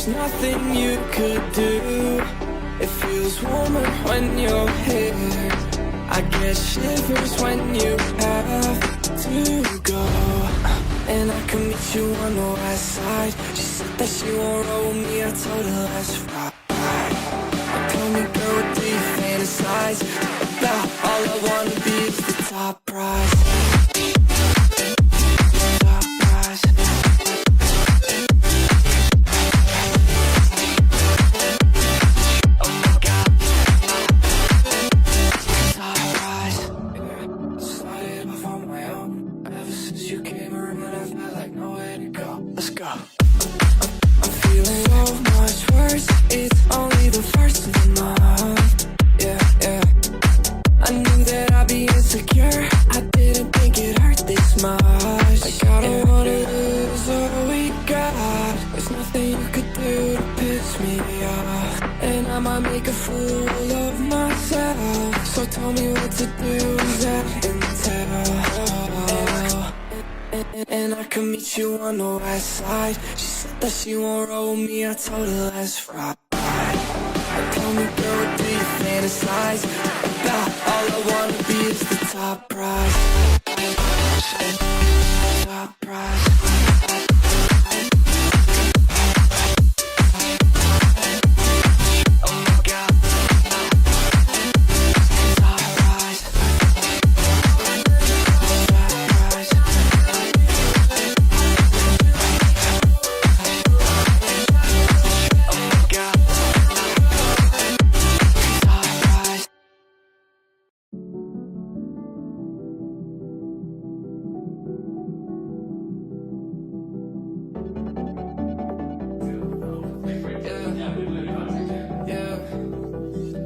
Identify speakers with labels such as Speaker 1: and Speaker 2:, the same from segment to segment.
Speaker 1: there's nothing you could do. It feels warmer when you're here. I get shivers when you have to go. And I can meet you on the west side. She said that she won't roll me, I told her let's ride. Tell me, girl, what do you fantasize about? All I wanna be is the top prize. Top prize. Oh my God. Top prize. Started off on my own. Ever since you came around, I felt like nowhere to go. Let's go. I'm feeling so much worse. It's only the first of the month. Yeah, yeah. I knew that I'd be insecure. I didn't think it hurt this much. Like I don't wanna lose all we got. There's nothing you could do to piss me off. And I might make a fool of myself. So tell me what to do, that intel. And I can meet you on the west side. She said that she won't roll me, I told her let's ride. Tell me, girl, what do you fantasize about? All I wanna be is the top prize. Top prize. Oh my God. Top prize.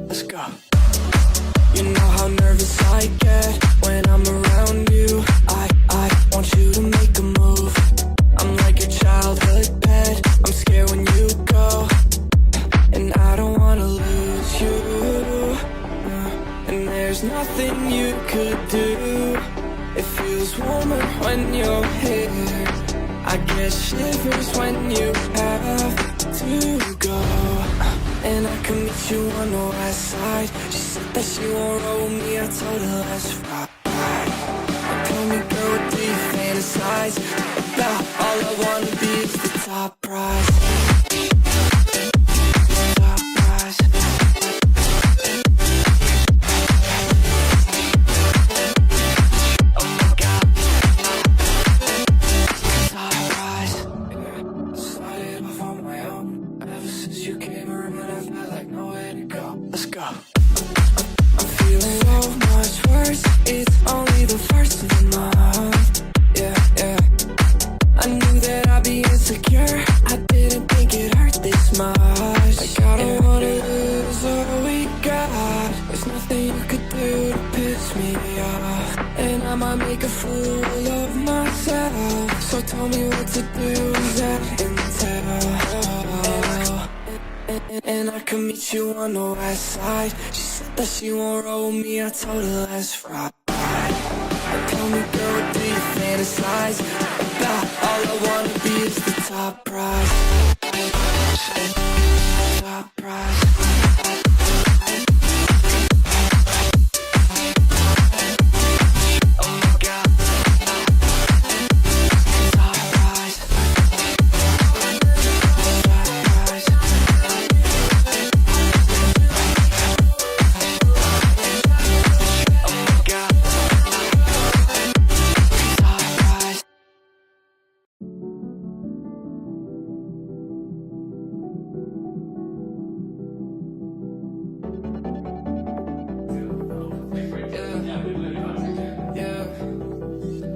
Speaker 1: Let's go. You know how nervous I get when I'm around you. I want you to make a move. I'm like your childhood pet. I'm scared when you go, and I don't wanna lose you. And there's nothing you could do. It feels warmer when you're here. I get shivers when you have to go. And I can meet you on the west side. She said that she won't roll me, I told her let's ride. Tell me, girl, what do you fantasize about? All I wanna be is the top prize. Top prize. Oh my God. Top prize. Started off on my own. Ever since you came around, I felt like nowhere to go. Let's go. I'm feeling so much worse. It's only the first of the month. Yeah, yeah. I knew that I'd be insecure. I didn't think it hurt this much. Like I don't wanna lose all we got. There's nothing you could do to piss me off. And I might make a fool of myself. So tell me what to do, that intel. And I can meet you on the west side. She said that she won't roll me, I told her let's ride. Tell me, girl, what do you fantasize about? All I wanna be is the top prize. Top prize. Oh my God. Top prize.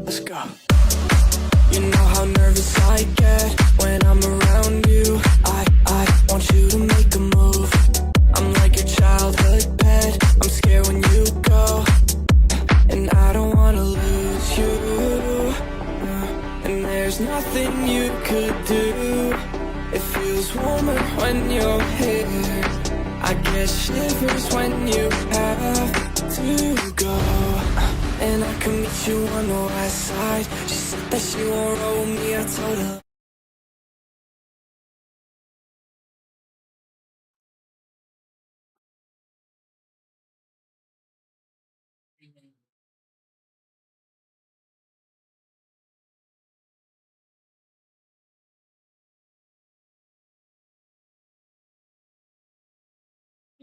Speaker 1: Let's go. You know how nervous I get when I'm around you. I want you to make a move. I'm like your childhood pet. I'm scared when you go, and I don't wanna lose you. And there's nothing you could do. It feels warmer when you're here. I get shivers when you have to go. And I can meet you on the west side. She said that she won't roll me, I told her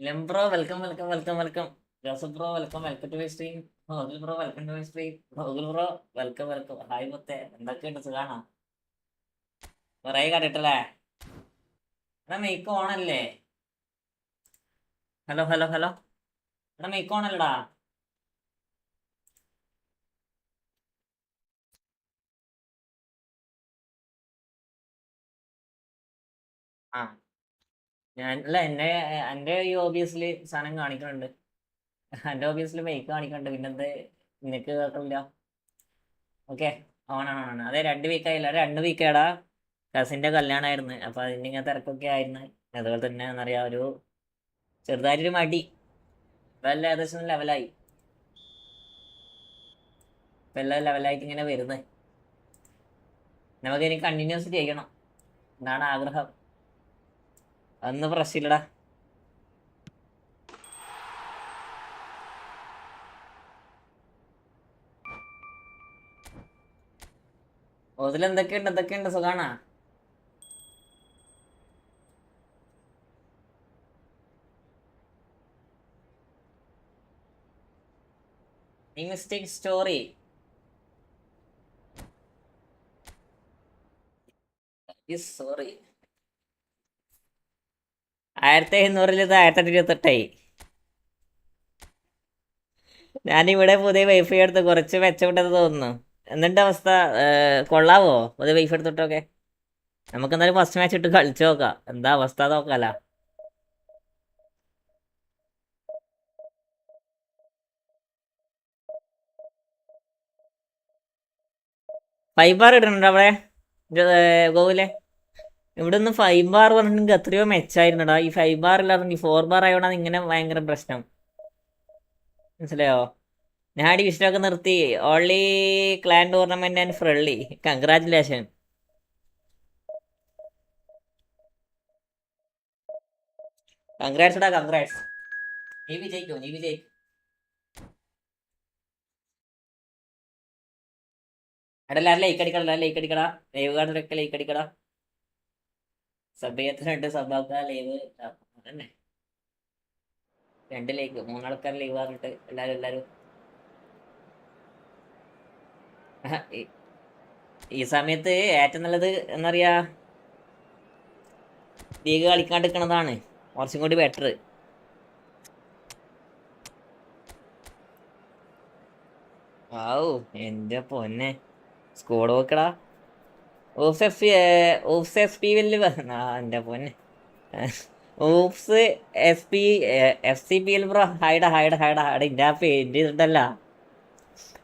Speaker 2: Lem bro, welcome. Joseph bro, welcome to my stream. Hogel bro, welcome to my stream. Hogel bro, welcome. Hi മുത്തേ, എന്തൊക്കെയുണ്ട് സുഖാണോ? കുറേ കണ്ടിട്ടല്ലേ? എടാ make ഓണല്ലേ? Hello. എടാ make ഓണല്ലടാ? ആ അല്ല എൻ്റെ ഈ ഓബിയസ്ലി സാധനം കാണിക്കുന്നുണ്ട്. എൻ്റെ ഓബിയസ്ലി മെയ്ക്ക് കാണിക്കുന്നുണ്ട്. പിന്നെന്ത് നിനക്ക് കേൾക്കില്ല? ഓക്കെ, ഓണാണ്. അതെ 2 വീക്കായില്ല, 2 വീക്കാടാ. കസിൻ്റെ കല്യാണമായിരുന്നു. അപ്പോൾ അതിൻ്റെ ഇങ്ങനെ തിരക്കൊക്കെ ആയിരുന്നു. അതുപോലെ തന്നെ എന്താ പറയുക, ഒരു ചെറുതായിട്ടൊരു മടി. ഇപ്പം എല്ലാം ഏകദേശം ലെവലായി. ഇപ്പം എല്ലാം ലെവലായിട്ട് ഇങ്ങനെ വരുന്നത്. നമുക്കിനി കണ്ടിന്യൂസ് ചെയ്യണം, എന്നാണ് ആഗ്രഹം. അതൊന്നും പ്രശ്നമില്ലടാ. എന്തൊക്കെയുണ്ട് സുഖാണാ? ഈ മിസ്റ്റേക്ക് സ്റ്റോറി സോറി. 1700 ഇത് 1828. ഞാനിവിടെ പുതിയ വൈഫൈ എടുത്ത് കുറച്ച് മെച്ചപ്പെട്ടത് തോന്നുന്നു. എന്നിട്ട് അവസ്ഥ കൊള്ളാവോ പുതിയ വൈഫൈ എടുത്തിട്ടൊക്കെ? നമുക്ക് എന്തായാലും ഫസ്റ്റ് മാച്ച് ഇട്ട് കളിച്ചു നോക്കാം, എന്താ അവസ്ഥ നോക്കാല. ഫൈവ് ബാർ ഇടുന്നുണ്ട് അവിടെ ഗോകുലെ? ഇവിടെ നിന്ന് 5 ബാർ പറഞ്ഞിട്ടുണ്ടെങ്കിൽ എത്രയോ മെച്ചായിരുന്നടാ. ഈ 5 ബാർ ഇല്ലാതെ 4 ബാർ ആയതുകൊണ്ടാണ് ഇങ്ങനെ ഭയങ്കര പ്രശ്നം. മനസ്സിലായോ? ഞാൻ ഡിവിഷനൊക്കെ നിർത്തി. Only clan tournament and friendly. Congratulation. Congrats. നീ വിജയിക്കും. എടാ ലൈക്ക് അടിക്കടാ. ലൈവ് കാണുന്നവരൊക്കെ ലൈക്ക് അടിക്കടാ. സബ് ചെയ്യത്തിനുണ്ട്, സബാക്ക ലൈവ് തന്നെ. 2 ലൈക്ക്, 3 ആൾക്കാർ ലൈവ് പറഞ്ഞിട്ട് എല്ലാരും ഈ സമയത്ത് ഏറ്റവും നല്ലത് എന്നറിയാ, ലീഗ് കളിക്കാണ്ടിരിക്കണതാണ് കുറച്ചും കൂടി ബെറ്റർ. ആവൂ എൻ്റെ പൊന്നെ, സ്കോഡ് നോക്കടാ. ഓപ്സ് എഫ് പി വലിയ എൻ്റെ പൊന്നെ. Ops F C P L bro. ഹൈഡ ഇൻ്റെ ആ പേര് ഇതല്ല.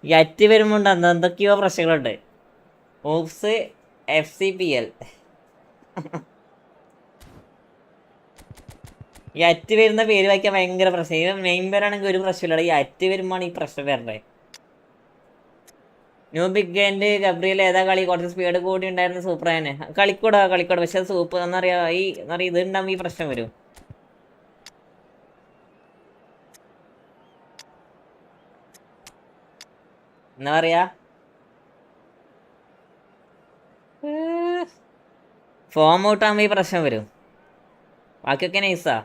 Speaker 2: ഈ അറ്റ് വരുമ്പോണ്ട് എന്തൊക്കെയോ പ്രശ്നങ്ങളുണ്ട്. Ops F C P L. ഈ അറ്റ് വരുന്ന പേര് വായിക്കാൻ ഭയങ്കര പ്രശ്നം. ഇത് മെയിൻ പേരാണെങ്കിൽ ഒരു പ്രശ്നമില്ല, ഈ അറ്റ് വരുമ്പോഴാണ് ഈ പ്രശ്നം വരണ്ടേ. ന്യൂ ബിഗ് ആൻഡ് ഗബ്രിയൽ ഏതാ കളി? കുറച്ച് സ്പീഡ് കൂടി ഉണ്ടായിരുന്നു. സൂപ്പർ തന്നെ കളിക്കൂടാ. പക്ഷെ സൂപ്പർ എന്നറിയാ ഇത് ഉണ്ടാകുമ്പോൾ ഈ പ്രശ്നം വരും. എന്താ പറയാ, ഫോം ഔട്ട് ആകുമ്പോൾ ഈ പ്രശ്നം വരും. ബാക്കിയൊക്കെ നൈസാ.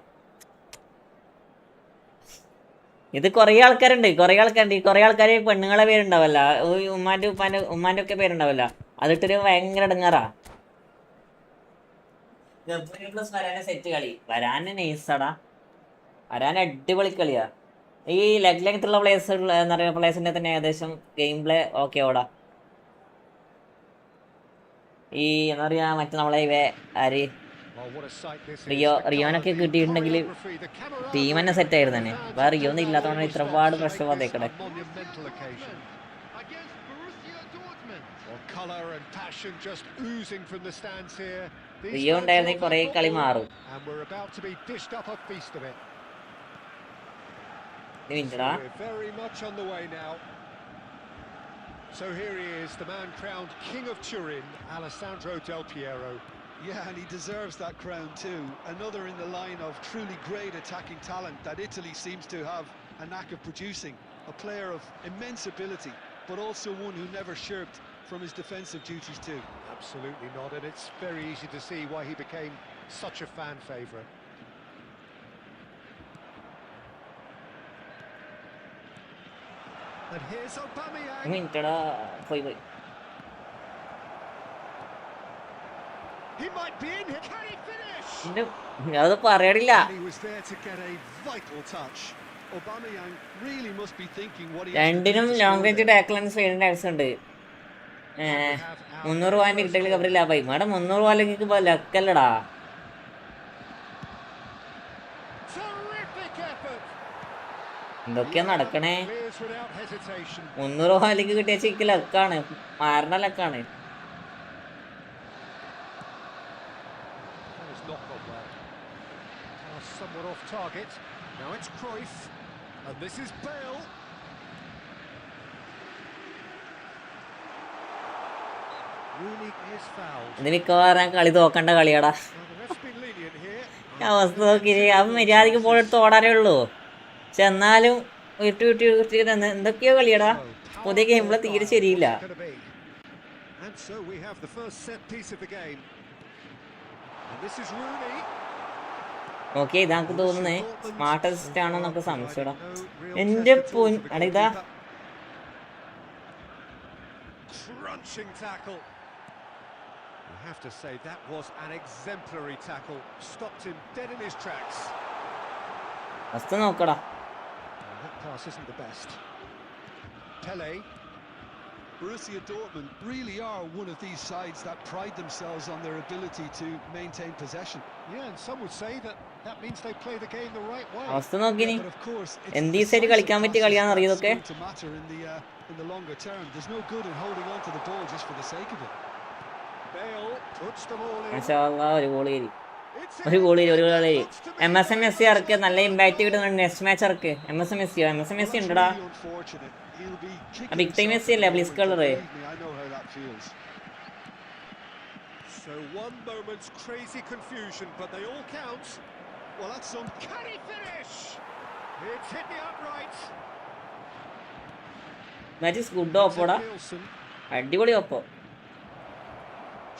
Speaker 2: ഇത് കുറേ ആൾക്കാരുണ്ട്. കുറേ ആൾക്കാർ പെണ്ണുങ്ങളെ പേരുണ്ടാവല്ല, ഉമ്മാൻ്റെ ഒക്കെ പേരുണ്ടാവല്ല. അതിട്ടൊരു ഭയങ്കര ഇടങ്ങാറാ. പ്ലസ് വരാനെ സെറ്റ് കളി. വരാന് നൈസാടാ. വരാൻ അടിപൊളി കളിയാ. ഈ ലെഗ് ലെങ്ത്തുള്ള എന്താ പറയുക, പ്ലേസിൻ്റെ തന്നെ ഏകദേശം ഗെയിം പ്ലേ ഓക്കെ ഓടാ. ഈ എന്താ പറയുക, മറ്റേ നമ്മളെ ആര് റിയോനൊക്കെ കിട്ടിയിട്ടുണ്ടെങ്കിൽ ടീം തന്നെ സെറ്റ് ആയിരുന്നു തന്നെ. വേറെ റിയോന്നും ഇല്ലാത്തതുകൊണ്ട് ഇത്രപാട് പ്രശ്നം വന്നേക്കടെ. റിയോ ഉണ്ടായിരുന്നെങ്കിൽ കുറെ കളി മാറും.
Speaker 3: So here he is, the man crowned King of Turin, Alessandro Del Piero.
Speaker 4: Yeah, and he deserves that crown too. Another in the line of truly great attacking talent that Italy seems to have a knack of producing. A player of immense ability, but also one who never shirked from his defensive duties too.
Speaker 3: Absolutely not, and it's very easy to see why he became such a fan favourite. And here's Aubameyang.
Speaker 2: മിനിറ്റടാ പോയി
Speaker 3: He might be in here. Can he finish?
Speaker 2: അത് പറയണില്ല.
Speaker 4: He was there to get a vital touch. Aubameyang really must be thinking what he
Speaker 2: രണ്ടിനും long range tackle സ്പെയിനിന്റെ ax ഉണ്ട്. 300 രൂപ കിട്ടിയ cover ലാഭായി. Madam 300 രൂപ ലക്കല്ലടാ. എന്തൊക്കെയാ നടക്കണേ? 300 രൂപ കിട്ടിയ ചിക്ക് ലക്കാണ്, മാരണ ലക്കാണ്.
Speaker 3: Somewhat off target. Now it's Cruyff, and this is Bale. Rooney is fouled.
Speaker 2: ഇത് മിക്കവാറും കളി തോക്കണ്ട കളിയാടാ.
Speaker 3: Now the ref's been lenient here.
Speaker 2: അവസ്ഥ നോക്കി അവൻ മര്യാദക്ക് പോയിട്ട് ഓടാനേ ഉള്ളൂ. പക്ഷെ എന്നാലും വിട്ട് എന്തൊക്കെയോ കളിയാടാ. പുതിയ ഗെയിമിൽ തീരെ ശരിയില്ല.
Speaker 3: And so we have the first set piece of the game. And this is Rooney.
Speaker 2: Okay, ഇതാക്ക് തോന്നുന്നേ സ്മാർട്ടസ്റ്റ് ആണോ എന്നൊക്കെ സംശയടാ. എന്റെ ഇതാ
Speaker 3: crunching tackle. You have to say that was an exemplary tackle. Stopped him dead in his tracks.
Speaker 2: അവസ്ഥ നോക്കടാ.
Speaker 3: That pass isn't the best. Pele.
Speaker 4: Borussia Dortmund really are one of these sides that pride themselves on their ability to maintain possession.
Speaker 3: Yeah, and some would say that means they play the game the right way.
Speaker 2: അവസ്ഥ നോക്കിനി
Speaker 4: But of course,
Speaker 2: എന്ത് ഈസായിട്ട് കളിക്കാൻ പറ്റിയ കളിയാന്ന് അറിയതൊക്കെ.
Speaker 4: to matter in the longer term. There's no good in holding on to the ball just for the sake of it.
Speaker 3: Bale puts them all in.
Speaker 2: മാഷാഅല്ലാ, ഒരു goal കയറി. MSN Messi ഇറക്ക്, നല്ല impact കിട്ടുന്നുണ്ട്. Next match ഇറക്ക്. MSN Messi ഉണ്ടടാ. Big time Messi അല്ലേ, bliss colour.
Speaker 3: So one moment's crazy confusion, but they all count.
Speaker 4: Well, that's some.
Speaker 3: Can he finish? It's hit the upright.
Speaker 2: That is good ഓപ്പോടാ. അടിപൊളി Oppo.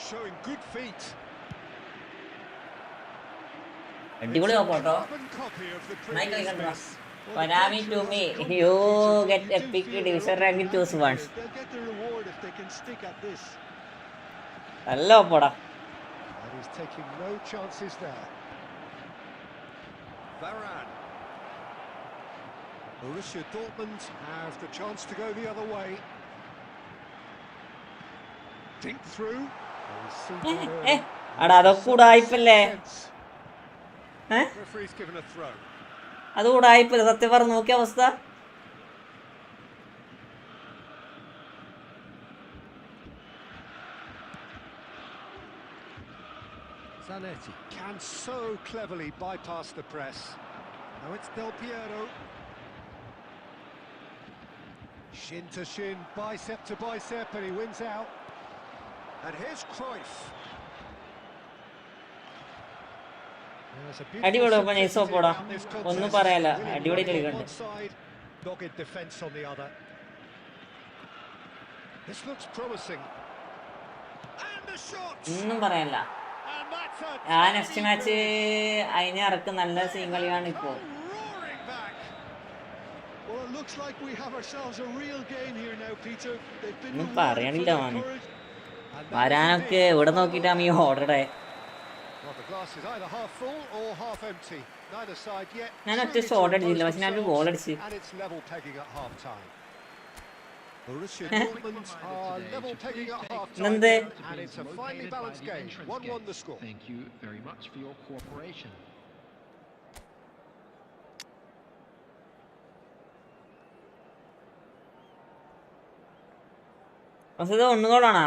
Speaker 3: Showing good feet.
Speaker 2: അടിപൊളി ഓപ്പോട്ടോ. നൈ കളി കണ്ടോ. Konami to me, you get epic division ranking choose once.
Speaker 4: They'll get the reward if they can stick at this.
Speaker 2: നല്ല ഓപ്പോടാ.
Speaker 3: And he's taking no chances there. Varane. Borussia Dortmund have the chance to go the other way. Dink through.
Speaker 2: അടാ അതൊക്കെ ഉടായിപ്പല്ലേ?
Speaker 3: Referee's given a throw.
Speaker 2: അത് ഉടായിപ്പല്ലേ സത്യം പറഞ്ഞ് നോക്കിയ അവസ്ഥ.
Speaker 3: Zanetti can so cleverly bypass the press. Now it's Del Piero. Shin to shin, bicep to bicep, and he wins out. And here's Cruyff.
Speaker 2: അടിപൊളി Oppo nice ഓപ്പോടാ, ഒന്നും പറയാല. അടിപൊളി കളി കണ്ട്.
Speaker 3: Dogged defense on the other. This looks promising. And the shot.
Speaker 2: ഒന്നും പറയാനില്ല. ആ next match അതിനെ ഇറക്കും. നല്ല സീൻ കളിയാണ് ഇപ്പോ. ഒന്നും പറയാനില്ല. വരാനൊക്കെ ഇവിടെ നോക്കിട്ടാ ഈ ഓർഡറെ. ഞാൻ ഒറ്റ ഷോട്ട് അടിച്ചില്ല, പക്ഷെ ഞാൻ ഗോൾ അടിച്ച്. എന്ത് പക്ഷെ ഇത് ഒന്നുകൂടാണാ?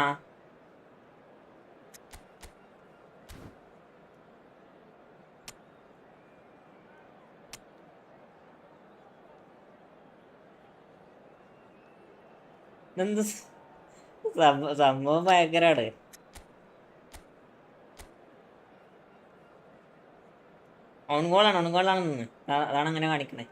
Speaker 2: എന്ത് സംഭവം ഭയങ്കരാണ്. ഓൺഗോളാണെന്ന് അതാണ് അങ്ങനെ കാണിക്കണേ.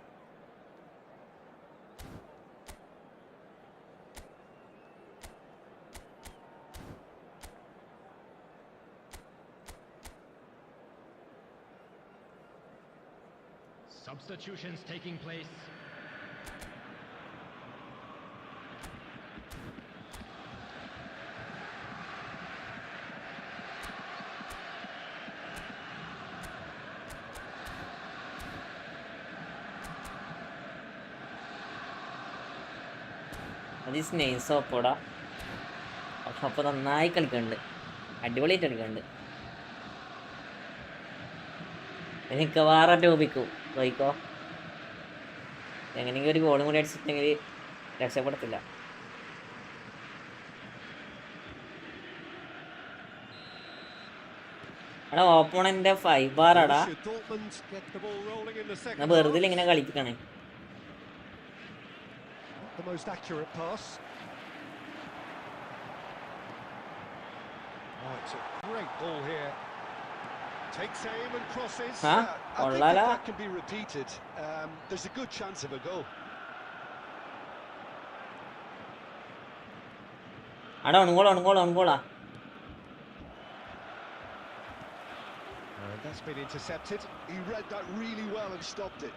Speaker 5: Substitutions taking place.
Speaker 2: അത് സ്നേഹിസ് ഓപ്പോടാ. അപ്പോൾ നന്നായി കളിക്കുന്നുണ്ട്, അടിപൊളിയായിട്ട് കളിക്കുന്നുണ്ട്. എനിക്ക് വേറെ ടോപ്പിക്കും നോയിക്കോ. എങ്ങനെയെങ്കിലും ഒരു ഗോളും കൂടി അടിച്ചിട്ടുണ്ടെങ്കിൽ രക്ഷപ്പെടത്തില്ല. എടാ ഓപ്പോണന്റെ 5 ബാറാടാ. ഞാൻ വെറുതെ ഇങ്ങനെ കളിപ്പിക്കണേ.
Speaker 3: The most accurate pass. Oh, it's a great ball here. Takes aim and crosses.
Speaker 2: Huh?
Speaker 4: I think if that can be repeated, there's a good chance of a goal.
Speaker 2: അടാ ഒൺഗോളാ.
Speaker 3: And that's been intercepted.
Speaker 4: He read that really well and stopped it.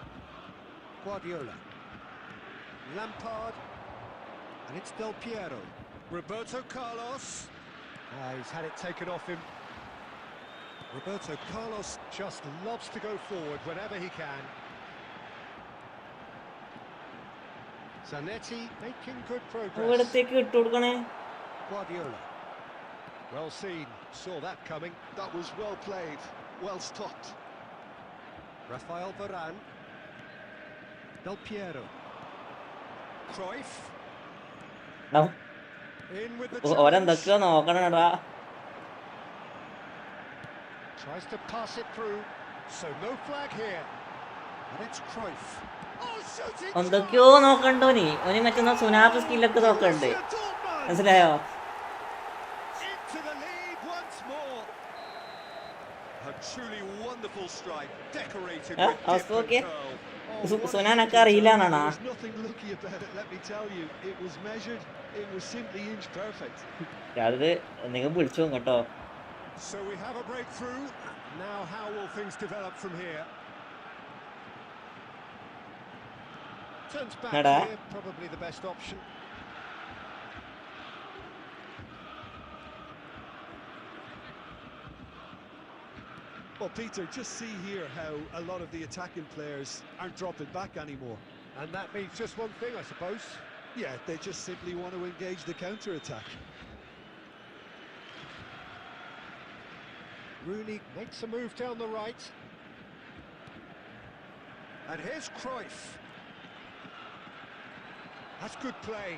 Speaker 3: Guardiola. Lampard. And it's Del Piero. Roberto Carlos. He's had it taken off him. Roberto Carlos just loves to go forward whenever he can. Zanetti making good progress. Guardiola. Well seen, saw that coming.
Speaker 4: That was well played, well stopped.
Speaker 3: Rafael Varane. Del Piero. Cruyff. In with the challenge. Tries to pass it through, so no flag here. And it's Cruyff. Oh, shooting!
Speaker 2: എന്തൊക്കെയോ നോക്കണ്ടോ നീ? ഓന് മറ്റൊന്ന് സുനാപ്പ് സ്കില്ലൊക്കെ നോക്കണ്ട്, മനസ്സിലായോ?
Speaker 3: Into the lead once more. A truly wonderful strike, decorated with different curl.
Speaker 2: സുനാനൊക്കെ അറിയില്ല എന്നാണോ?
Speaker 4: There's nothing lucky about it, let me tell you. It was measured, it was simply inch perfect.
Speaker 2: അത് നിങ്ങൾ വിളിച്ചു കേട്ടോ.
Speaker 3: So we have a breakthrough. Now how will things develop from here? Turns back here, probably the best option.
Speaker 4: Well, Peter, just see here how a lot of the attacking players aren't dropping back anymore.
Speaker 3: And that means just one thing, I suppose.
Speaker 4: Yeah, they just simply want to engage the counter-attack.
Speaker 3: Rooney makes a move down the right. And here's Cruyff. That's good play.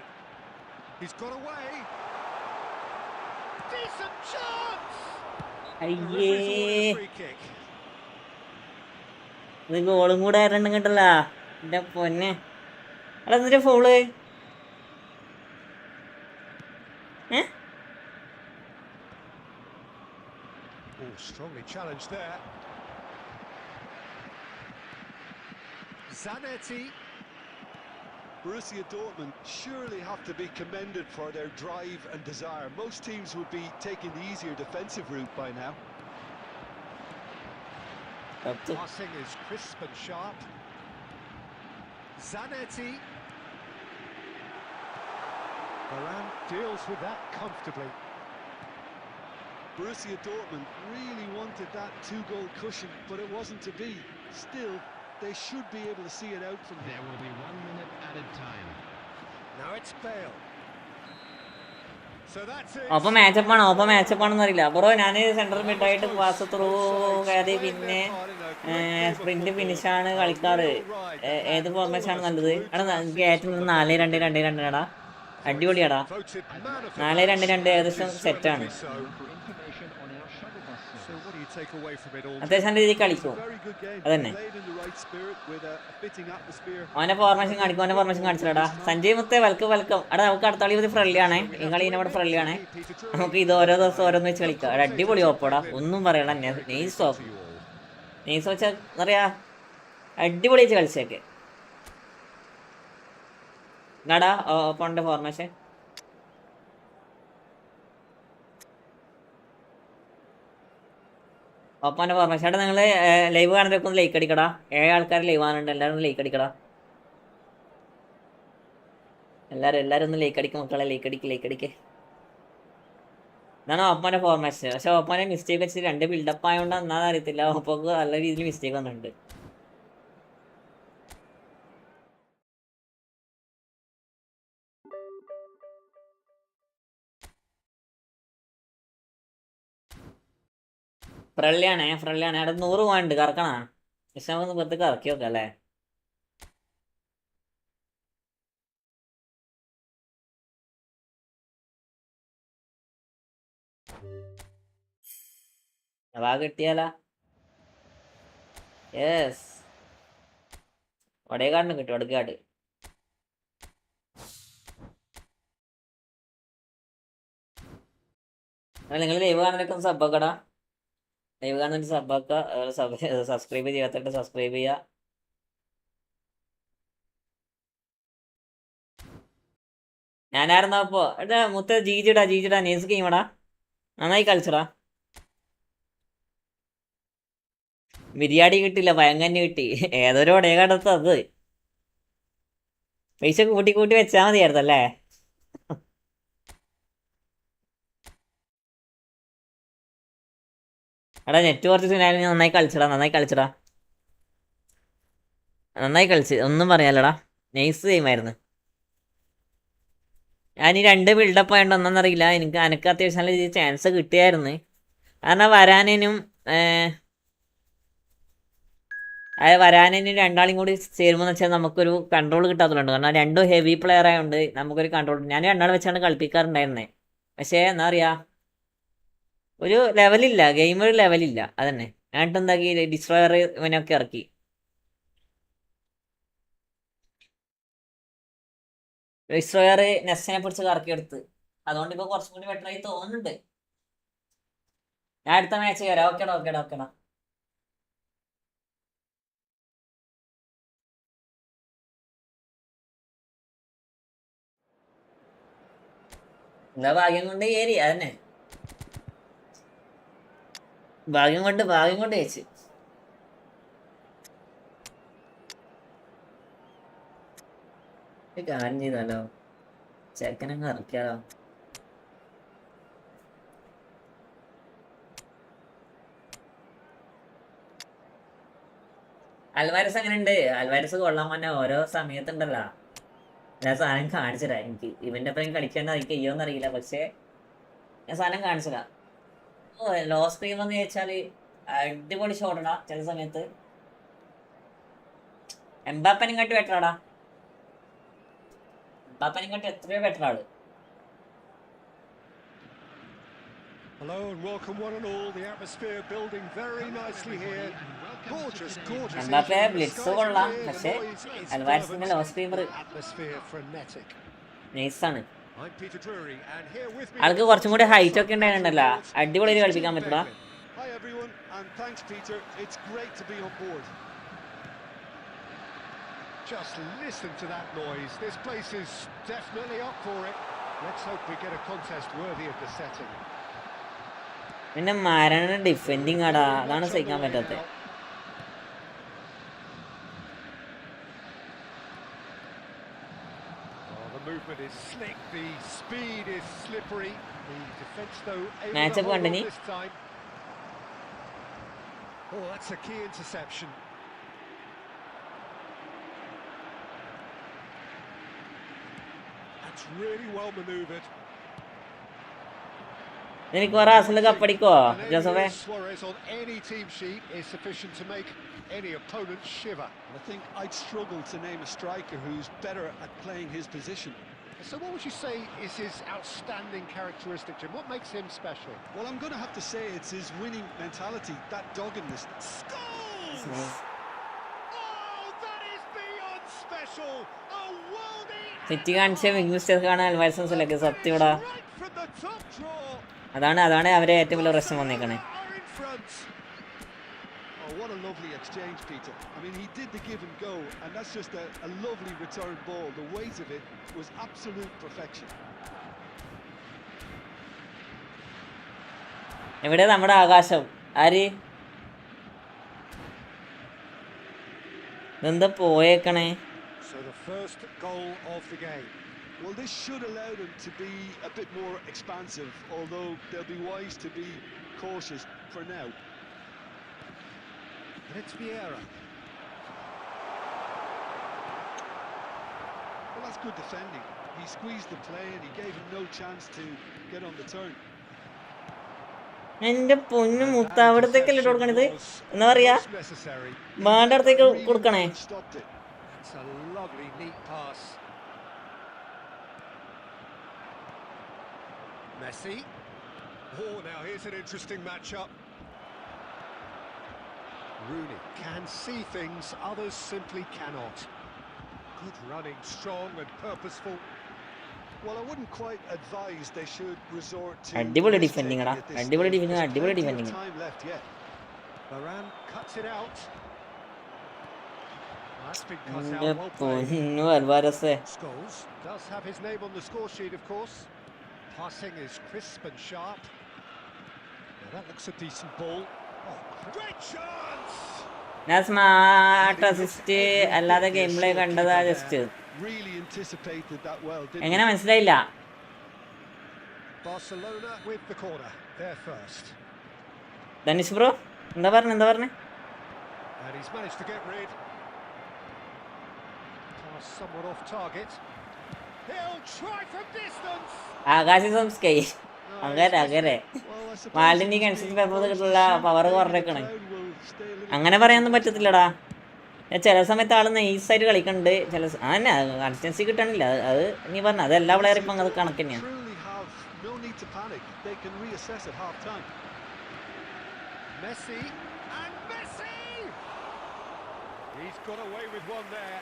Speaker 3: He's got away. Decent chance!
Speaker 2: അയ്യേ,
Speaker 3: Free kick.
Speaker 2: ഇത് ഗോളും കൂടെ ആയിരുന്നു കേട്ടല്ല എന്റെ പൊന്നെ. അല്ല എന്തിന്റെ fall?
Speaker 3: Oh, strongly challenged there. Zanetti.
Speaker 4: Borussia Dortmund surely have to be commended for their drive and desire. Most teams would be taking the easier defensive route by now.
Speaker 3: Passing is crisp and sharp. Zanetti. Varane deals with that comfortably.
Speaker 4: Borussia Dortmund really wanted that two-goal cushion, but it wasn't to be. Still, they should be able to see it out from here.
Speaker 5: There will be 1 minute added time.
Speaker 3: Now it's Bale. So that's it.
Speaker 2: ഒപ്പം matchup ആണെന്ന് അറിയില്ല bro. ഞാൻ central മിഡായിട്ട് pass through കയറി പിന്നെ sprint ഫിനിഷാണ് കളിക്കാറ്. ഏത് ഫോർമേഷനാണ് നല്ലത്? എടാ എനിക്ക് ഏറ്റവും 4-2-2-2 എടാ, അടിപൊളിയാടാ. 4-2-2 ഏകദേശം സെറ്റാണ്. അത്യാവശ്യം രീതിയിൽ കളിക്കും. അതന്നെ അവന്റെ ഫോർമേഷൻ കാണിച്ചില്ലടാ. സഞ്ജയ് മുത്തേ വെൽക്കം. എടാ നമുക്ക് അടുത്ത കളി ഫ്രണ്ട്ലി ആണേ. ഈ കളി ഇവിടെ ഫ്രണ്ട്ലി ആണേ. നമുക്ക് ഇത് ഓരോ ദിവസം ഓരോന്ന് വെച്ച് കളിക്കാം. അവിടെ അടിപൊളി ഓപ്പോടാ, ഒന്നും പറയണ. നെയ്സ് വെച്ചാൽ എന്താ പറയാ, അടിപൊളി വെച്ച് കളിച്ചേക്ക്. എന്നാടാ ഓപ്പോന്റെ ഫോർമേഷൻ? ഒപ്പാൻ്റെ ഫോർമേഷൻ. ചേട്ടാ നിങ്ങൾ ലൈവ് കാണുന്നവരൊക്കെ ഒന്ന് ലൈക്ക് അടിക്കടാ. 7 ആൾക്കാർ ലൈവ് കാണുന്നുണ്ട്, എല്ലാവരും ലൈക്ക് അടിക്കടാ. എല്ലാവരും ഒന്ന് ലൈക്ക് അടിക്കും മക്കളെ, ലൈക്ക് അടിക്ക്. ഇതാണ് ഒപ്പാൻ്റെ ഫോർമേഷൻ. പക്ഷെ ഒപ്പാൻ്റെ മിസ്റ്റേക്ക് വെച്ചിട്ട് 2 ബിൽഡപ്പ് ആയതുകൊണ്ട് എന്നാന്ന് അറിയത്തില്ല, ഒപ്പൊക്ക് നല്ല രീതിയിൽ മിസ്റ്റേക്ക് വന്നിട്ടുണ്ട്. ഫ്രള്ളിയാണേ അവിടെ 100 പോയിന്റ് കറക്കണ. പക്ഷെ നമുക്കൊന്ന് വെറുതെ കറക്കി നോക്കാം അല്ലേ. വാ കിട്ടിയാലാ. യെസ്, ഒടേക്കാടിന് കിട്ടും. ഒടക്കാട് നിങ്ങൾ ലൈവ് കാണാനൊക്കെ ഒന്ന് സബ്ബാക്കടാ. ലൈവ് കാണാൻ സബ്ബാക്ക. സബ്സ്ക്രൈബ് ചെയ്യാത്തിട്ട് സബ്സ്ക്രൈബ് ചെയ്യുക. ഞാനായിരുന്നോ അപ്പോ എടാ മുത്ത ജീജിടാ നേഴ്സ് ഗെയിമടാ. നന്നായി കളിച്ചടാ. ബിരിയാണി കിട്ടില്ല, പയങ്കന്നെ കിട്ടി. ഏതൊരു ഒടേകാടത്ത് അത് പൈസ കൂട്ടി കൂട്ടി വെച്ചാൽ മതിയായിരുന്നല്ലേ. എടാ നെറ്റ് കുറച്ച് സിനാലും നന്നായി കളിച്ചടാ. നന്നായി കളിച്ച്, ഒന്നും പറയാലടാ. നൈസ് ഗെയിമായിരുന്നു. ഞാൻ ഈ 2 ബിൽഡപ്പ് ആയതുകൊണ്ട് ഒന്നറിയില്ല. എനിക്ക് അത്യാവശ്യം നല്ല രീതിയിൽ ചാൻസ് കിട്ടിയായിരുന്നു. കാരണം വരാനും രണ്ടാളും കൂടി ചേരുമ്പോൾ വെച്ചാൽ നമുക്കൊരു കൺട്രോൾ കിട്ടാത്തതുണ്ട്. കാരണം രണ്ടും ഹെവി പ്ലെയർ ആയതുകൊണ്ട് നമുക്കൊരു കൺട്രോൾ. ഞാൻ 2 വെച്ചാണ് കളിപ്പിക്കാറുണ്ടായിരുന്നത്. പക്ഷേ എന്താ പറയുക, ഒരു ലെവലില്ല, ഗെയിം ഒരു ലെവലില്ല. അതന്നെ ഞാനിട്ട് എന്താക്കി, ഡിസ്ട്രോയർ ഇവനൊക്കെ ഇറക്കി. ഡിസ്ട്രോയർ നെസ്സിനെ പിടിച്ച് കറക്കിയെടുത്ത്. അതുകൊണ്ട് ഇപ്പോൾ കുറച്ചും കൂടി ബെറ്റർ ആയി തോന്നുന്നുണ്ട്. ഞാൻ അടുത്ത മാച്ച് കയറാം. ഓക്കേടാ. എന്താ ഭാഗ്യം കൊണ്ട് കയറി. അതന്നെ ഭാഗ്യം കൊണ്ട് വെച്ച്. കാര്യം ചെയ്താലോ, ചെക്കനങ്ങ് ഇറക്കിയാലോ. അൽവാരസ് എങ്ങനെയുണ്ട്? അൽവാരസ് കൊള്ളാൻ തന്നെ ഓരോ സമയത്തുണ്ടല്ലോ. ഞാൻ സാധനം കാണിച്ചതാ. എനിക്ക് ഇവന്റെ ഒപ്പം കളിക്കേണ്ട എനിക്ക് ചെയ്യോന്ന് അറിയില്ല, പക്ഷെ ഞാൻ സാധനം കാണിച്ചതാ. ഓ ലോ സ്ക്രീം എന്ന് ചോദിച്ചാല് അടിപൊളി ഷോട്ടടാ. ചില സമയത്ത് എംബാപ്പനെക്കാട്ടി ബെറ്ററാടാ. എംബാപ്പനെക്കാട്ടി എത്രയോ ബെറ്റർ ആള്.
Speaker 3: Hello and welcome one and all. The atmosphere building very nicely here. Gorgeous.
Speaker 2: Mbappe blitz കൊള്ളാം, പക്ഷെ അൽവാരസിന്റെ ലോ സ്ക്രീമർ നൈസാണ്. ആൾക്ക് കുറച്ചും കൂടി ഹൈറ്റ് ഒക്കെ ഉണ്ടായിരുന്നല്ലോ. അടിപൊളി കളിപ്പിക്കാൻ പറ്റൂടാ.
Speaker 4: Hi everyone and thanks Peter. It's great to be on board.
Speaker 3: Just listen to that noise. This place is definitely up for it. Let's hope we get a contest worthy of the setting.
Speaker 2: പിന്നെ മരണ defending ആടാ, അതാണ് സഹിക്കാൻ പറ്റാത്തത്.
Speaker 3: The movement is slick, the speed is slippery. The defense though able
Speaker 2: Match
Speaker 3: to
Speaker 2: up
Speaker 3: hold on
Speaker 2: കണ്ടിനി.
Speaker 3: this time. Oh, that's a key interception. That's really well manoeuvred.
Speaker 2: എനിക്ക് കുറെ അസല് കപ്പടിക്കോ ജോസഫേ?
Speaker 3: Suarez on any team sheet is sufficient to make any opponent shiver.
Speaker 4: I think I'd struggle to name a striker who's better at playing his position.
Speaker 3: So what would you say is his outstanding characteristic, Jim? What makes him special?
Speaker 4: Well, I'm going to have to say it's his winning mentality, that doggedness. Scores!
Speaker 3: Oh, that is beyond special. A worldie.
Speaker 2: City കാണിച്ച big mistake ആണ് അൽവാരസിലൊക്കെ സത്യടാ.
Speaker 3: Right from the top draw.
Speaker 2: അതാണ് അവരെ ഏറ്റവും വലിയ പ്രശ്നം വന്നേക്കണേ.
Speaker 3: Are in front.
Speaker 4: Oh, what a lovely exchange, Peter. I mean, he did the give and go, and that's just a lovely return ball. The weight of it was absolute perfection.
Speaker 2: എവിടെ നമ്മുടെ ആകാശം? ആര് ഇതെന്താ പോയേക്കണേ?
Speaker 3: So the first goal of the game.
Speaker 4: Well, this should allow them to be a bit more expansive, although they'll be wise to be cautious for now.
Speaker 3: And it's Vieira.
Speaker 4: Well, that's good defending. He squeezed the play and he gave him no chance to get on the turn.
Speaker 2: എന്റെ പൊന്നു മുത്ത അവിടത്തേക്കല്ലേ ഇട്ട് കൊടുക്കണത് എന്താ പറയാ വേണ്ട അടുത്തേക്ക് കൊടുക്കണേ.
Speaker 3: It's a lovely, neat pass. Messi. Oh, now here's an interesting matchup. Rooney can see things others simply cannot. Good running, strong and purposeful.
Speaker 4: Well, I wouldn't quite advise they should resort to
Speaker 2: അടിപൊളി defending എടാ, അടിപൊളി defending, അടിപൊളി defending.
Speaker 3: Varane cuts it out. That's been cut
Speaker 2: എന്റെ
Speaker 3: out well played.
Speaker 2: പൊന്നു അൽവാരസേ.
Speaker 3: Scholes does have his name on the score sheet, of course. Passing is crisp and sharp. Now that looks a decent ball. Oh, great chance!
Speaker 2: ഞാൻ smart assist അല്ലാതെ game play കണ്ടതാ just.
Speaker 4: Really anticipated that well, didn't
Speaker 2: എങ്ങനെ മനസ്സിലായില്ല?
Speaker 3: Barcelona with the corner. There first.
Speaker 2: Dhanush bro എന്താ പറഞ്ഞേ?
Speaker 3: And he's managed to get rid. Pass somewhat off target. He'll try from distance.
Speaker 2: ആകാശം sky അങ്ങനെ മാലിന്യ consistent പെർഫോമൻസുള്ള power കുറഞ്ഞേക്കണേ. അങ്ങനെ പറയാനൊന്നും പറ്റത്തില്ലടാ. ചില സമയത്ത് ആള് നൈസായിട്ട് കളിക്കുന്നുണ്ട്, ചില അതന്നെ കൺസിസ്റ്റൻസി കിട്ടണില്ല. അത് നീ പറഞ്ഞ അത് എല്ലാ പ്ലെയറും ഇപ്പം അത് കണക്ക് തന്നെയാണ്.
Speaker 3: Messi and Messi. He's got away with one there.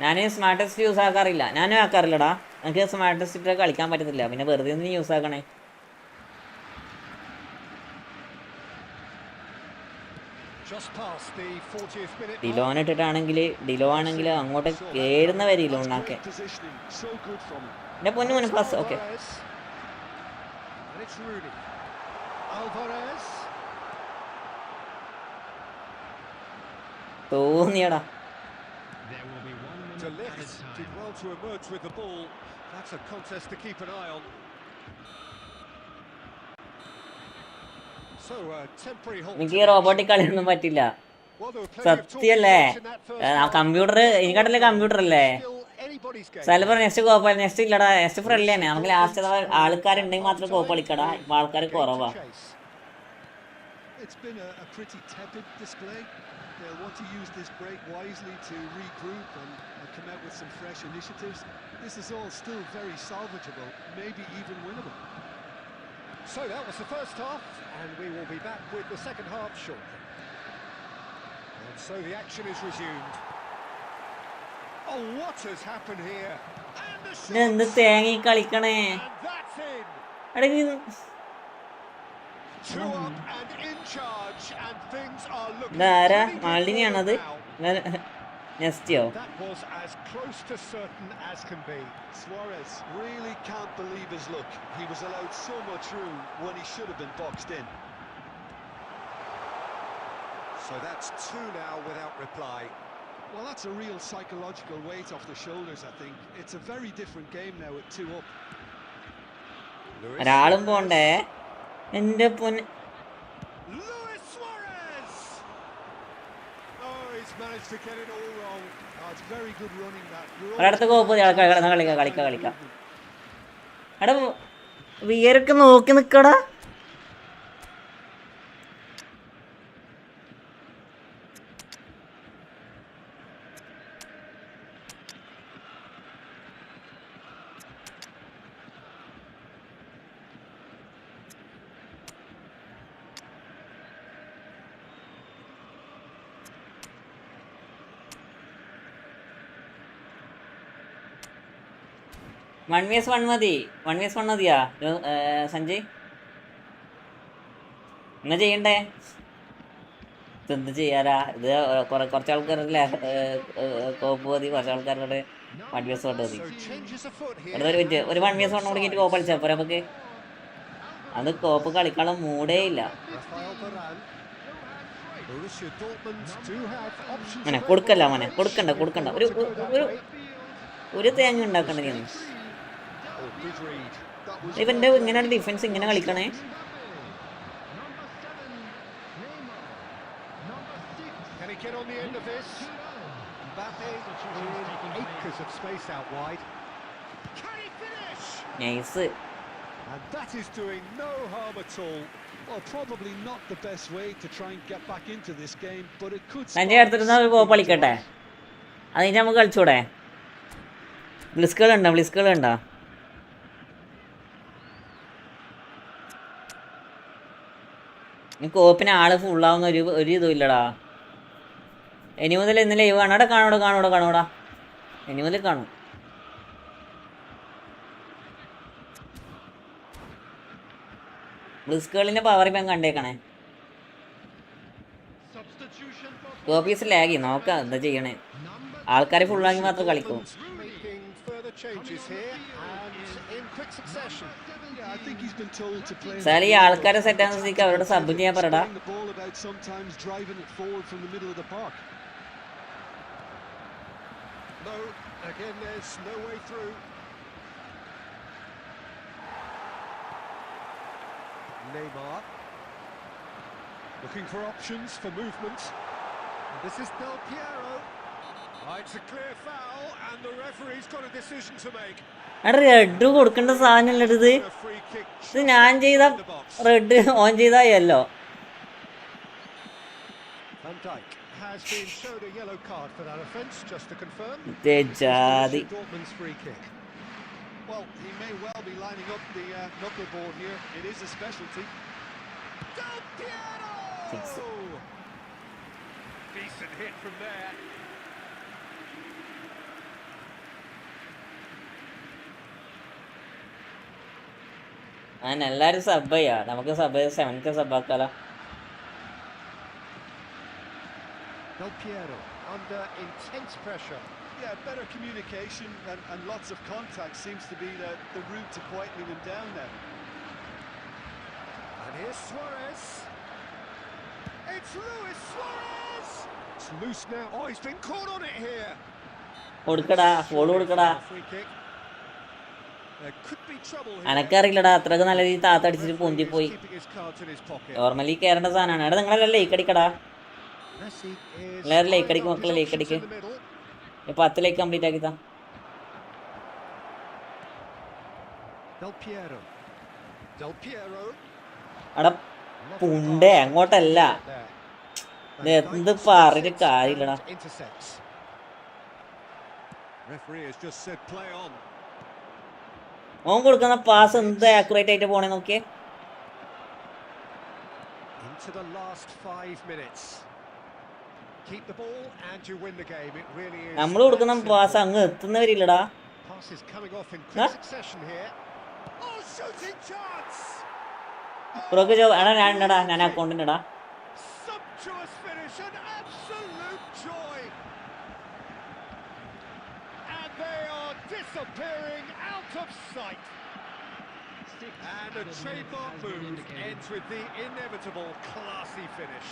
Speaker 2: ഞാൻ സ്മാർട്ടസ്റ്റ് യൂസ് ആക്കാറില്ല, ഞാനും ആക്കാറില്ലടാ. എനിക്ക് സ്മാർട്ടസ്റ്റ് കളിക്കാൻ പറ്റത്തില്ല, പിന്നെ വെറുതെ ഒന്ന് യൂസ് ആക്കണേ. ഡിലോൺ ഇട്ടിട്ടാണെങ്കിൽ ഡിലോ ആണെങ്കിൽ അങ്ങോട്ട് കേറുന്ന വരില്ല ഉണ്ടാക്കെ. എന്റെ പൊന്നു മോനെ പ്ലസ് ഓക്കെ. തോന്നിയടാ. എനിക്ക് റോബോട്ടിക് കളിയൊന്നും പറ്റില്ല സത്യല്ലേ. കമ്പ്യൂട്ടർ എനിക്കാട്ടല്ലേ കമ്പ്യൂട്ടർ അല്ലേ. ചിലപ്പോൾ നെക്സ്റ്റ് കോപ്പ നെക്സ്റ്റ് ഇല്ലടാ, നെക്സ്റ്റ് ഫ്രണ്ട്ലി തന്നെ. നമുക്ക് ലാസ്റ്റ് ആൾക്കാരുണ്ടെങ്കിൽ മാത്രമേ കോപ്പ് കളിക്കടാ, ഇപ്പൊ ആൾക്കാർ കുറവാ.
Speaker 4: It's been a pretty tepid display. They'll want to use this break wisely to regroup and come out with some fresh initiatives. This is all still very salvageable, maybe even winnable.
Speaker 3: So that was the first half, and we will be back with the second half shortly. And so the action is resumed. Oh, what has happened here?
Speaker 2: എന്ത് തേങ്ങി കളിക്കണേ. ഇതാരാ മാലിന്യാണത്? നെസ്റ്റിയോ?
Speaker 3: That was as close to certain as can be.
Speaker 4: Suarez really can't believe his luck. He was allowed so much room when he should have been boxed in.
Speaker 3: So that's two now without reply.
Speaker 4: Well, that's a real psychological weight off the shoulders, I think. It's a very different game now with 2 up.
Speaker 2: ഒരാളും പോണ്ടേ എന്റെ പൊന്ന്.
Speaker 3: Luis Suarez. Oh, he's managed to get it all wrong.
Speaker 4: Oh, it's very good running that.
Speaker 2: ഒരടുത്ത് കോപ്പ് കളിക്കാം. എടാ വിയരൊക്കെ നോക്കി നിക്കടാ. One versus one മതിയാ സഞ്ജയ്? എന്നാ ചെയ്യണ്ടേ? എന്ത് ചെയ്യാറാ ഇത്? കുറച്ച് ആൾക്കാരല്ലേ കോപ്പ് മതി, കുറച്ച് ആൾക്കാരുടെ 1 vs 1 മതി. ഒരു 1 vs 1 കൂടി കോപ്പ് കളിച്ചാൽ പോരാ നമുക്ക്? അത് കോപ്പ് കളിക്കാനുള്ള മൂടേ ഇല്ല. മോനെ കൊടുക്കല്ല, മോനെ കൊടുക്കണ്ട. ഒരു തേങ്ങ ഉണ്ടാക്കണ്ട നീ. ഇവന്റെ ഇങ്ങനെയാണ് ഡിഫൻസ് ഇങ്ങനെ കളിക്കണേ. Nice.
Speaker 3: And that is doing no harm at all.
Speaker 4: Well, probably not the best way to try and get back into this game, but it could
Speaker 2: Sanjay അടുത്തിരുന്ന ഒരു കോപ്പ് കളിക്കട്ടെ, അത് കഴിഞ്ഞാൽ നമുക്ക് കളിച്ചൂടെ? ബ്ലിസ്കുകൾ ഉണ്ടോ? കോപ്പിന് ആള് ഫുള്ളാവുന്ന ഒരു ഇതും ഇല്ലടാ. ഇനി മുതൽ ഇന്ന് ലൈവ് കാണാടെ കാണൂടാ ഇനി മുതൽ കാണും. ബ്ലിസ്കുകളിന്റെ പവർ ഇപ്പം കണ്ടേക്കണേ. കോപ്പീസ് ലാഗി നോക്കാം എന്താ ചെയ്യണേ. ആൾക്കാരെ ഫുള്ളാക്കി മാത്രം കളിക്കും. സാർ ഈ ആൾക്കാരെ സെറ്റാകുന്ന സ്ഥിതിക്ക് അവരോട് സബ് ചെയ്യാൻ പറടാ.
Speaker 3: Neymar looking for options for movement. This is Del Piero. It's a clear foul and the referee's got a decision to make.
Speaker 2: Red കൊടുക്കേണ്ട സാധനമല്ല ഇത്. ഞാൻ ചെയ്ത റെഡ് ഓൺ ചെയ്ത yellow.
Speaker 3: Van Dijk has been shown a yellow card for that offence, just to confirm.
Speaker 2: ജാതി.
Speaker 3: Dortmund's free kick.
Speaker 4: Well, he may well be lining up the knuckleball here. It is a specialty.
Speaker 3: Del Piero! Decent hit from there.
Speaker 2: അങ്ങനെ എല്ലാവരും sub ചെയ്യാ. നമുക്ക് sub 7K സബ്ബാക്കാലോ.
Speaker 3: Del Piero under intense pressure.
Speaker 4: Yeah, better communication and lots of contact seems to be the route to quietening him down there.
Speaker 3: And here's Suarez. It's Luis Suarez! It's loose now. Oh, he's been caught on it here.
Speaker 2: കൊടുക്കടാ, foul കൊടുക്കടാ.
Speaker 3: Free kick. There could be trouble here.
Speaker 2: അനക്കറിയില്ലടാ, അത്രക്ക് നല്ല രീതിയിൽ താത്തടിച്ചിട്ട് പൊന്തിപ്പോയി.
Speaker 3: Keeping his cards in his pocket.
Speaker 2: Normally കയറേണ്ട സാധനമാണ്. എടാ നിങ്ങളെല്ലാം ലേക്ക് അടിക്കടാ.
Speaker 3: Messi is
Speaker 2: എല്ലാവരും ലേക്ക് അടിക്കും മക്കളെ, ലേക്ക് അടിക്ക്. 10 ലേക്ക് കംപ്ലീറ്റ് ആക്കിത്താ.
Speaker 3: Del Piero.
Speaker 2: എടാ പുണ്ടേ അങ്ങോട്ടല്ല. എന്ത് പറഞ്ഞിട്ട് കാര്യമില്ലടാ.
Speaker 3: Referee has just said play on.
Speaker 2: ഓൻ കൊടുക്കുന്ന പാസ് എന്ത് ആക്യുറേറ്റ് ആയിട്ട് പോണേ നോക്കിയേ.
Speaker 3: Into the last 5 minutes. Keep the ball and you win the game. It really is.
Speaker 2: നമ്മൾ കൊടുക്കുന്ന പാസ് അങ്ങ് എത്തുന്നവരില്ലടാ.
Speaker 3: Pass is coming off in quick succession here. Oh, shooting chance.
Speaker 2: പുറകെ ഞാൻ അക്കൗണ്ടിൻ്റെടാ.
Speaker 3: Sumptuous finish, an absolute joy. And they are disappearing out of sight. And a trademark move ends with the inevitable classy finish.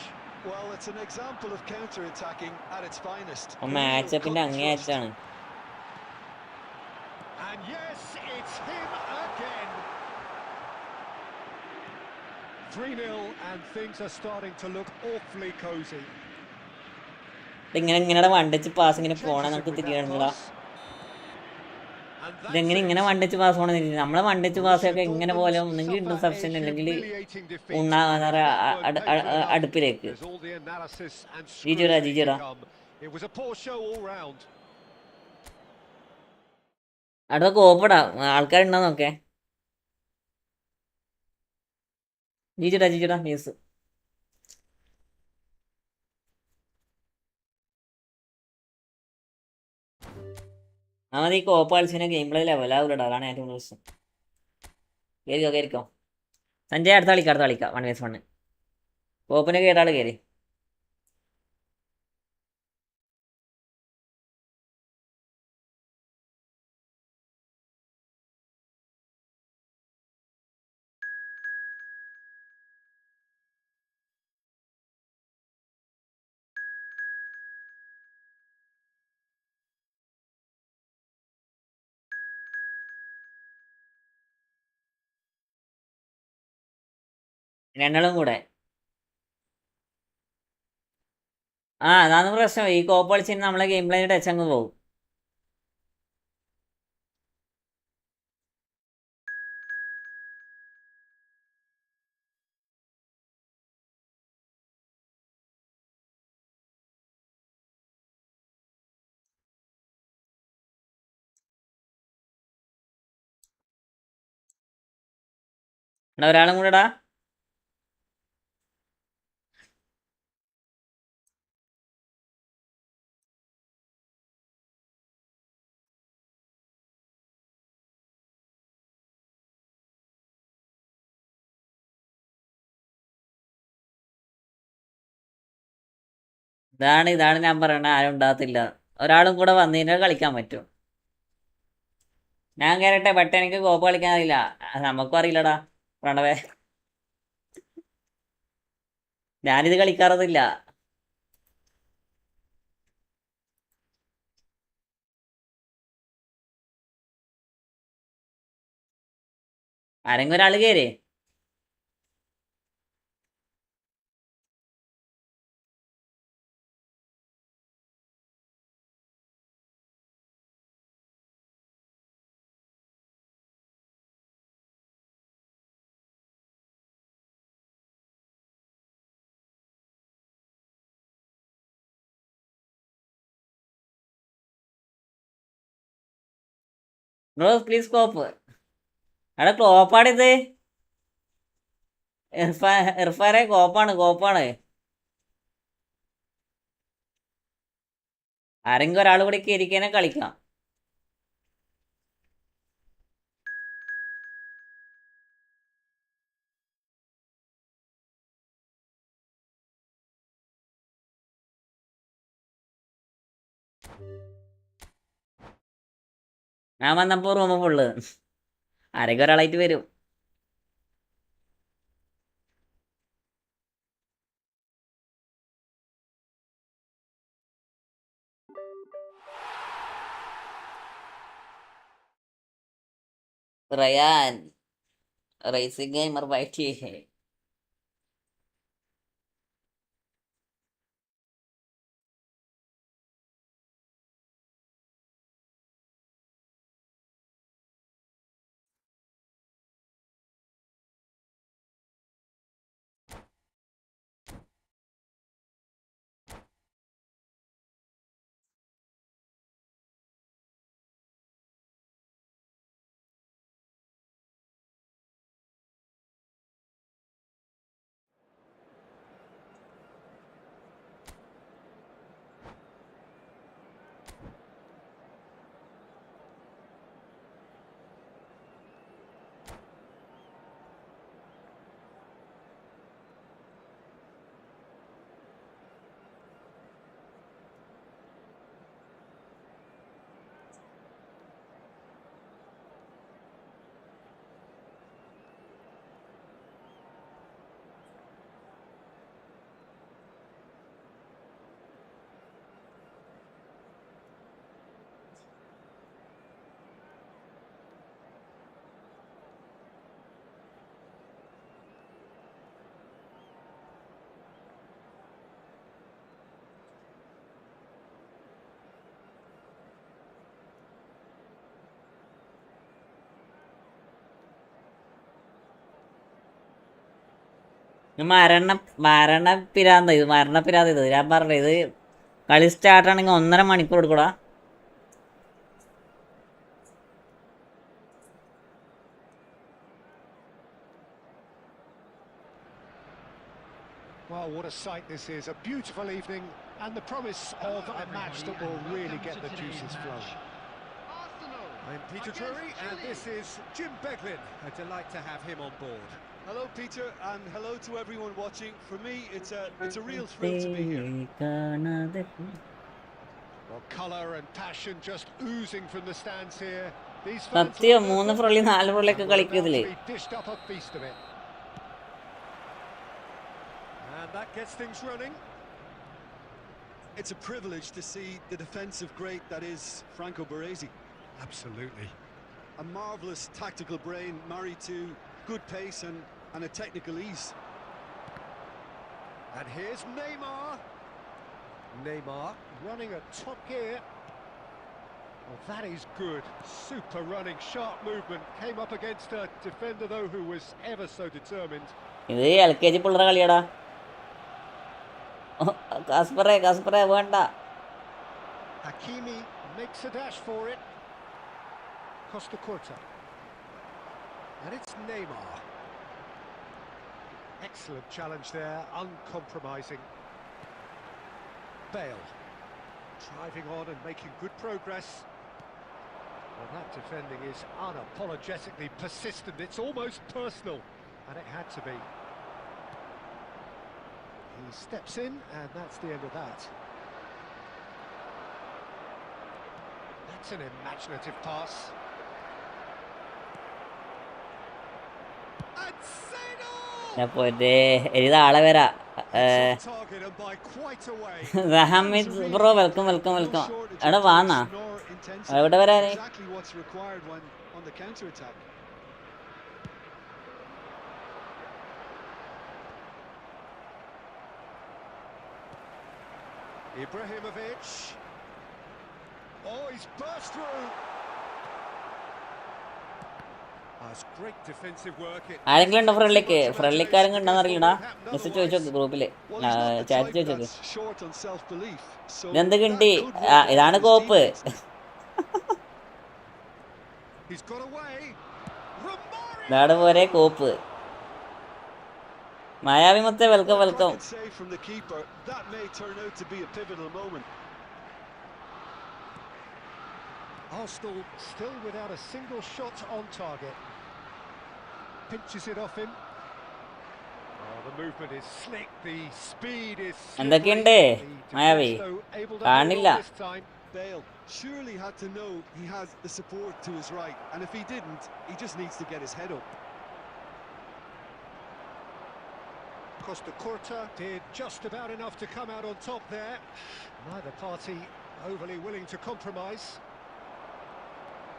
Speaker 4: Well, it's an example of counter-attacking at its finest.
Speaker 2: മാച്ചപ്പിന്റെ അങ്ങേയറ്റാണ്.
Speaker 3: And yes, it's him again. 3-0 and things are starting to look awfully cozy.
Speaker 2: ഇങ്ങനെ വണ്ടച്ച് pass ഇങ്ങനെ പോണേ നമുക്ക് തിരിയണല്ലോ. ഇതെങ്ങനെ ഇങ്ങനെ വണ്ടച്ച് pass പോണ നമ്മളെ വണ്ടച്ച് പാസ്സൊക്കെ ഇങ്ങനെ പോലെ ഒന്നെങ്കിൽ ഇന്റർസെപ്ഷൻ അല്ലെങ്കിൽ അടുപ്പിലേക്ക്. ജിജിടാ അടുത്ത കോപ്പടാ ആൾക്കാരുണ്ടോ നോക്കേ. ജിജിടാ ന്യൂസ്. ഈ കോപ്പ കളിച്ചതിന് ഗെയിം പ്ലേ ലെവലാവില്ലടാ, അതാണ് ഏറ്റവും പ്രശ്നം. കയറിക്കോ. സഞ്ജയ് അടുത്ത കളിക്കാം 1v1. കോപ്പിന് കേട്ടാൾ കയറി. രണ്ടാളും കൂടെ. അതാണ് പ്രശ്നം. ഈ കോപ്പ് കളിച്ചിട്ട് നമ്മളെ ഗെയിം പ്ലേ ടച്ച് അങ്ങ് പോകും. എടാ ഒരാളും കൂടെടാ. ഇതാണ് ഞാൻ പറയണ, ആരും ഉണ്ടാകത്തില്ല. ഒരാളും കൂടെ വന്നു കഴിഞ്ഞാൽ കളിക്കാൻ പറ്റും. ഞാൻ കയറട്ടെ, പക്ഷെ എനിക്ക് കോപ്പ് കളിക്കാൻ അറിയില്ല. നമുക്കും അറിയില്ലടാ പ്രണവേ. ഞാനിത് കളിക്കാറൊന്നുമില്ല. ആരെങ്കിലും ഒരാൾ കയറി. ബ്രോ പ്ലീസ് കോപ്പ്. എടാ കോപ്പാണിത്. ഇർഫാനെ കോപ്പാണ്. ആരെങ്കിലും ഒരാൾ കൂടി കയറിക്കാനെ കളിക്കാം. ഞാൻ വന്നപ്പോ റൂമ് ഫുള്ള്. ആരെങ്കിലും ഒരാളായിട്ട് വരും. Ryan racing gamer white. മരണപ്പിരാന്ത് ഇത്. ഞാൻ പറഞ്ഞത് ഇത് കളി സ്റ്റാർട്ടാണെങ്കിൽ 1.5 മണിക്കൂർ എടുക്കൂടാ.
Speaker 3: Well, what a sight this is. A beautiful evening and the promise of a match that will really get the juices flowing. I'm Peter Drury and this is Jim Beglin. A delight to have him on board.
Speaker 4: Hello, Peter, and hello to everyone watching. For me, it's a real thrill to be here.
Speaker 3: Well, colour and passion just oozing from the stands here. These
Speaker 2: സത്യം 3 ഫ്രോളി 4 ഫ്രോളിയൊക്കെ കളിക്കുന്നതില്.
Speaker 3: dished up a feast of it. And that gets things running.
Speaker 4: It's a privilege to see the defensive great that is Franco Baresi.
Speaker 3: Absolutely.
Speaker 4: A marvellous tactical brain married to good pace and a technical ease.
Speaker 3: And here's Neymar. Neymar running at top gear. Oh, that is good. Super running, sharp movement. Came up against a defender, though, who was ever so determined.
Speaker 2: ഇത് LKG പിള്ളേരെ കളിയാടാ. കാസ്പറെ വേണ്ട.
Speaker 3: Hakimi makes a dash for it. Costa Curta. And it's Neymar. Excellent challenge there, uncompromising. Bale, driving on and making good progress. Well, that defending is unapologetically persistent. It's almost personal, and it had to be. He steps in, and that's the end of that. That's an imaginative pass. And
Speaker 2: എഴുത ആളെ വരാ
Speaker 3: target and by quite a way.
Speaker 2: Rahamid bro welcome എടാ വാന്നാ എവിടെ വരാനേ
Speaker 4: Exactly what's required when on the counter attack.
Speaker 3: Ibrahimovic. Oh, he's burst through. That's great defensive work.
Speaker 2: ആരെങ്കിലും ഉണ്ടോ ഫ്രണ്ട്ലിക്ക് ആരെങ്കിലും ഉണ്ടോന്ന് അറിയില്ലടാ message ചോദിച്ചോക്ക് ഗ്രൂപ്പില് ചാറ്റ് ചോദിച്ചോക്ക് ഇതെന്ത് കിണ്ടി ഇതാണ് കോപ്പ് ഇതാണ് പോരെ കോപ്പ് മായാവി മൊത്തം welcome
Speaker 3: Arsenal still without a single shot on target. Pinches it off him. Oh, the movement is slick, the speed is
Speaker 2: എന്തൊക്കെയുണ്ട് മായാവി കാണില്ല
Speaker 4: Bale surely had to know he has the support to his right, and if he didn't, he just needs to get his head up.
Speaker 3: Costa Curta did just about enough to come out on top there. Neither party overly willing to compromise.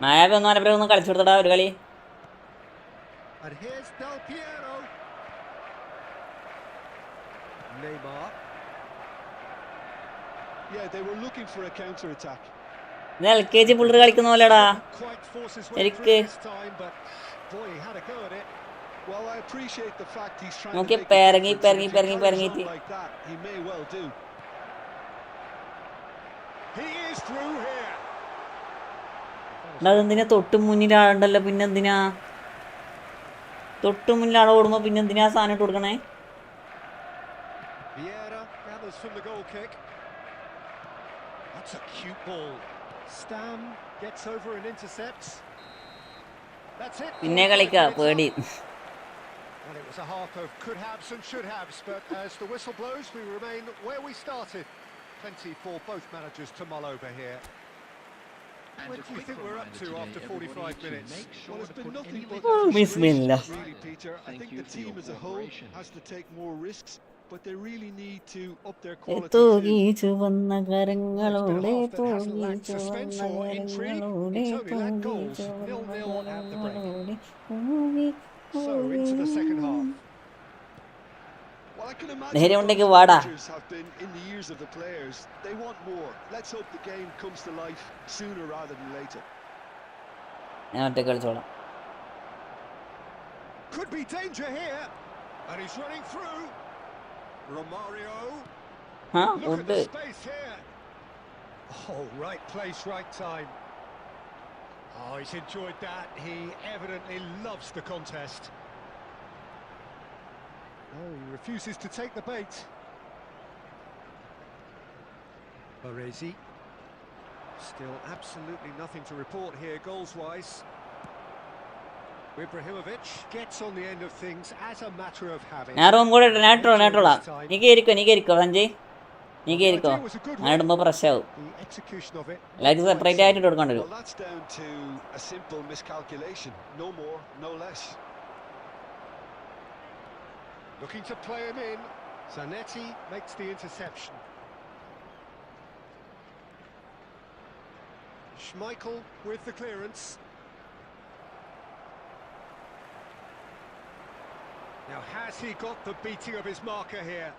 Speaker 2: മായാവി ഒന്നും കളിച്ചു കൊടുത്തടാ ഒരു കളി
Speaker 3: And here's Del Piero. Neymar.
Speaker 4: Yeah, they were looking for a counter attack.
Speaker 2: ഇത് LKG പിള്ളേർ കളിക്കുന്ന പോലെടാ
Speaker 3: Quite forces way
Speaker 2: ശരിക്ക്
Speaker 3: through this time, but boy, he had a go at it.
Speaker 4: Well, I appreciate the fact he's trying
Speaker 2: നോക്കി
Speaker 4: to make
Speaker 2: പെരങ്ങി
Speaker 4: a difference. If he carries
Speaker 2: പെരങ്ങി
Speaker 4: on like that, he may well do.
Speaker 3: He is through here.
Speaker 2: അതെന്തിനാ തൊട്ട് മുന്നിലാളുണ്ടല്ലോ പിന്നെന്തിനാ തൊട്ട് മുന്നിലാളെ ഓടുമ്പോ പിന്നെന്തിനാ സാധനം ഇട്ട് കൊടുക്കണേ
Speaker 3: Vieira gathers from the goal kick. That's a cute ball. Stam gets over and intercepts. That's it.
Speaker 2: പിന്നെ കളിക്കാ പേടി
Speaker 3: Well, it was a half of could haves and should haves, but as the whistle blows, we remain where we started. Plenty for both managers to mull over here. What do you think we're up to after 45 minutes?
Speaker 4: Well, it's been nothing but
Speaker 2: Bismillah.
Speaker 4: really, Peter. I think the team as a whole has to take more risks, but they really need to up their quality too.
Speaker 2: തൂകിച്ചു വന്ന കരങ്ങളോടെ
Speaker 3: It's only let goals, 0-0 at the break. So into the second half.
Speaker 4: Well, I can
Speaker 2: നേരെ
Speaker 4: imagine
Speaker 2: ഉണ്ടെങ്കിൽ
Speaker 4: those
Speaker 2: വാടാ
Speaker 4: managers have been in the ears of the players. They want more. Let's hope the game comes to life sooner rather than later.
Speaker 2: ഞാൻ ഒറ്റ കളിച്ചോളാം
Speaker 3: Could be danger here, and he's running through. Romario. Look at the space here. Oh, right place, right time. Oh, he's enjoyed that. He evidently loves the contest. Oh, he refuses to take the bait. Baresi. Still absolutely nothing to report here goals-wise. Ibrahimovic gets on the end of things as a matter of habit.
Speaker 2: ഞാൻ room കൂടെ നേട്ടോളാം നീ കേറിക്കോ സഞ്ജയ് നീ കേറിക്കോ ഞാൻ ഇടുമ്പോ പ്രശ്നമാവും എല്ലാവർക്കും സെപ്പറേറ്റ് ആയിട്ട് ഇട്ട് കൊടുക്കേണ്ടി വരും
Speaker 4: Well, that's down to a simple miscalculation. No more, no less.
Speaker 3: Looking to play him in. Zanetti makes the interception. Schmeichel with the clearance. Now, has he got the beating of his marker here?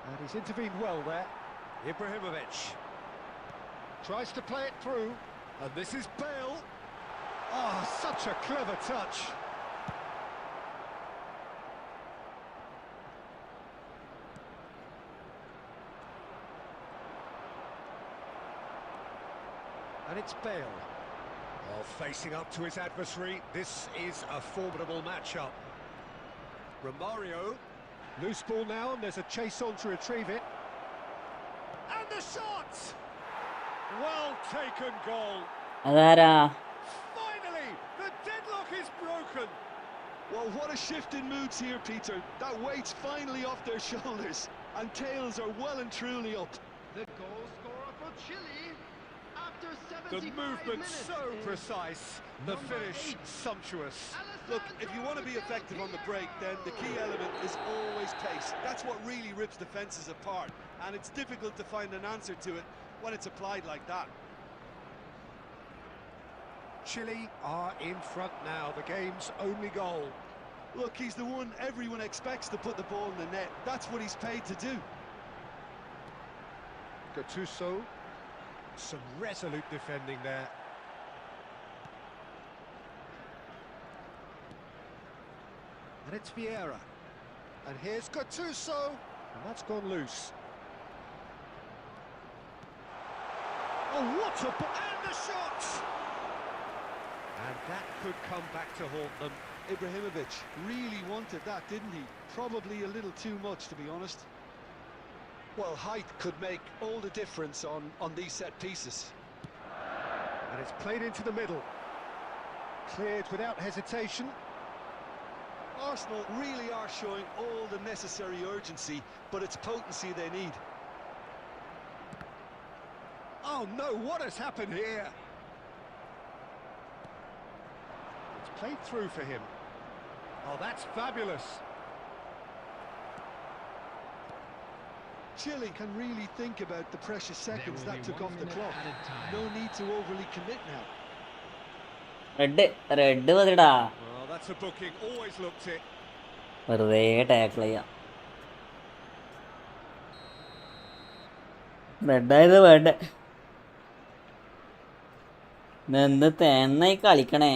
Speaker 3: And he's intervened well there. Ibrahimovic tries to play it through, and this is Bale. Oh, such a clever touch. And it's Bale. Well, facing up to his adversary, this is a formidable matchup. Romario, loose ball now, and there's a chase on to retrieve it. And the shot! Well taken goal.
Speaker 2: അതാരാ?
Speaker 3: Finally, the deadlock is broken.
Speaker 4: Well, what a shift in moods here, Peter. That weight's finally off their shoulders, and tails are well and truly up.
Speaker 5: The goal scorer for Chile after
Speaker 3: The
Speaker 5: 75
Speaker 3: movement
Speaker 5: minutes
Speaker 3: so
Speaker 5: is
Speaker 3: precise, the
Speaker 5: number
Speaker 3: finish
Speaker 5: 8.
Speaker 3: sumptuous.
Speaker 4: Look, if you want to be effective on the break, then the key element is always pace. That's what really rips defences apart, and it's difficult to find an answer to it when it's applied like that.
Speaker 3: Chile are in front now, the game's only goal.
Speaker 4: Look, he's the one everyone expects to put the ball in the net. That's what he's paid to do.
Speaker 3: Gattuso, some resolute defending there. And it's Vieira. And here's Gattuso. And that's gone loose. Oh, what a... And the shot! And that could come back to haunt them.
Speaker 4: Ibrahimovic really wanted that, didn't he? Probably a little too much, to be honest. Well, height could make all the difference on these set pieces.
Speaker 3: And it's played into the middle. Cleared without hesitation.
Speaker 4: Arsenal really are showing all the necessary urgency, but it's potency they need.
Speaker 3: Oh no, what has happened here? It's played through for him. Oh, that's fabulous.
Speaker 4: Chile can really think about the precious seconds that took off the clock. No need to overly commit now.
Speaker 2: Red മതിടാ.
Speaker 3: Well, that's a booking, always looked it.
Speaker 2: വെറുതെ tackle ചെയ്യാം. റെഡായത് വേണ്ട. എന്ത് തേന്നായി കളിക്കണേ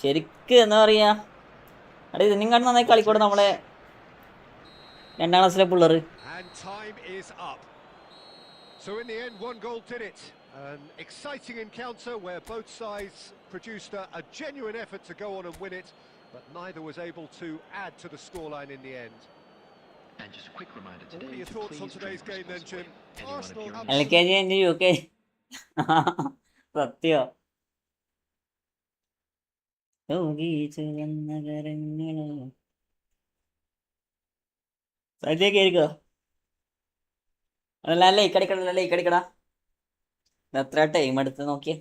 Speaker 2: ശരിക്ക്. എന്താ പറയാ, അവിടെ ഇതിനും കണ്ട് നന്നായി കളിക്കൂടെ നമ്മളെ 2ാം ക്ലാസ്സിലെ പിള്ളേർ.
Speaker 3: And time is up. So in the end, one goal did it. An exciting encounter where both sides produced a genuine effort to go on and win it, but neither was able to add to the scoreline in the end.
Speaker 5: And just a quick reminder today.
Speaker 3: What are your thoughts on today's game then, Jim?
Speaker 4: Arsenal
Speaker 2: LKG and UK. സത്യോ. സദ്യക്കോ അല്ല ഇക്കടിക്കടാ. എത്ര time എടുത്ത് നോക്കിയേ.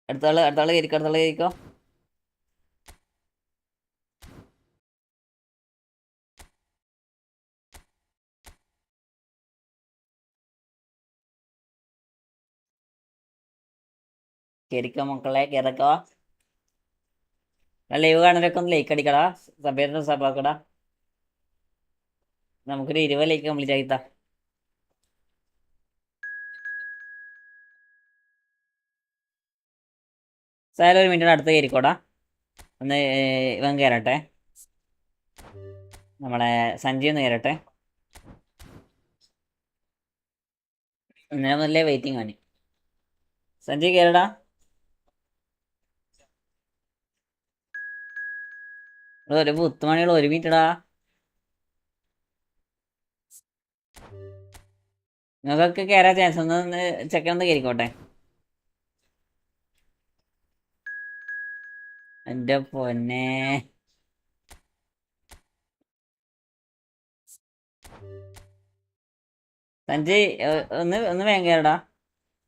Speaker 2: അടുത്താള് കേരിക്കോ. കേറിക്കോ മക്കളെ, കേറക്കോ. Live കാണാനൊക്കെ ഒന്ന് like അടിക്കടാ. സബാക്കടാ. നമുക്കൊരു 20 ലൈക്ക് കംപ്ലീറ്റ് ആയിത്താ. സായാലും ഒരു മിനിറ്റ് അടുത്ത് കയറിക്കോടാ. ഒന്ന് ഇവൻ കയറട്ടെ, നമ്മളെ സഞ്ജയ് ഒന്ന് കയറട്ടെ. ഇന്നലെ മുതലേ വെയിറ്റിംഗ് ആണ്. സഞ്ജയ് കയറടാ. ഒരു 10 മണിയുള്ള 1 മിനിറ്റടാ. നിങ്ങൾക്കൊക്കെ കയറാൻ ചാൻസ് ഒന്ന് ചെക്കൻ ഒന്ന് കയറിക്കോട്ടെ. എൻ്റെ പൊന്നെ, സഞ്ജയ് ഒന്ന് വേഗം കയറടാ.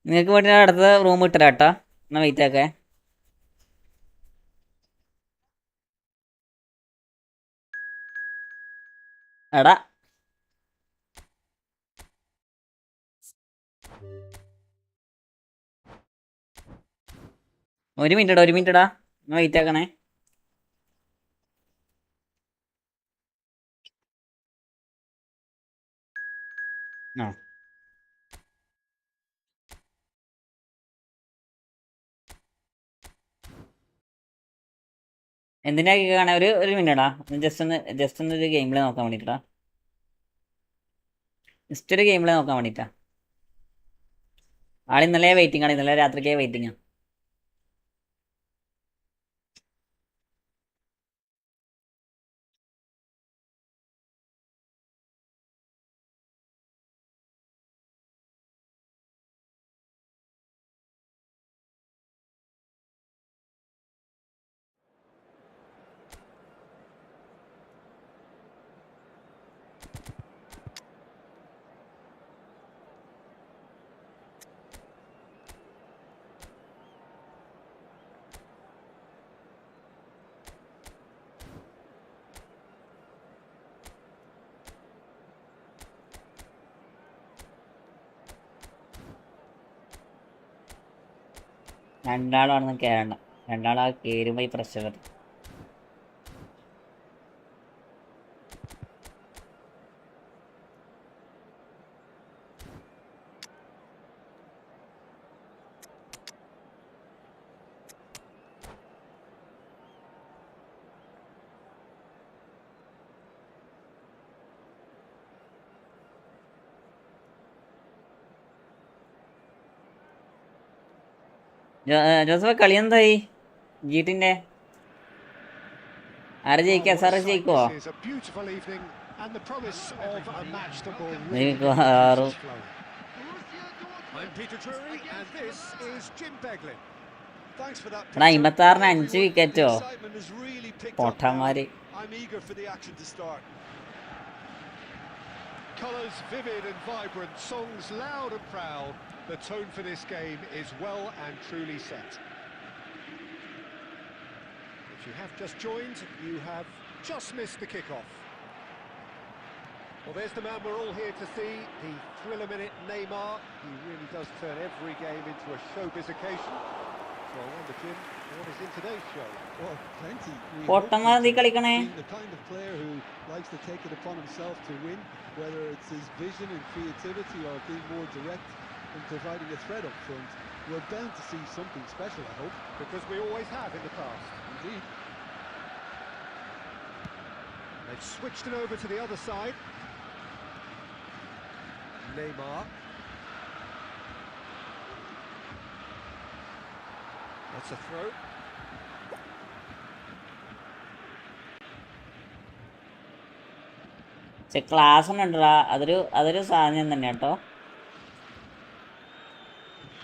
Speaker 2: നിങ്ങൾക്ക് വേണ്ടി ഞാൻ അടുത്ത റൂം ഇട്ടരാട്ടാ. എന്നാ വെയിറ്റ് ആക്കേ. എടാ ഒരു മിനിറ്റടാ. എന്നാ വെയിറ്റ് ആക്കണേ. ആ എന്തിനാ കാണാൻ ഒരു മിനിറ്റടാ. ജസ്റ്റ് ഒന്ന് ഒരു ഗെയിമിൽ നോക്കാൻ വേണ്ടിട്ടാ. ജസ്റ്റ് ഒരു ഗെയിമിൽ നോക്കാൻ വേണ്ടിയിട്ടാ. ഇന്നലെ വെയിറ്റിംഗ് ആണ്, ഇന്നലെ രാത്രിക്കേ വെയിറ്റിംഗ് ആണ്. രണ്ടാളാണെന്ന് കയറണ്ട, രണ്ടാളാ കയറുമ്പോൾ ഈ പ്രശ്നം വരും. ജോസഫ് കളി എന്തായി ജീട്ടിന്റെ? ആര് ജയിക്കുക? സാറ് ജയിക്കുവോ? എടാ 56-ന് 5 വിക്കറ്റോ? പൊട്ടന്മാര്.
Speaker 3: Colours vivid and vibrant, songs loud and proud. The tone for this game is well and truly set. If you have just joined, you have just missed the kick-off. Well, there's the man we're all here to see, the thriller-minute Neymar. He really does turn every game into a showbiz occasion. So I wonder, Jim, what is in today's show?
Speaker 4: Well, plenty.
Speaker 2: പൊട്ടന്മാര് കളിക്കണേ.
Speaker 4: The kind of player who likes to take it upon himself to win, whether it's his vision and creativity or being more direct in providing a threat up front. We're bound to see something special, I hope.
Speaker 3: Because we always have in the past.
Speaker 4: Indeed.
Speaker 3: They've switched it over to the other side. Neymar. That's a throw.
Speaker 2: Class ഉണ്ടല്ലോ, അതൊരു സാധനം തന്നെ കേട്ടോ.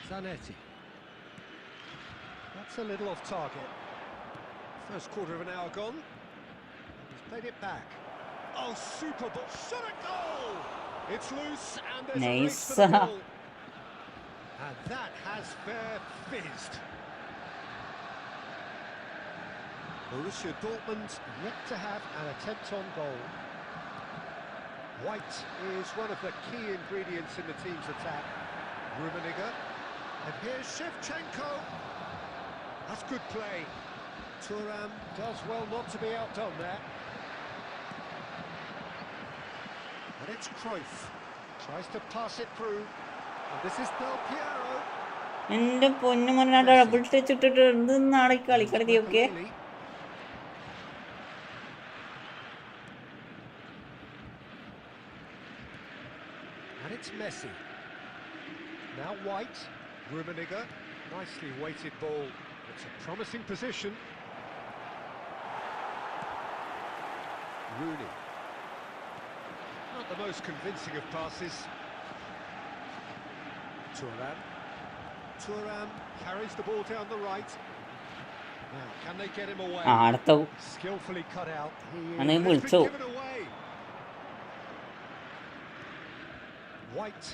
Speaker 3: Zanetti. That's a little off target. First quarter of an hour gone. He's played it back. Oh, super ball. Shot a goal! It's loose and there's a race for the ball. And that has fair fizzed. Borussia Dortmund yet to have an attempt on goal. White is one of the key ingredients in the team's attack. Rummenigge. And here's Shevchenko. That's good play. Thuram does well not to be outdone there. And it's Cruyff. Tries to pass it through. And this is Del Piero.
Speaker 2: എന്റെ പൊന്നുമോനെ double touch ഇട്ടിട്ട് എന്താണ് കളിക്കണതൊക്കെ?
Speaker 3: And it's Messi. Now White, Rummenigge, nicely weighted ball. It's a promising position. Rooney. Not the most convincing of passes. Thuram carries the ball down the right. Now, can they get him away? Skillfully cut out. He has been given away. White.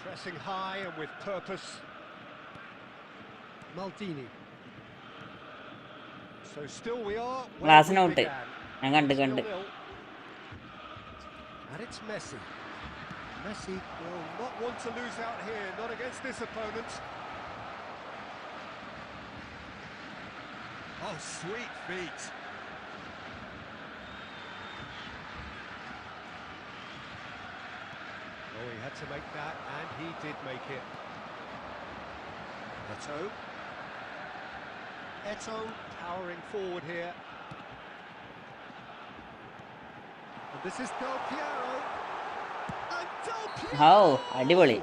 Speaker 3: Pressing high and with purpose. Maldini. So still we are where we began. And it's Messi. Messi will not want to lose out here, not against this opponent. Oh, sweet feet. Oh, he had to make that, and he did make it. Eto'o powering forward here. And This is Del Piero. And Del Piero.
Speaker 2: How അടിപൊളി.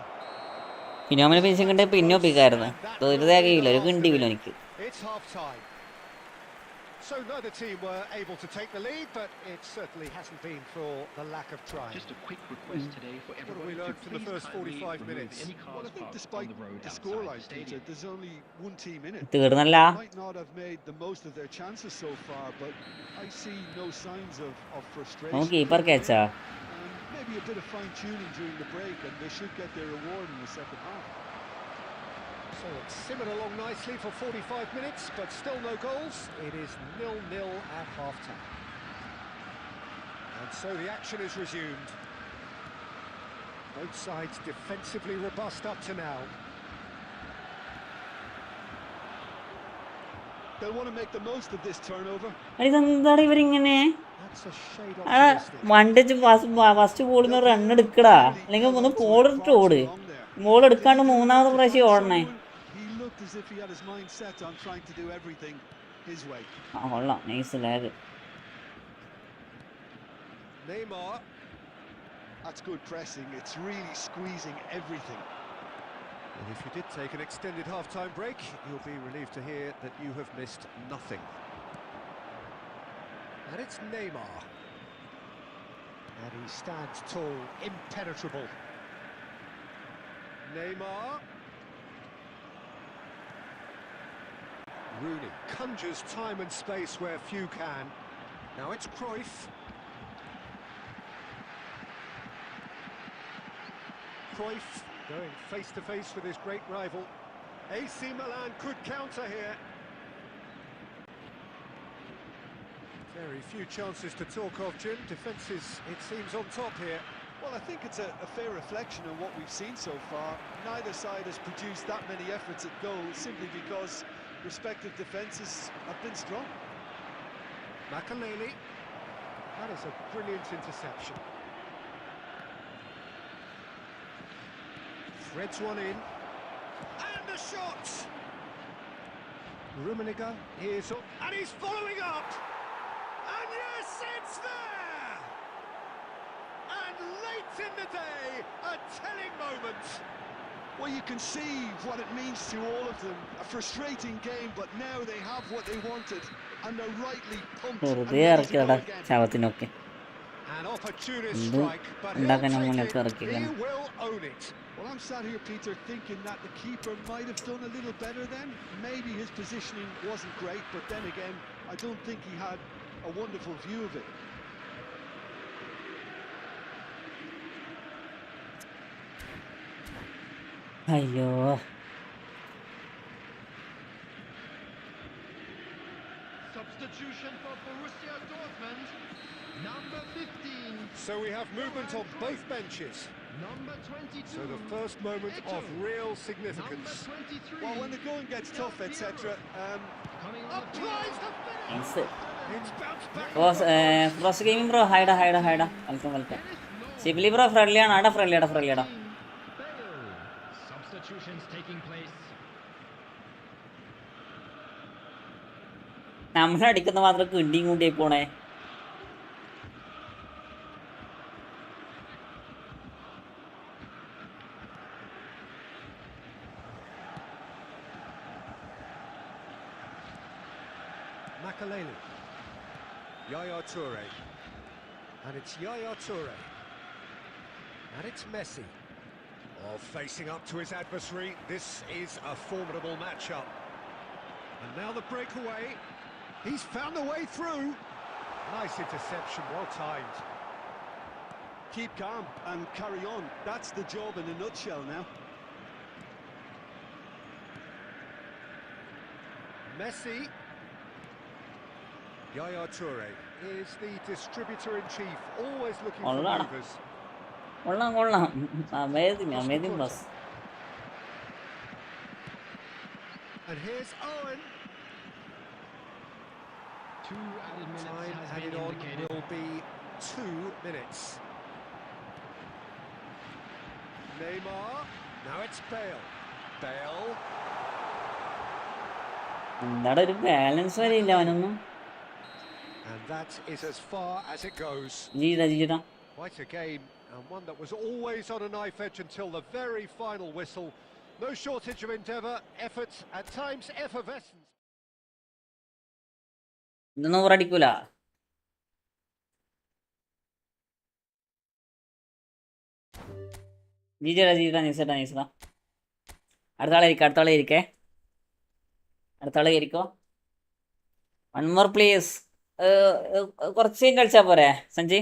Speaker 2: പിന്നെ അവനെ finishing കണ്ടേ പിന്നെ ഒപ്പിക്കായിരുന്നു. ഒരു തേകയില്ല, ഒരു കിണ്ടിയില്ല എനിക്ക്.
Speaker 3: It's half time. So neither team were able to take the lead, but it certainly hasn't been for the lack of trying.
Speaker 6: Just a quick request today for everyone.
Speaker 3: What have we learned from the first 45 minutes?
Speaker 6: Well, I think despite
Speaker 4: The scoreline, Peter, there's only one team in it.
Speaker 2: തീർന്നല്ല.
Speaker 4: Might not have made the most of their chances so far, but I see no signs of frustration.
Speaker 2: Keeper കേച്ചാ.
Speaker 4: Maybe a bit of fine-tuning during the break, and they should get their reward in the second half.
Speaker 3: So it's simmered along nicely for 45 minutes, but still no goals. It is 0-0 at half-time. And so the action is resumed. Both sides defensively robust up to now.
Speaker 4: They'll want to make the most of this turnover.
Speaker 2: ഇതെന്താണ് ഇവരിങ്ങനെ?
Speaker 3: That's a shade
Speaker 2: ആ
Speaker 3: optimistic.
Speaker 2: വണ്ടിച്ച് first ബോളിന് run എടുക്കടാ, അല്ലെങ്കിൽ ഒന്ന് ബോളിട്ട് ഓട്. Ball എടുക്കാണ്ട് മൂന്നാമത് പ്രാവശ്യം ഓടണേ.
Speaker 4: He looked as if he had his mind set on trying to do everything his way.
Speaker 2: ആ കൊള്ളാം, nice lag.
Speaker 3: Neymar.
Speaker 4: That's good pressing. It's really squeezing everything.
Speaker 3: And if you did take an extended half-time break, you'll be relieved to hear that you have missed nothing. And it's Neymar. And he stands tall, impenetrable. Neymar. Rooney conjures time and space where few can. Now it's Cruyff. Cruyff going face-to-face with his great rival. AC Milan could counter here. Very few chances to talk of, Jim. Defences, it seems, on top here.
Speaker 4: Well, I think it's a fair reflection on what we've seen so far. Neither side has produced that many efforts at goal simply because respective defences have been strong.
Speaker 3: Makaleli. That is a brilliant interception. Threads one in. And a shot! Rummenigge is up. And he's following up! And yes, it's there! And late in the day, a telling moment.
Speaker 4: Well, you can see what it means to all of them. A frustrating game, but now they have what they wanted. And they're rightly pumped. And ready to go again.
Speaker 2: ചാവത്തിനൊക്കെ
Speaker 3: An opportunist strike, but he'll take it. He will own it.
Speaker 4: Well, I'm sat here, Peter, thinking that the keeper might have done a little better then. Maybe his positioning wasn't great, but then again, I don't think he had a wonderful view of it.
Speaker 2: അയ്യോ.
Speaker 5: Substitution for Borussia Dortmund. Number 15.
Speaker 3: So we have movement on both benches.
Speaker 5: Number 22.
Speaker 3: So the first moment of real significance.
Speaker 5: Number 23.
Speaker 4: Well, when the going gets tough, etc.,
Speaker 5: Coming on the
Speaker 3: Applies the finish.
Speaker 2: Nice.
Speaker 3: It's bounced back.
Speaker 2: Frost gaming bro, ഹൈഡാ. Welcome. സിബിലി bro friendly ആണ്. ആടാ ഫ്രണ്ട്ലിയാടാ.
Speaker 5: Bale. Substitutions taking place.
Speaker 2: നമ്മളടിക്കുന്ന മാത്രം കിണ്ടിയും കൂട്ടിയായി പോണേ.
Speaker 3: Makaleli. Yaya Toure. And it's Yaya Toure. And it's Messi. Oh, facing up to his adversary. This is a formidable matchup. And now the breakaway. He's found the way through. Nice interception, well timed.
Speaker 4: keep calm and carry on. That's the job in a nutshell now.
Speaker 3: Messi. Yaya Toure is the distributor-in-chief, always looking for movers.
Speaker 2: Amazing pass.
Speaker 3: And here's Owen.
Speaker 5: 2 added minutes
Speaker 3: Time
Speaker 5: has
Speaker 3: added
Speaker 5: been
Speaker 3: on
Speaker 5: indicated.
Speaker 3: will be 2 minutes. Neymar. Now it's Bale. Bale.
Speaker 2: എന്താണ് ഒരു balance വരെ ഇല്ല അവനൊന്നും.
Speaker 3: And that is as far as it goes.
Speaker 2: Jeeja
Speaker 3: Quite a game, and one that was always on a knife edge until the very final whistle. No shortage of endeavour, effort, at times effervescence.
Speaker 2: ഇതൊന്നും ഓവറടിക്കൂല. ജീജ നൈസടാ. അടുത്ത ആളെ ഇരിക്കേ. ഇരിക്കോ. 1 more please. കുറച്ച് കളിച്ചാൽ പോരെ സഞ്ജി?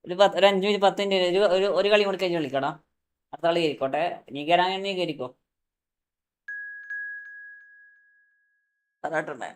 Speaker 2: ഒരു 5 minute 10 minute ഒരു കളി കൂടി കഴിഞ്ഞ് കളിക്കടാ. അടുത്ത കളി കയറിക്കോട്ടെ. നീ കയറാൻ നീ കയറിക്കോ. അതാട്ടുണ്ടേ.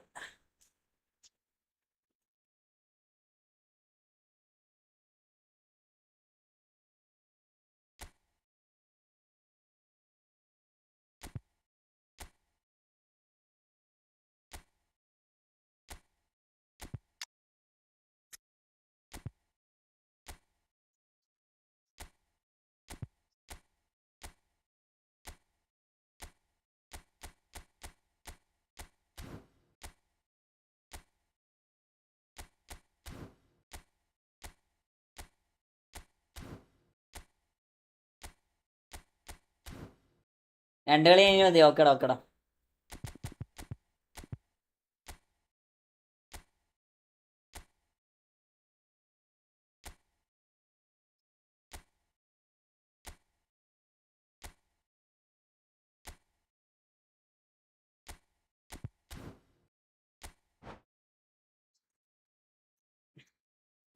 Speaker 2: രണ്ട് കളി കഴിഞ്ഞ് മതി. ഓക്കെടാ.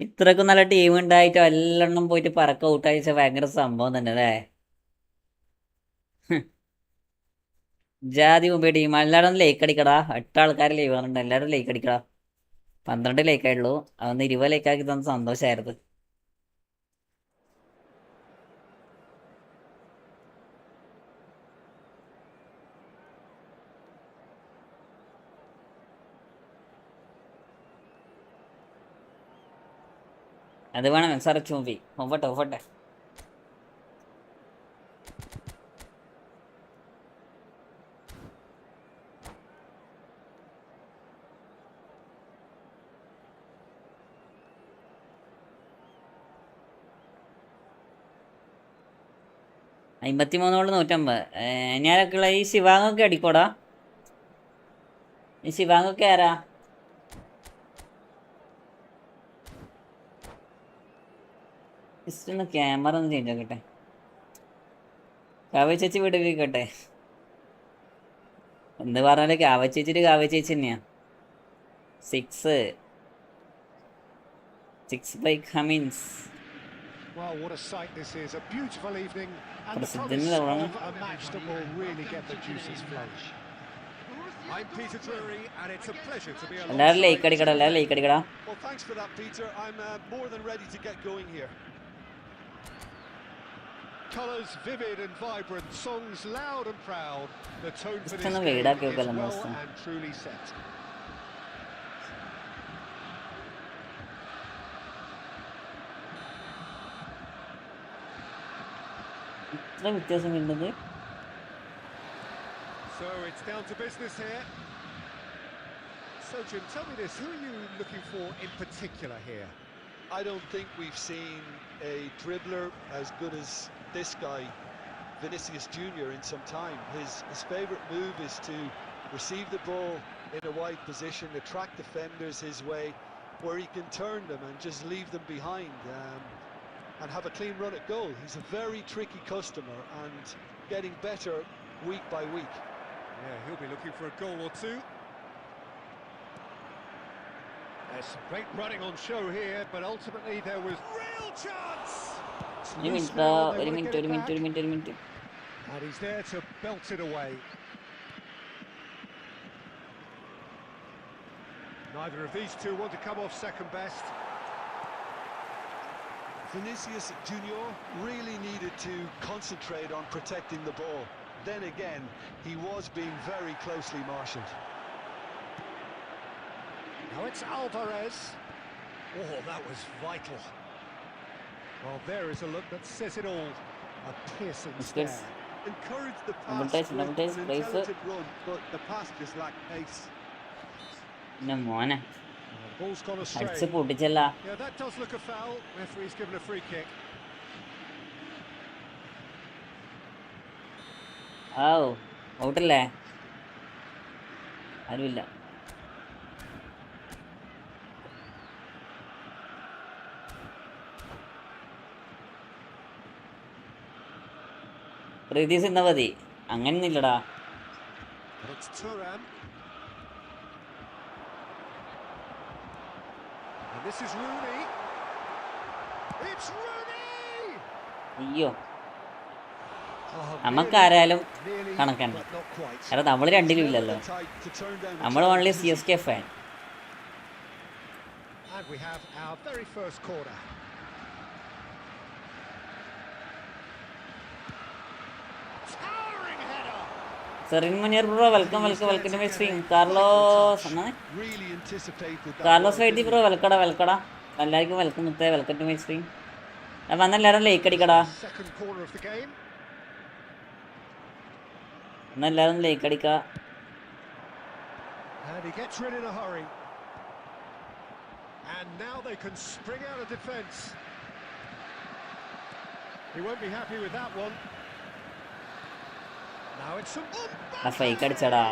Speaker 2: ഇത്രക്കും നല്ല ടീം ഉണ്ടായിട്ട് എല്ലെണ്ണം പോയിട്ട് പറക്ക ഔട്ടയച്ച ഭയങ്കര സംഭവം തന്നെ അല്ലേ? ജാതി മുമ്പേ ടീം എല്ലാവരും ലേക്ക് അടിക്കടാ. 8 ആൾക്കാർ ലൈവ് വന്നിട്ടുണ്ട്. എല്ലാവരും ലേക്ക് അടിക്കടാ. 12 ലേക്കായുള്ളൂ. അതൊന്ന് 20 ലേക്കാക്കി തന്ന സന്തോഷമായിരുന്നു. അത് വേണം സാറേ ചൂമ്പി. ഒവട്ടെ. $53 150. ഞാനൊക്കെയുള്ള ഈ ശിവാങ്ങൊക്കെ അടിക്കോടാ. ഈ ശിവാങ്ങൊക്കെ ആരാ? ജസ്റ്റ് ഒന്ന് ക്യാമറ ഒന്ന് ചേഞ്ച് ആക്കട്ടെ. കാവ്യ ചേച്ചി വീട്ടിലേക്കട്ടെ. എന്ത് പറഞ്ഞാലും കാവ്യ ചേച്ചി തന്നെയാ. 6 by Cummins.
Speaker 3: Well, what a sight this is. A beautiful evening and the
Speaker 2: പ്രസിദ്ധന്
Speaker 3: promise of a match that will really get the juices flowing. I'm Peter Drury and it's a pleasure to be
Speaker 2: എല്ലാവരും like
Speaker 3: alongside
Speaker 2: അടിക്കടാ.
Speaker 4: Well, thanks for that, Peter. I'm more than ready to get going here.
Speaker 3: Colours vivid and vibrant, songs loud and proud. The tone for this
Speaker 2: ഒന്ന്
Speaker 3: game
Speaker 2: വീടാക്കി
Speaker 3: is
Speaker 2: വെക്കല്ലോ
Speaker 3: well
Speaker 2: ദിവസം.
Speaker 3: and truly set.
Speaker 2: ഇത്ര വ്യത്യാസം വരുന്നത്.
Speaker 3: So it's down to business here. So Jim, tell me this, who are you looking for in particular here?
Speaker 4: I don't think we've seen a dribbler as good as this guy, Vinicius Junior, in some time. His favourite move is to receive the ball in a wide position, attract defenders his way, where he can turn them and just leave them behind and have a clean run at goal. He's a very tricky customer and getting better week by week.
Speaker 3: Yeah, he'll be looking for a goal or two. There's some great running on show here, but ultimately there was real chance.
Speaker 2: ഒരു minute.
Speaker 3: And he's there to belt it away. Neither of these two want to come off second best.
Speaker 4: Vinicius Junior really needed to concentrate on protecting the ball. Then again, he was being very closely marshalled.
Speaker 3: Now it's Alvarez. Oh, that was vital. Well, there is a look that says it all. A piercing
Speaker 2: Biscuits.
Speaker 3: stare.
Speaker 4: Encouraged the
Speaker 2: Double
Speaker 4: pass
Speaker 2: touch,
Speaker 4: with
Speaker 2: double touch,
Speaker 4: an
Speaker 2: place it.
Speaker 4: intelligent run, but the pass just lacked pace.
Speaker 2: പിന്നെ മോനെ
Speaker 3: The ball's gone astray.
Speaker 2: അടിച്ച് പൊട്ടിച്ചല്ല.
Speaker 3: Yeah, that does look a foul. Referee's given a free kick.
Speaker 2: ഔട്ടല്ലേ? ആരുമില്ല. പ്രീതി sinner മതി, അങ്ങനൊന്നുമില്ലടാ.
Speaker 3: But it's Thuram. And this is Rooney. It's Rooney!
Speaker 2: അയ്യോ,
Speaker 3: Oh,
Speaker 2: നമുക്കാരായാലും
Speaker 3: nearly,
Speaker 2: കണക്കാണ്.
Speaker 3: but not quite.
Speaker 2: കാരണം നമ്മൾ രണ്ടിലും ഇല്ലല്ലോ,
Speaker 3: To turn down the
Speaker 2: നമ്മൾ only CSK fan.
Speaker 3: And we have our very first corner. Towering header.
Speaker 2: Serin Muneer bro, welcome welcome welcome to my stream. Carlos എന്നാണ്,
Speaker 4: Really anticipated that.
Speaker 2: Carlos വൈറ്റി bro, വെൽക്കടാ വെൽക്കടാ. എല്ലാവർക്കും വെൽക്കം മുത്തേ, വെൽക്കം ടു മൈ സ്ട്രീം. വന്നെല്ലാവരും like അടിക്കടാ,
Speaker 3: Second corner of the game.
Speaker 2: എന്നെല്ലാവരും like അടിക്ക.
Speaker 3: And he gets rid in a hurry. And now they can spring out of defence. He won't be happy with that one. Now it's some
Speaker 2: ഫൈക്ക് അടിച്ചടാ,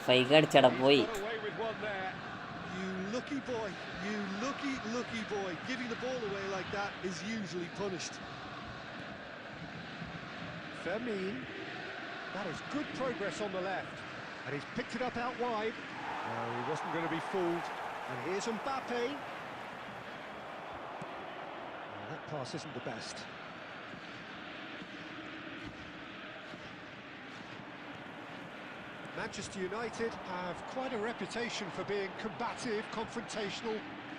Speaker 2: ഫൈക്ക് അടിച്ചടാ പോയി.
Speaker 3: got away with one there.
Speaker 4: You lucky boy, you lucky boy. Giving the ball away like that is usually punished.
Speaker 3: Firmine. That is good progress on the left. And he's picked it up out wide. No, he wasn't going to be fooled. And here's Mbappe. Oh, that pass isn't the best. Manchester United have quite a reputation for being combative, confrontational,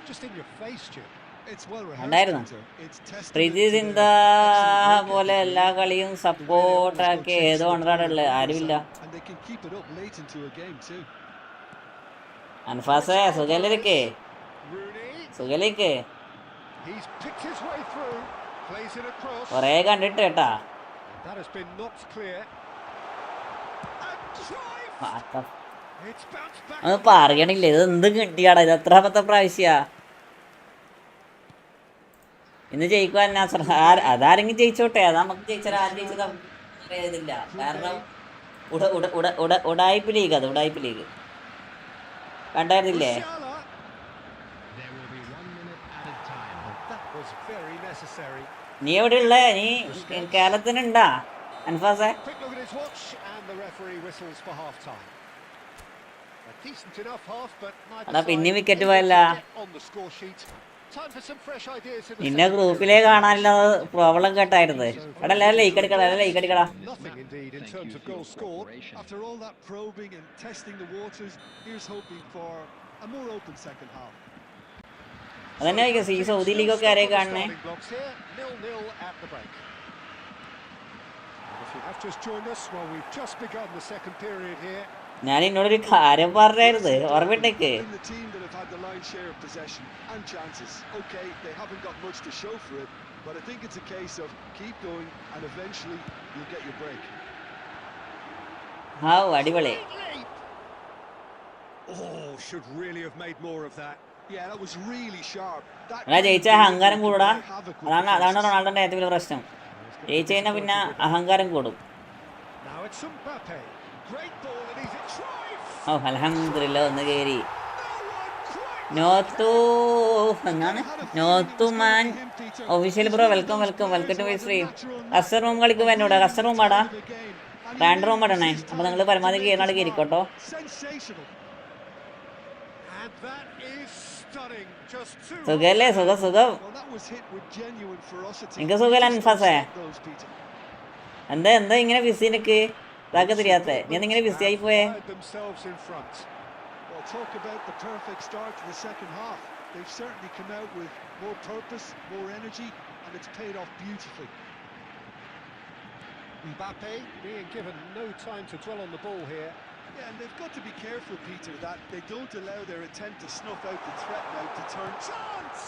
Speaker 3: just in your face, Jim.
Speaker 4: It's well
Speaker 2: ഉണ്ടായിരുന്നു.
Speaker 4: rehearsed. It's tested.
Speaker 2: പ്രീതി സിന്ത പോലെ എല്ലാ കളിയും സപ്പോർട്ടാക്കി ഏതോ ഒന്നരാടുള്ളത് ആരുമില്ല.
Speaker 4: And they can keep it up late into a game too.
Speaker 2: അൻഫാസേ സുഖലിരിക്കേ,
Speaker 3: Rooney.
Speaker 2: സുഖലിരിക്കേ.
Speaker 3: He's picked his way through. Plays it across.
Speaker 2: കൊറേ കണ്ടിട്ട് കേട്ടാ.
Speaker 3: That has been knocked clear. And drive. It's bounced back.
Speaker 2: ഒന്ന് പറയണില്ല, ഇത് എന്ത് കിട്ടിയാടാ, ഇത് എത്രാമത്തെ പ്രാവശ്യ ഇന്ന് ജയിക്കുവാൻ? അതാരെങ്കിലും ജയിച്ചോട്ടെ, അത് നമുക്ക് ജയിച്ചാൽ ആര് ജയിച്ചത് അറിയാതില്ല. കാരണം ഉടായ്പ ലീഗ്, അത് ഉടായ്പ league കണ്ടായിരുന്നില്ലേ?
Speaker 3: Musiala.
Speaker 6: There will be 1 minute added time.
Speaker 3: That was very necessary.
Speaker 2: നീ എവിടെ ഉള്ളേ? നീ കേരളത്തിനുണ്ടാ അൻഫാസേ?
Speaker 3: Quick look at his watch, and the referee whistles for half time. A decent enough half, but neither
Speaker 2: അതാ
Speaker 3: side
Speaker 2: പിന്നെ
Speaker 3: able
Speaker 2: wicket
Speaker 3: to
Speaker 2: പോയല്ല.
Speaker 3: get on the score sheet. Time for some fresh ideas in the
Speaker 2: നിന്നെ
Speaker 3: second
Speaker 2: ഗ്രൂപ്പിലേ കാണാനില്ല, problem കേട്ടായിരുന്നു. എടാ എല്ലാവരും like അടിക്കടാ, എല്ലാവരും like അടിക്കടാ.
Speaker 3: Nothing indeed in
Speaker 6: Thank
Speaker 3: terms
Speaker 6: you
Speaker 3: of
Speaker 6: for your
Speaker 3: goals scored.
Speaker 6: cooperation.
Speaker 4: After all that probing and testing the waters, here's hoping for a more open second half.
Speaker 2: അതന്നെ ഈ Saudi ലീഗൊക്കെ ആരെയും കാണണേ?
Speaker 3: Starting blocks here, 0-0 at the break. And if you have just joined us, well, we've just begun the second period here.
Speaker 2: ഞാൻ എന്നോടൊരു കാര്യം പറഞ്ഞായിരുന്നു, ഓർമ്മയിട്ടേക്ക്.
Speaker 4: In the team that have had the lion's share of possession and chances. Okay, they haven't got much to show for it, but I think it's a case of keep going and eventually you'll get your break.
Speaker 2: അടിപൊളി.
Speaker 3: Oh, should really have made more of that.
Speaker 4: Yeah, that was really sharp.
Speaker 2: എന്നാ ജയിച്ച അഹങ്കാരം കൂടാ, അതാണ് റൊണാൾഡോന്റെ ഏറ്റവും വലിയ പ്രശ്നം. ജയിച്ചു കഴിഞ്ഞാൽ പിന്നെ അഹങ്കാരം കൂടും.
Speaker 3: Now it's Mbappe. Great ball, and he's at try.
Speaker 2: അൽഹംദുലില്ലാ ഒന്ന് കയറി. നോത്തു man official bro, welcome welcome welcome to my stream. Custom room കളിക്കുമ്പോൾ എന്നോട് കസ്റ്റർ റൂം ആടാ, റാൻഡ് റൂം ഇടണേ. അപ്പോൾ നിങ്ങൾ പരമാവധി കയറിനാട് കയറിക്കോട്ടോ.
Speaker 4: Sensational.
Speaker 3: And that is stunning. Just two.
Speaker 2: സുഖല്ലേ? സുഖം.
Speaker 4: Well, that was hit with genuine ferocity.
Speaker 2: നിങ്ങൾക്ക് സുഖമല്ല അൻഫാസേ?
Speaker 4: Those Peter.
Speaker 2: എന്താ ഇങ്ങനെ ബിസി നിക്ക് ഇതാക്കെ തിരിയാത്ത? നീ എന്തിങ്ങനെ ബിസി ആയി പോയേ?
Speaker 3: Fired themselves in front.
Speaker 4: Well, talk about the perfect start to the second half. They've certainly come out with more purpose, more energy, and it's paid off beautifully.
Speaker 3: Mbappe being given no time to dwell on the ball here.
Speaker 4: Yeah, and they've got to be careful, Peter, that they don't allow their attempt to snuff out the threat now to turn chance.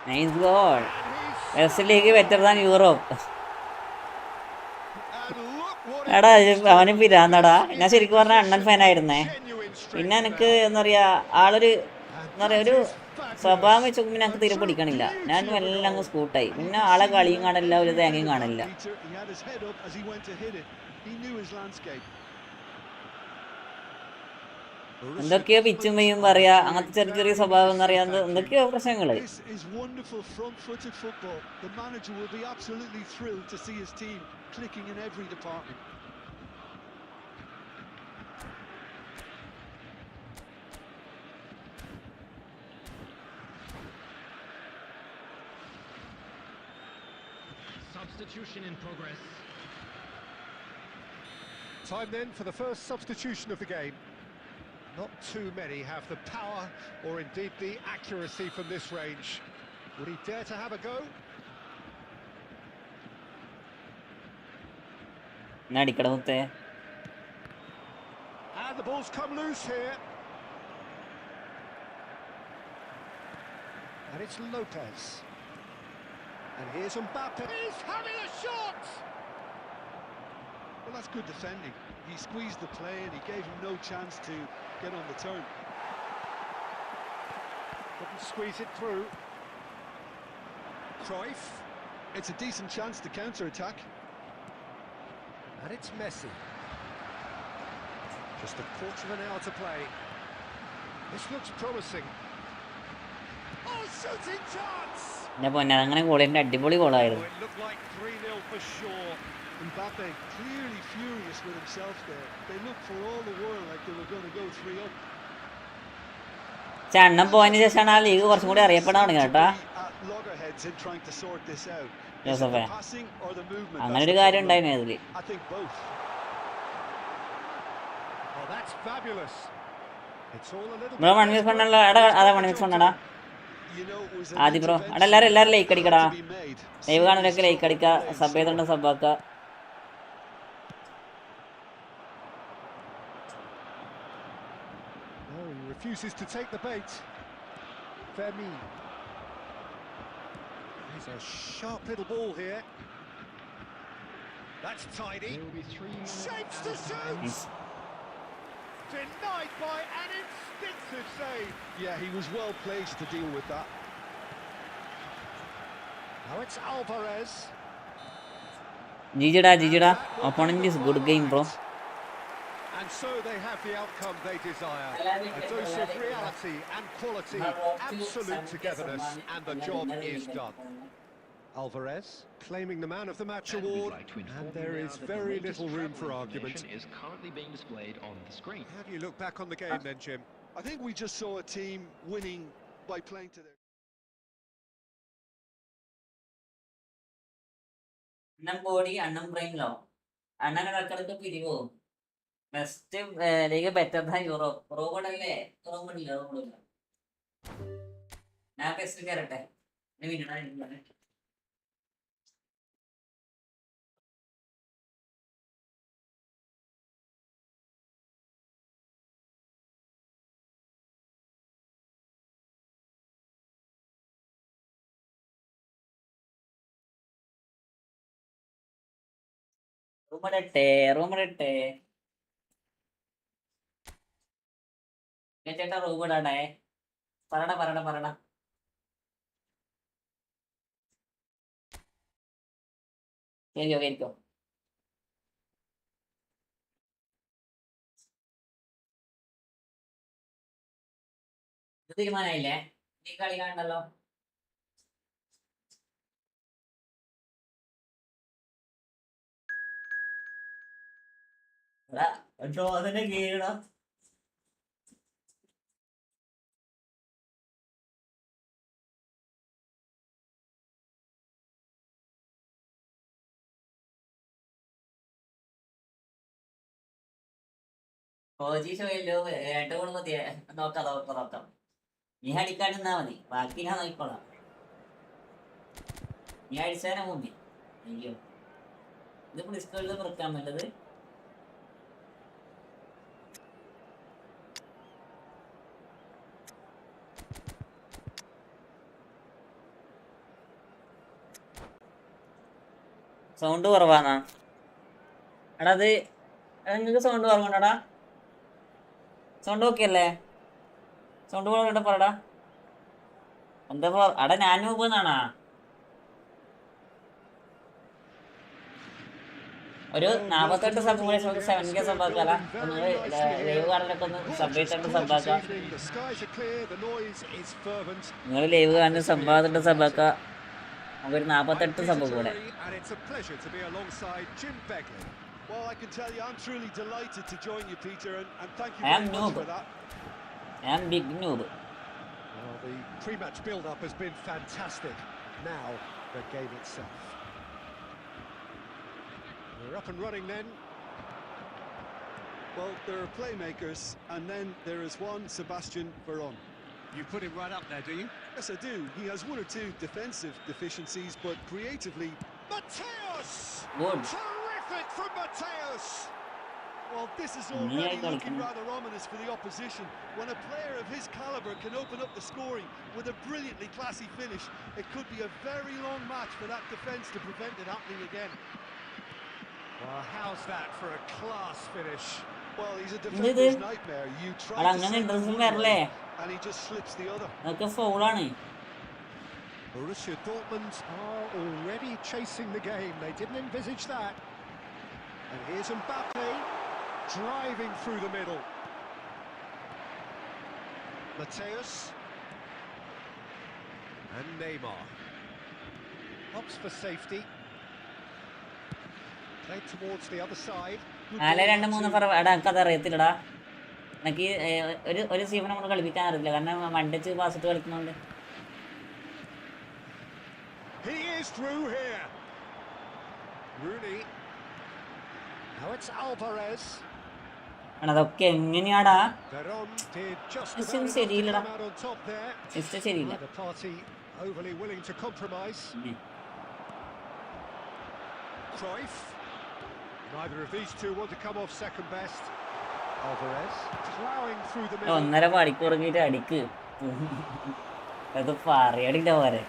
Speaker 2: Nice goal.
Speaker 3: And he's
Speaker 2: west league better than Europe.
Speaker 3: and look what
Speaker 2: എടാ അവനും പിരാന്നടാ. ഞാൻ ശരിക്കും പറഞ്ഞ അണ്ണൻ ഫാനായിരുന്നേ.
Speaker 3: genuine
Speaker 2: പിന്നെ എനിക്ക് എന്താ പറയുക ആളൊരു എന്താ പറയുക ഒരു സ്വഭാവം വെച്ച് നോക്കുമ്പോൾ എനിക്ക് തീരെ പിടിക്കണില്ല. ഞാൻ എല്ലാം അങ്ങ് സ്കൂട്ടായി. പിന്നെ ആളെ കളിയും കാണില്ല, ഒരു തേങ്ങയും കാണില്ല. എന്തൊക്കെയോ പിച്ചും പെയ്യും പറയാ, അങ്ങനത്തെ ചെറിയ ചെറിയ സ്വഭാവം എന്ന് പറയാൻ എന്തൊക്കെയോ പ്രശ്നങ്ങള്.
Speaker 6: Substitution in progress.
Speaker 3: Time then for the first substitution of the game. Not too many have the power or indeed the accuracy from this range. Would he dare to have a go?
Speaker 2: And
Speaker 3: the ball's come loose here. And it's Lopez. And here's Mbappe. He's having a shot!
Speaker 4: Well, that's good defending. He squeezed the play and he gave him no chance to get on the turn.
Speaker 3: Couldn't squeeze it through. Cruyff.
Speaker 4: It's a decent chance to counter-attack.
Speaker 3: And it's Messi. Just a quarter of an hour to play. This looks promising. Oh, shooting chance!
Speaker 2: Oh, it
Speaker 3: looked like 3-0 for sure.
Speaker 4: Mbappe clearly furious with himself there. They looked for all the world like they were going to go 3-up. Loggerheads in trying to sort this out. Is it the passing or the movement? I
Speaker 3: think both. Oh, that's fabulous. It's all a little bit.
Speaker 2: ആദ്യ bro അവിടെ എല്ലാവരും like അടിക്കടാ. Live കാണുന്നവരൊക്കെ like അടിക്കുക, sub ചെയ്തോണ്ട് sub ആക്കുക.
Speaker 3: Refuses to take the bait. Fermi. There's a sharp little ball here. That's tidy. Shapes to shoot. Denied by an instinctive save.
Speaker 4: Yeah, he was well placed to deal with that.
Speaker 3: Now it's Alvarez.
Speaker 2: Jijida. Opponent is good game, bro.
Speaker 3: And so they have the outcome they desire. A dose of reality and quality, absolute togetherness, and the job is done. Alvarez claiming the Man of the Match award, and there is very little room for argument.
Speaker 6: Is currently being displayed on the screen.
Speaker 3: How do you look back on the game then, Jim?
Speaker 4: I think we just saw a team winning by playing to their...
Speaker 2: Body and brain law. Best league better than Europe. Robot now best character. Maybe not. റൂമടട്ടെ ചേട്ടാ റൂമടാണേ പറയണ കേറിക്കോ ഇത് തീരുമാനമായില്ലേ? ഈ കളി കാണണ്ടല്ലോ. അതിന്റെ കീഴടാ Koji ഷോയില്ലോ 2 goal മതി. നോക്കാം നീ അടിക്കാണ്ടിരുന്നാ മതി, ബാക്കി ഞാൻ നോക്കിക്കോളാം. നീ അടിച്ചതിനെ മുന്നേ അയ്യോ ഇതിപ്പോ ഡിസ്കോഡിൽ പുറക്കാൻ വേണ്ടത്. സൗണ്ട് കുറവാന്നാ എടാ? അത് നിങ്ങൾക്ക് സൗണ്ട് കുറവുണ്ടോടാ? സൗണ്ട് ഓക്കെ അല്ലേ? സൗണ്ട് പോലെ കേട്ടോ പറടാ. എന്താ അടാ ഞാൻ നോക്കുന്നാണാ? ഒരു 48 സബ് കൂടി 7K സബ്ബാക്കാല. നിങ്ങൾ ലൈവ് കാണാനൊക്കെ ഒന്ന് സബ്ബായിട്ട് സബ്ബാക്കാം. നിങ്ങൾ ലൈവ് കാണുന്ന സബ്ബാത്തിട്ട് സബ്ബാക്കാം. നമുക്കൊരു 48 സബ് കൂടെ.
Speaker 4: Well, I can tell you, I'm truly delighted to join you, Peter, and thank you
Speaker 2: very
Speaker 4: much for that.
Speaker 2: I am big noob.
Speaker 3: Well, the pre-match build-up has been fantastic. Now, the game itself. We're up and running then.
Speaker 4: Well, there are playmakers, and then there is one Sebastian Veron.
Speaker 3: You put him right up there, do you?
Speaker 4: Yes, I do. He has one or two defensive deficiencies, but creatively...
Speaker 3: Mateus!
Speaker 2: Good.
Speaker 3: Terrific from Mateus!
Speaker 4: Well, this is already looking rather ominous for the opposition. When a player of his calibre can open up the scoring with a brilliantly classy finish, it could be a very long match for that defence to prevent it happening again.
Speaker 3: Well, how's that for a class finish?
Speaker 4: Well, he's a defender's nightmare. You try to send him one way, and he just slips the other.
Speaker 3: Borussia Dortmund are already chasing the game. They didn't envisage that. And here's Mbappe driving through the middle. Mateus. And Neymar. Opts for safety. Played towards the other side.
Speaker 2: എനിക്ക് ഒരു സീവൻ നമ്മൾ കളിപ്പിക്കാൻ അറിയില്ല, കാരണം മണ്ടച്ച് പാസിട്ട് കളിക്കുന്നുണ്ട്.
Speaker 3: He is through here. Rooney. Now it's Alvarez.
Speaker 2: അതൊക്കെ എങ്ങനെയാടാ?
Speaker 3: Veron did just
Speaker 2: System
Speaker 3: about
Speaker 2: ശരിയില്ലടാ.
Speaker 3: come out on top there.
Speaker 2: System ശരിയില്ല.
Speaker 3: The party overly willing to compromise. Cruyff. Neither of these two want to come off second best. Alvarez plowing through the middle.
Speaker 2: 1.5 മണിക്കൂർ കഴിഞ്ഞിട്ട് അടിക്ക്. അത് പറയടില്ല പോരെ.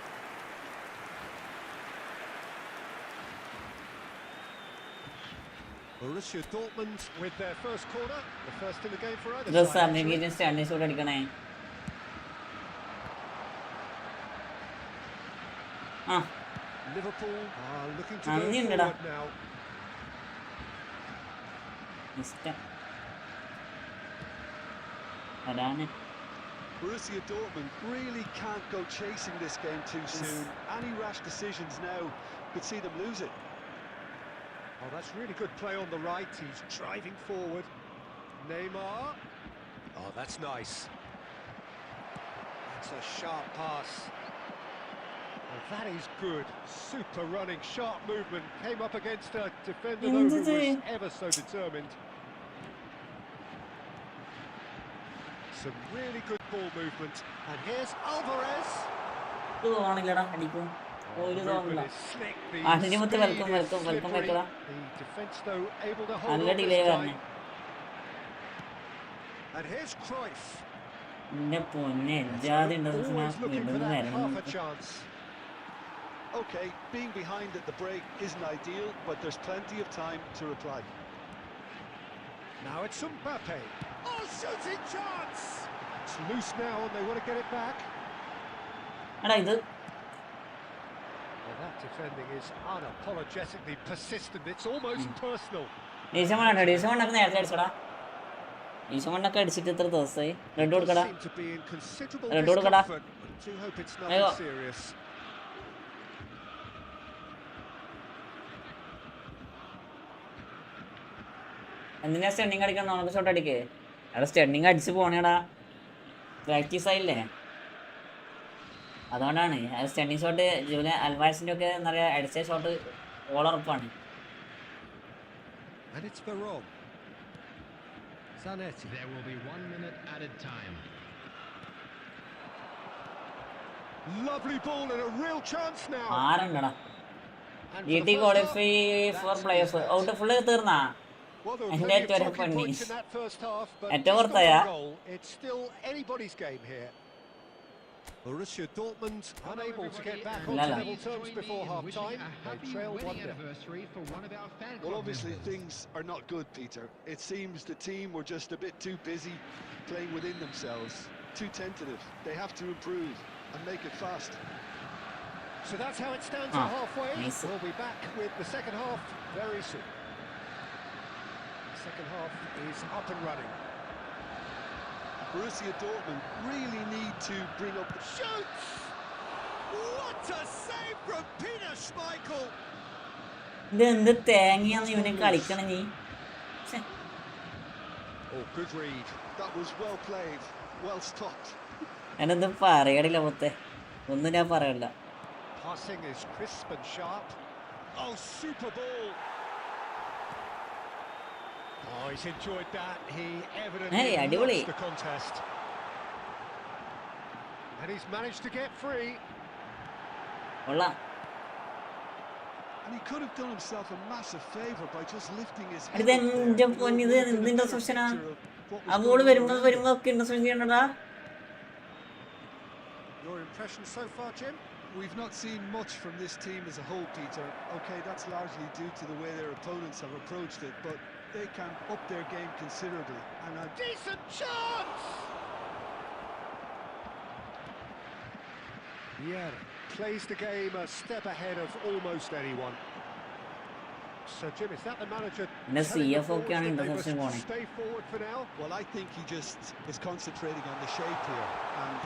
Speaker 3: Borussia Dortmund with their first corner, the first in the game for either
Speaker 2: ഇത്
Speaker 3: side.
Speaker 2: സമയം standing shot അടിക്കണേ.
Speaker 3: Liverpool are looking to
Speaker 2: നന്ദി
Speaker 3: go
Speaker 2: ഉണ്ടടാ.
Speaker 3: forward now.
Speaker 2: അതാണ്.
Speaker 4: Borussia Dortmund really can't go chasing this game too soon. Any rash decisions now could see them lose it.
Speaker 3: Oh, that's really good play on the right. He's driving forward. Neymar. Oh, that's nice. That's a sharp pass. Oh, that is good. Super running, sharp movement. Came up against a defender though who was ever so determined. Some really good ball movement. And here's Alvarez.
Speaker 2: തോന്നില്ലടാ അടിക്കും. ഒരു തോന്നില്ല. ആദ്യമത്തെ welcome വെക്കടാ. നല്ല delay വരണേ.
Speaker 3: And here's Cruyff.
Speaker 2: എന്റെ പൊന്നെ ജാതി വരണം.
Speaker 4: Okay, being behind at the break isn't ideal, but there's plenty of time to reply.
Speaker 3: Now it's Mbappe. Oh, shooting chance! It's loose now and they want to get it back.
Speaker 2: എടാ ഇത്
Speaker 3: Well, that defending is unapologetically persistent. It's almost personal.
Speaker 2: ഡീസമണ്ണ ഡീസമണ്ണൊക്കെ നേരത്തെ അടിച്ചടാ. ഡീസമണ്ണൊക്കെ അടിച്ചിട്ട് എത്ര ദിവസമായി? Red കൊടുക്കടാ.
Speaker 3: Seem to be in considerable
Speaker 2: red കൊടുക്കടാ.
Speaker 3: discomfort. Do hope it's
Speaker 2: അയ്യോ.
Speaker 3: nothing serious.
Speaker 2: എന്തിനാ സ്റ്റെൻഡിങ് അടിക്കാൻ നമുക്ക് ഷോട്ട് അടിക്കേ? അവിടെ സ്റ്റെൻഡിങ് അടിച്ച് പോണേടാ. പ്രാക്ടീസ് ആയില്ലേ, അതുകൊണ്ടാണ്. സ്റ്റെൻഡിങ് ഷോട്ട് ജൂലിയൻ അൽവാരസിന്റെ ഒക്കെ എന്താ പറയുക, അടിച്ച shot ഓളുറപ്പാണ്.
Speaker 3: And it's Veron. Zanetti.
Speaker 6: There will be 1 minute added time.
Speaker 3: Lovely ball and a real chance now.
Speaker 2: ആരുണ്ടടാ? GT qualify for players out full തീർന്നാ?
Speaker 3: Well, there were
Speaker 2: And
Speaker 3: plenty of
Speaker 2: that
Speaker 3: talking
Speaker 2: funny.
Speaker 3: points in that first half, but
Speaker 2: At
Speaker 3: just
Speaker 2: over
Speaker 3: on
Speaker 2: there.
Speaker 3: the goal, it's still anybody's game here. Borussia Dortmund unable to get back
Speaker 2: La,
Speaker 3: onto
Speaker 2: la.
Speaker 3: level terms before half-time. They trail 1-0.
Speaker 4: Well, obviously things are not good, Peter. It seems the team were just a bit too busy playing within themselves, too tentative. They have to improve and make it fast.
Speaker 3: So that's how it stands
Speaker 2: Ah,
Speaker 3: at halfway.
Speaker 2: nice.
Speaker 3: We'll be back with the second half very soon. The second half is up and running.
Speaker 4: Borussia Dortmund really need to bring up... Shoots! What a save from Peter Schmeichel!
Speaker 2: ഇതെന്ത് തേങ്ങയാന്ന് ഇവനെ കളിക്കണം നീ.
Speaker 3: Oh, good read.
Speaker 4: That was well played, well stopped.
Speaker 2: ഞാനൊന്നും പറയണില്ല മൊത്തേ, ഒന്നും ഞാൻ പറയണ്ട.
Speaker 3: Passing is crisp and sharp. Oh, super ball! Oh, he's enjoyed that. He evidently
Speaker 2: അടിപൊളി.
Speaker 3: loves the contest. And he's managed to get free.
Speaker 2: കൊള്ളാം.
Speaker 4: And he could have done himself a massive favour by just lifting his head.
Speaker 2: ഇത് എന്റെ പൊന്നിത് എന്ത് ഇന്റർസെപ്ഷനാ? ആ ball വരുമ്പോ ഒക്കെ interception ചെയ്യണടാ.
Speaker 3: Your impression so far, Jim?
Speaker 4: We've not seen much from this team as a whole, Peter. Okay, that's largely due to the way their opponents have approached it, but they can up their game considerably. And a decent chance!
Speaker 3: Yeah, plays the game a step ahead of almost anyone. So, Jim, is that the manager
Speaker 2: പിന്നെ
Speaker 3: telling the
Speaker 2: CF
Speaker 3: forwards
Speaker 2: ഒക്കെയാണ്
Speaker 3: that they
Speaker 2: interception
Speaker 3: must
Speaker 2: പോണേ.
Speaker 3: stay forward for now?
Speaker 4: Well, I think he just is concentrating on the shape here. And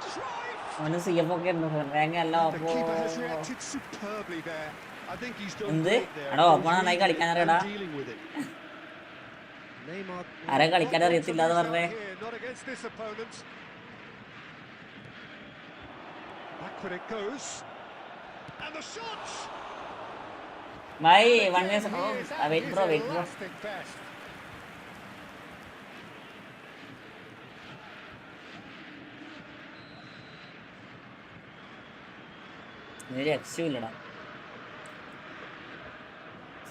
Speaker 4: drive!
Speaker 2: അവന് CF ഒക്കെ ഉണ്ട്, rank അല്ല.
Speaker 3: The
Speaker 2: അപ്പോ
Speaker 3: keeper has reacted superbly there.
Speaker 4: I think he's done
Speaker 2: എന്ത്
Speaker 4: great there.
Speaker 2: എടാ open നന്നായി കളിക്കാൻ അറിയടാ.
Speaker 4: And dealing with it.
Speaker 3: Neymar
Speaker 2: ആരെ കളിക്കാൻ അറിയത്തില്ല എന്ന് പറഞ്ഞേ.
Speaker 3: here, not against this opponent. Backward it goes. And the shot!
Speaker 2: By 1 minute.
Speaker 3: He is at
Speaker 2: wait
Speaker 3: his
Speaker 2: bro, wait bro.
Speaker 3: elastic best.
Speaker 2: ഒരു രക്ഷയില്ലടാ.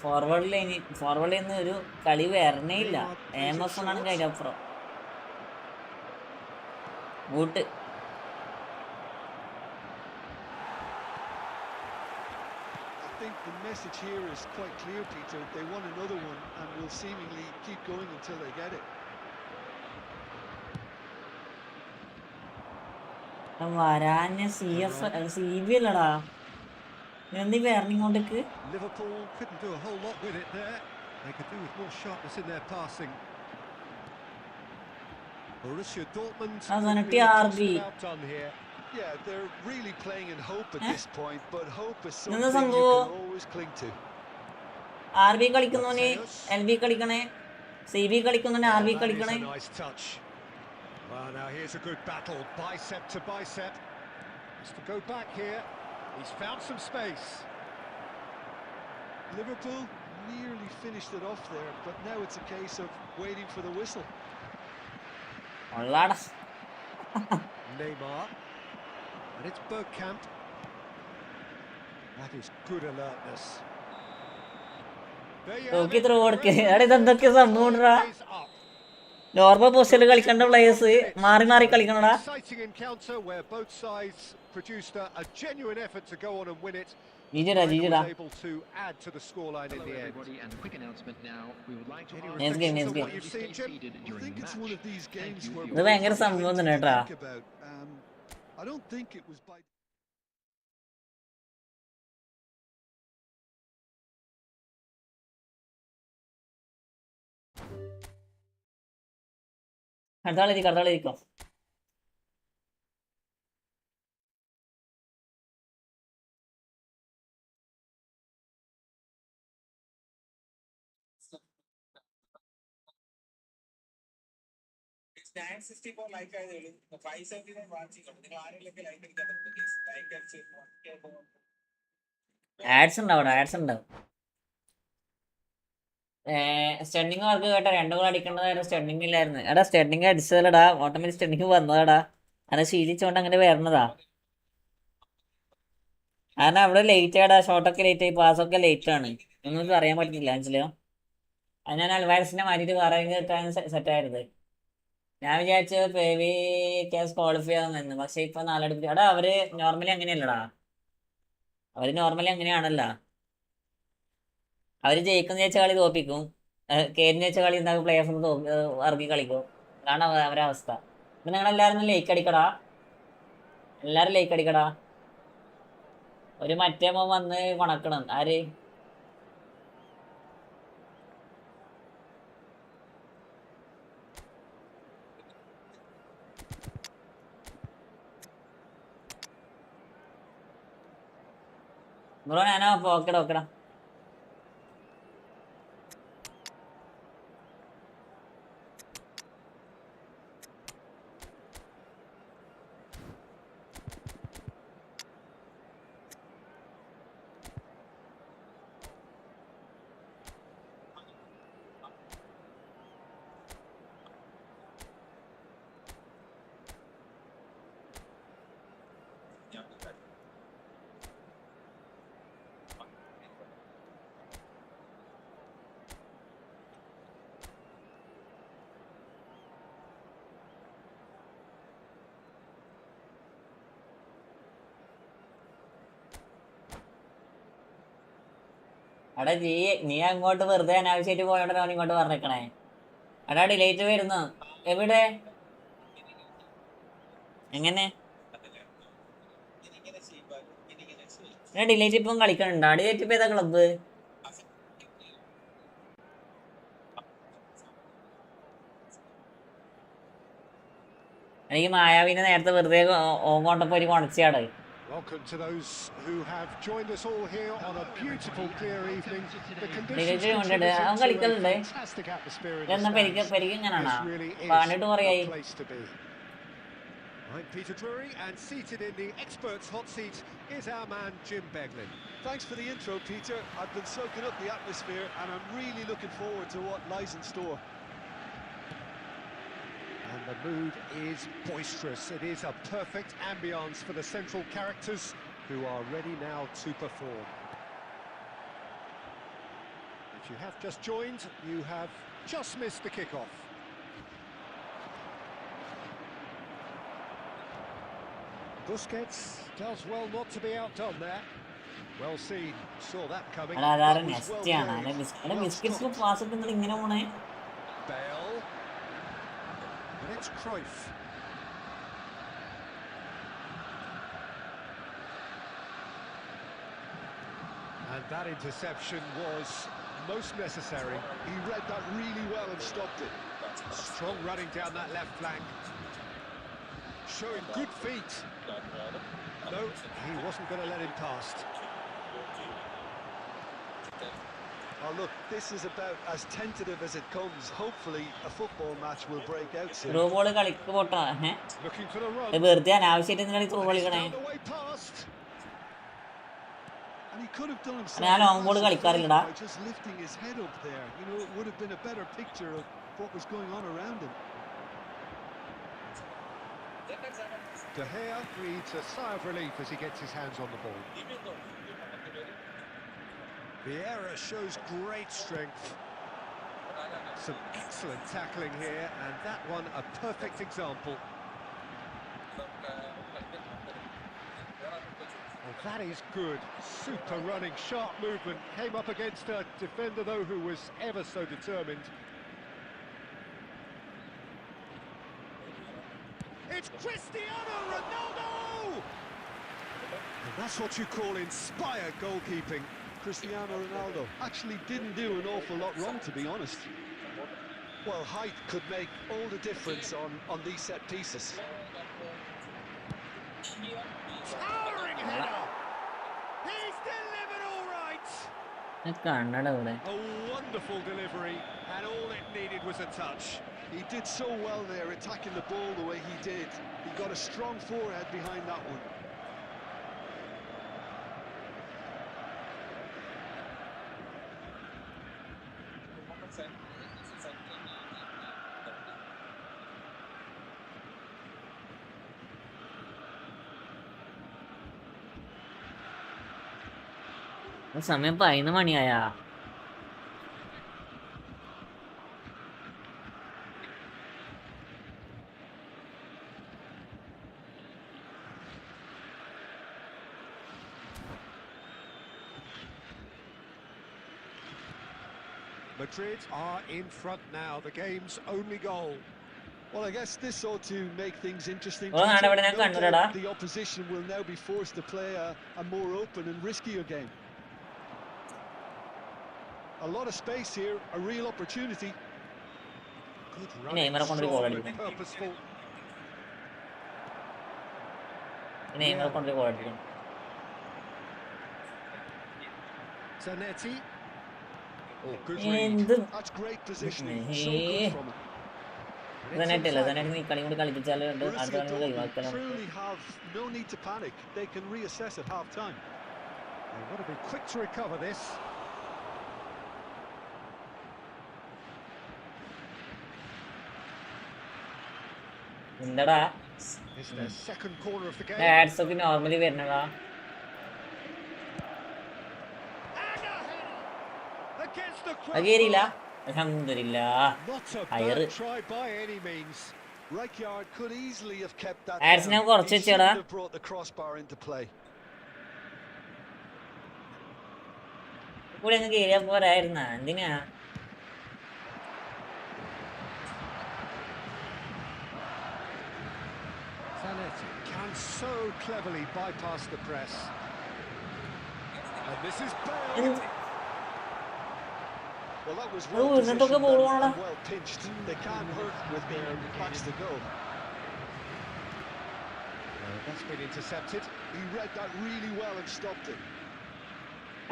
Speaker 2: ഫോർവേഡിൽ നിന്ന് ഒരു കളി വരണേ ഇല്ല. AMS ആണ് കഴിഞ്ഞപ്പുറം boot.
Speaker 4: I think the message here is quite clear, Peter. They want another one and will seemingly keep going until they get it.
Speaker 2: വരാന് CB അല്ലടാ, എന്ത് വരണിങ്ങോട്ടേക്ക്.
Speaker 3: Liverpool couldn't do a whole lot with it there. They could do with more sharpness in their passing. Borussia Dortmund
Speaker 2: അതാണ്
Speaker 3: really just
Speaker 2: RB.
Speaker 3: about done here.
Speaker 4: Yeah, they're really playing in hope at this point, but hope is
Speaker 2: എന്താ
Speaker 4: something you
Speaker 2: സംഭവം?
Speaker 4: can always cling to.
Speaker 2: RB കളിക്കുന്നവന് LB കളിക്കണേ, CB കളിക്കുന്നവന് RB
Speaker 3: That is
Speaker 2: കളിക്കണേ.
Speaker 3: a nice touch. Well, now here's a good battle, bicep to bicep. Has to go back here. He's found some space.
Speaker 4: Liverpool nearly finished it off there, but now it's a case of waiting for the whistle.
Speaker 2: കൊള്ളാടാ.
Speaker 3: Neymar. And it's Bergkamp. That is good alertness. There you have
Speaker 2: നോക്കി
Speaker 3: it.
Speaker 2: Throw കൊടുക്ക്. എടാ ഇതെന്തൊക്കെ സംഭവം
Speaker 3: Is up.
Speaker 2: Normal പൊസിഷനിൽ കളിക്കേണ്ട players മാറി മാറി കളിക്കണടാ.
Speaker 3: Exciting encounter where both sides produced a genuine effort to go on and win it.
Speaker 2: ജിജിടാ
Speaker 3: Neither was able to add to the scoreline in the end.
Speaker 6: And a quick announcement now. We would like to
Speaker 3: Any
Speaker 6: ask
Speaker 2: Nice game, nice
Speaker 3: reflections on
Speaker 2: game.
Speaker 3: what you've seen, Jim?
Speaker 4: I think it's one of these games where
Speaker 2: ഇത് ഭയങ്കര
Speaker 4: both
Speaker 2: സംഭവം
Speaker 4: sides
Speaker 2: തന്നെ കേട്ടാ.
Speaker 4: think about. I don't think it was by
Speaker 2: കടത്താളിരിക്കോ. Ads ഉണ്ടാവും, ads ഉണ്ടാവും. സ്റ്റഡിങ് work കേട്ടോ, 2 ഗോൾ അടിക്കേണ്ടതായിരുന്നു, സ്റ്റഡിങ് ഇല്ലായിരുന്നു. എടാ സ്റ്റഡിങ് അടിച്ചതല്ലടാ, ഓട്ടോമാറ്റിക് സ്റ്റഡിങ് വന്നതാടാ. അത് ശീലിച്ചോണ്ട് അങ്ങനെ വരണതാ. കാരണം അവിടെ ലേറ്റ് ആടാ, ഷോട്ടൊക്കെ ലേറ്റ് ആയി, പാസ്സൊക്കെ ലേറ്റ് ആണ്, ഒന്നും അറിയാൻ പറ്റുന്നില്ല മനസ്സിലോ. അത് ഞാൻ അൽവാരസിനെ മാറ്റിയിട്ട് വേറെ കിട്ടാൻ സെറ്റ് ആയിരുന്നത്. ഞാൻ വിചാരിച്ചു പേവി കേസ് ക്വാളിഫൈ ആവുമെന്ന്. പക്ഷെ ഇപ്പൊ 4 അടുപ്പിച്ച്. എടാ അവര് നോർമലി അങ്ങനെയല്ലടാ. അവര് നോർമലി അങ്ങനെയാണല്ലോ. അവര് ജയിക്കുന്ന വെച്ച കളി തോപ്പിക്കും, കേരിന് വെച്ച കളി എന്താ പ്ലേയേഴ്സ് ഇറങ്ങി കളിക്കും. അതാണ് അവരെ അവസ്ഥ. ഇപ്പൊ നിങ്ങളെല്ലാരും ലൈക്ക് അടിക്കടാ, എല്ലാരും ലൈക്ക് അടിക്കടാ. ഒരു മറ്റേ മോൻ വന്ന് കൊണക്കണം. ആര്? ബ്രോ ഞാനോ ഓക്കെടാ ഓക്കെടാ. എടാ നീ അങ്ങോട്ട് വെറുതെ അനാവശ്യമായിട്ട് പോയോണ്ടാ ഇങ്ങോട്ട് പറഞ്ഞേക്കണേ. എടാ ഡിലേറ്റ് വരുന്നു. എവിടെ? എങ്ങനെ ഡിലേറ്റ് ഇപ്പം കളിക്കണുണ്ടോ? ഡിലേറ്റ് ഇപ്പൊ ഏതാ ക്ലബ്ബ്? എനിക്ക് മായാവിനെ നേരത്തെ വെറുതെ ഓങ്ങോട്ടപ്പോ ഒരു കൊണച്ചാട്.
Speaker 3: Welcome to those who have joined us all here on a beautiful clear evening. The conditions
Speaker 2: delete കൊണ്ടിട്ട്
Speaker 3: contributing
Speaker 2: അവൻ
Speaker 3: to a
Speaker 2: കളിക്കലുണ്ട്.
Speaker 3: fantastic atmosphere in the
Speaker 2: എന്നാ
Speaker 3: stands.
Speaker 2: പെരിക്കെങ്ങനാണോ
Speaker 3: This really is
Speaker 2: പറഞ്ഞിട്ട്
Speaker 3: a
Speaker 2: പറയായി.
Speaker 3: place to be. I'm Peter Drury, and seated in the experts' hot seat is our man Jim Beglin.
Speaker 4: Thanks for the intro, Peter. I've been soaking up the atmosphere and I'm really looking forward to what lies in store.
Speaker 3: And the mood is boisterous. It is a perfect ambience for the central characters who are ready now to perform. If you have just joined, you have just missed the kick-off. Busquets does well not to be outdone there. Well seen, saw that coming.
Speaker 2: എടാ അതാറ്
Speaker 3: That was well
Speaker 2: നെസ്റ്റാണ്.
Speaker 3: played.
Speaker 2: എടാ
Speaker 3: Well
Speaker 2: biscuits
Speaker 3: stopped.
Speaker 2: Pass ഒക്കെ നിങ്ങൾ ഇങ്ങനെ പോണേ.
Speaker 3: Bale. And it's Cruyff. And that interception was most necessary.
Speaker 4: He read that really well and stopped it.
Speaker 3: Strong running down that left flank. Showing good feet. No, he wasn't going to let him past.
Speaker 4: Oh look, this is about as tentative as it comes. Hopefully a football match will break out soon.
Speaker 2: Through ball കളിക്ക് പോട്ടാ.
Speaker 3: Looking for the run.
Speaker 2: വെറുതെ അനാവശ്യമായിട്ട് എന്തിനാണ് through
Speaker 3: And he's
Speaker 2: കളിക്കണേ?
Speaker 3: found a way past.
Speaker 4: And he could have done himself
Speaker 2: ഞാൻ
Speaker 4: a
Speaker 2: long ball
Speaker 4: massive
Speaker 2: കളിക്കാറില്ലടാ.
Speaker 4: favour by just lifting his head up there. You know, it would have been a better picture of what was going on around him.
Speaker 3: De Gea breathes a sigh of relief as he gets his hands on the ball. Vieira shows great strength. Some excellent tackling here, and that one a perfect example. Well, that is good. Super running, sharp movement. Came up against a defender, though, who was ever so determined. It's Cristiano Ronaldo! And that's what you call inspired goalkeeping.
Speaker 4: Cristiano Ronaldo actually didn't do an awful lot wrong, to be honest. Well, height could make all the difference on these set pieces.
Speaker 3: Towering header! He's delivered all right!
Speaker 2: കണ്ണട ഇവിടെ.
Speaker 3: A wonderful delivery, and all it needed was a touch.
Speaker 4: He did so well there, attacking the ball the way he did. He got a strong forehead behind that one.
Speaker 2: സമയം 11 മണിയായാ.
Speaker 3: Madrid are in front now, the game's only goal.
Speaker 4: Well, I guess this ought to make things interesting.
Speaker 2: Oh,
Speaker 4: Peter.
Speaker 2: I
Speaker 4: No
Speaker 2: don't
Speaker 4: doubt the opposition will now be forced to play a more open and riskier game. A lot of space here, a real opportunity.
Speaker 3: Good
Speaker 2: Neymar
Speaker 3: running,
Speaker 2: കൊണ്ട് ഒരു goal
Speaker 3: strong
Speaker 2: അടിക്കും.
Speaker 3: and purposeful.
Speaker 2: Neymar കൊണ്ട് ഒരു goal അടിക്കും.
Speaker 3: Zanetti. Oh, good
Speaker 2: എന്ത്
Speaker 3: read.
Speaker 4: That's great positioning.
Speaker 2: Hey.
Speaker 4: So good from him.
Speaker 2: ഇതന്നെട്ടില്ല ഇതന്നെ ഈ കളി കൂടി കളിപ്പിച്ചാൽ അടുത്ത
Speaker 4: Borussia
Speaker 2: കളി കൂടി
Speaker 4: Dortmund
Speaker 2: ഒഴിവാക്കണം.
Speaker 4: truly have no need to panic. They can reassess at half-time.
Speaker 3: They've got to be quick to recover this.
Speaker 2: എന്താടാ
Speaker 3: It's their second corner of the game.
Speaker 2: Ads ഒക്കെ നോർമലി വരുന്നതാ.
Speaker 3: Against the
Speaker 2: അത് കേറിയില്ല.
Speaker 3: crossbar.
Speaker 2: അൽഹംദുലില്ലാഹ്.
Speaker 3: Not a
Speaker 2: Higher.
Speaker 3: bad try by any means.
Speaker 4: Rijkaard could easily have kept that
Speaker 2: Ads
Speaker 4: down.
Speaker 2: now കുറച്ച്
Speaker 4: He shouldn't
Speaker 2: വെച്ചേടാ.
Speaker 4: have brought the crossbar into play.
Speaker 2: കൂടെ അങ്ങ് കേറിയാ പോരായിരുന്ന എന്തിനാ?
Speaker 3: Zanetti can so cleverly bypass the press. And this is Bale.
Speaker 4: Well, that was
Speaker 2: Oh,
Speaker 4: well
Speaker 2: isn't it
Speaker 4: positioned
Speaker 2: a ball,
Speaker 4: and
Speaker 2: Anna?
Speaker 4: well pinched. They can't hurt with their backs to go.
Speaker 3: That's been intercepted.
Speaker 4: He read that really well and stopped it.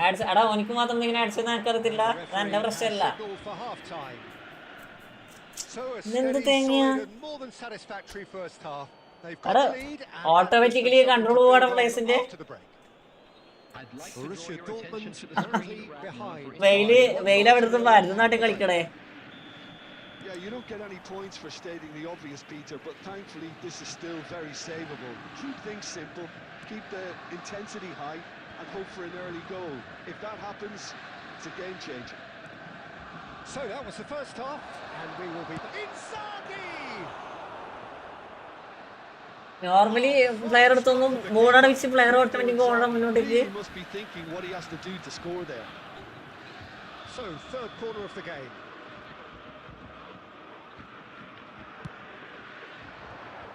Speaker 2: Ads എടാ എനിക്ക് മാത്രം ഇങ്ങനെ ads നടക്കത്തില്ല.
Speaker 3: The
Speaker 2: എന്റെ
Speaker 3: referee
Speaker 2: പ്രശ്നമല്ല.
Speaker 3: has signalled for half-time. So a
Speaker 2: ഇതെന്ത്
Speaker 3: steady,
Speaker 2: തേങ്ങയാ?
Speaker 3: solid and more than satisfactory first half. They've got
Speaker 2: എടാ
Speaker 3: the lead and
Speaker 2: automatically control പോവാണ് പ്ലേസിന്റെ.
Speaker 3: after the break.
Speaker 6: I'd like to draw
Speaker 3: Borussia
Speaker 6: your attention
Speaker 3: Dortmund
Speaker 6: to the
Speaker 3: currently
Speaker 6: screen.
Speaker 3: behind.
Speaker 2: വെയിലവിടുത്തെ മരുന്നാട്ടി കളിക്കണേ.
Speaker 4: Yeah, you don't get any points for stating the obvious, Peter, but thankfully this is still very savable. Keep things simple, keep the intensity high, and hope for an early goal. If that happens, it's a game changer.
Speaker 3: So that was the first half, and we will be Inzaghi.
Speaker 2: Normally player എടുത്തൊന്നും ബോർഡാണ് വെച്ച് player automatic ബോർഡാണ് മുന്നോട്ടേക്ക്.
Speaker 4: He must be thinking what he has to do to score there.
Speaker 3: So third corner of the game.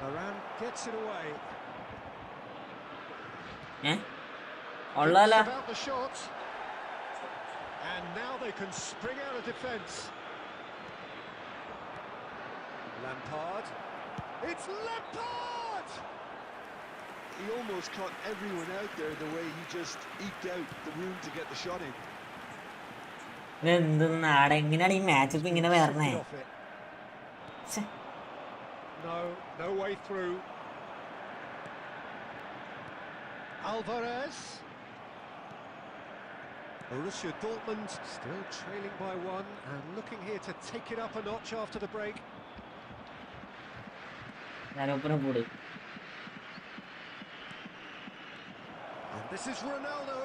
Speaker 3: Varane gets it away.
Speaker 2: ഉള്ളല്ല.
Speaker 3: About the shot. And now they can spring out of defence. Lampard. It's Lampard!
Speaker 4: He almost caught everyone out there the way he just eked out the room to get the shot in.
Speaker 2: എന്താണ് എങ്ങനെയാണ് ഈ match ഇപ്പൊ ഇങ്ങനെ വരണേ?
Speaker 3: Off it. No way through. Alvarez. Borussia Dortmund still trailing by one and looking here to take it up a notch after the break.
Speaker 2: ഞാനൊപ്പന കൂടി.
Speaker 3: And this is Ronaldo.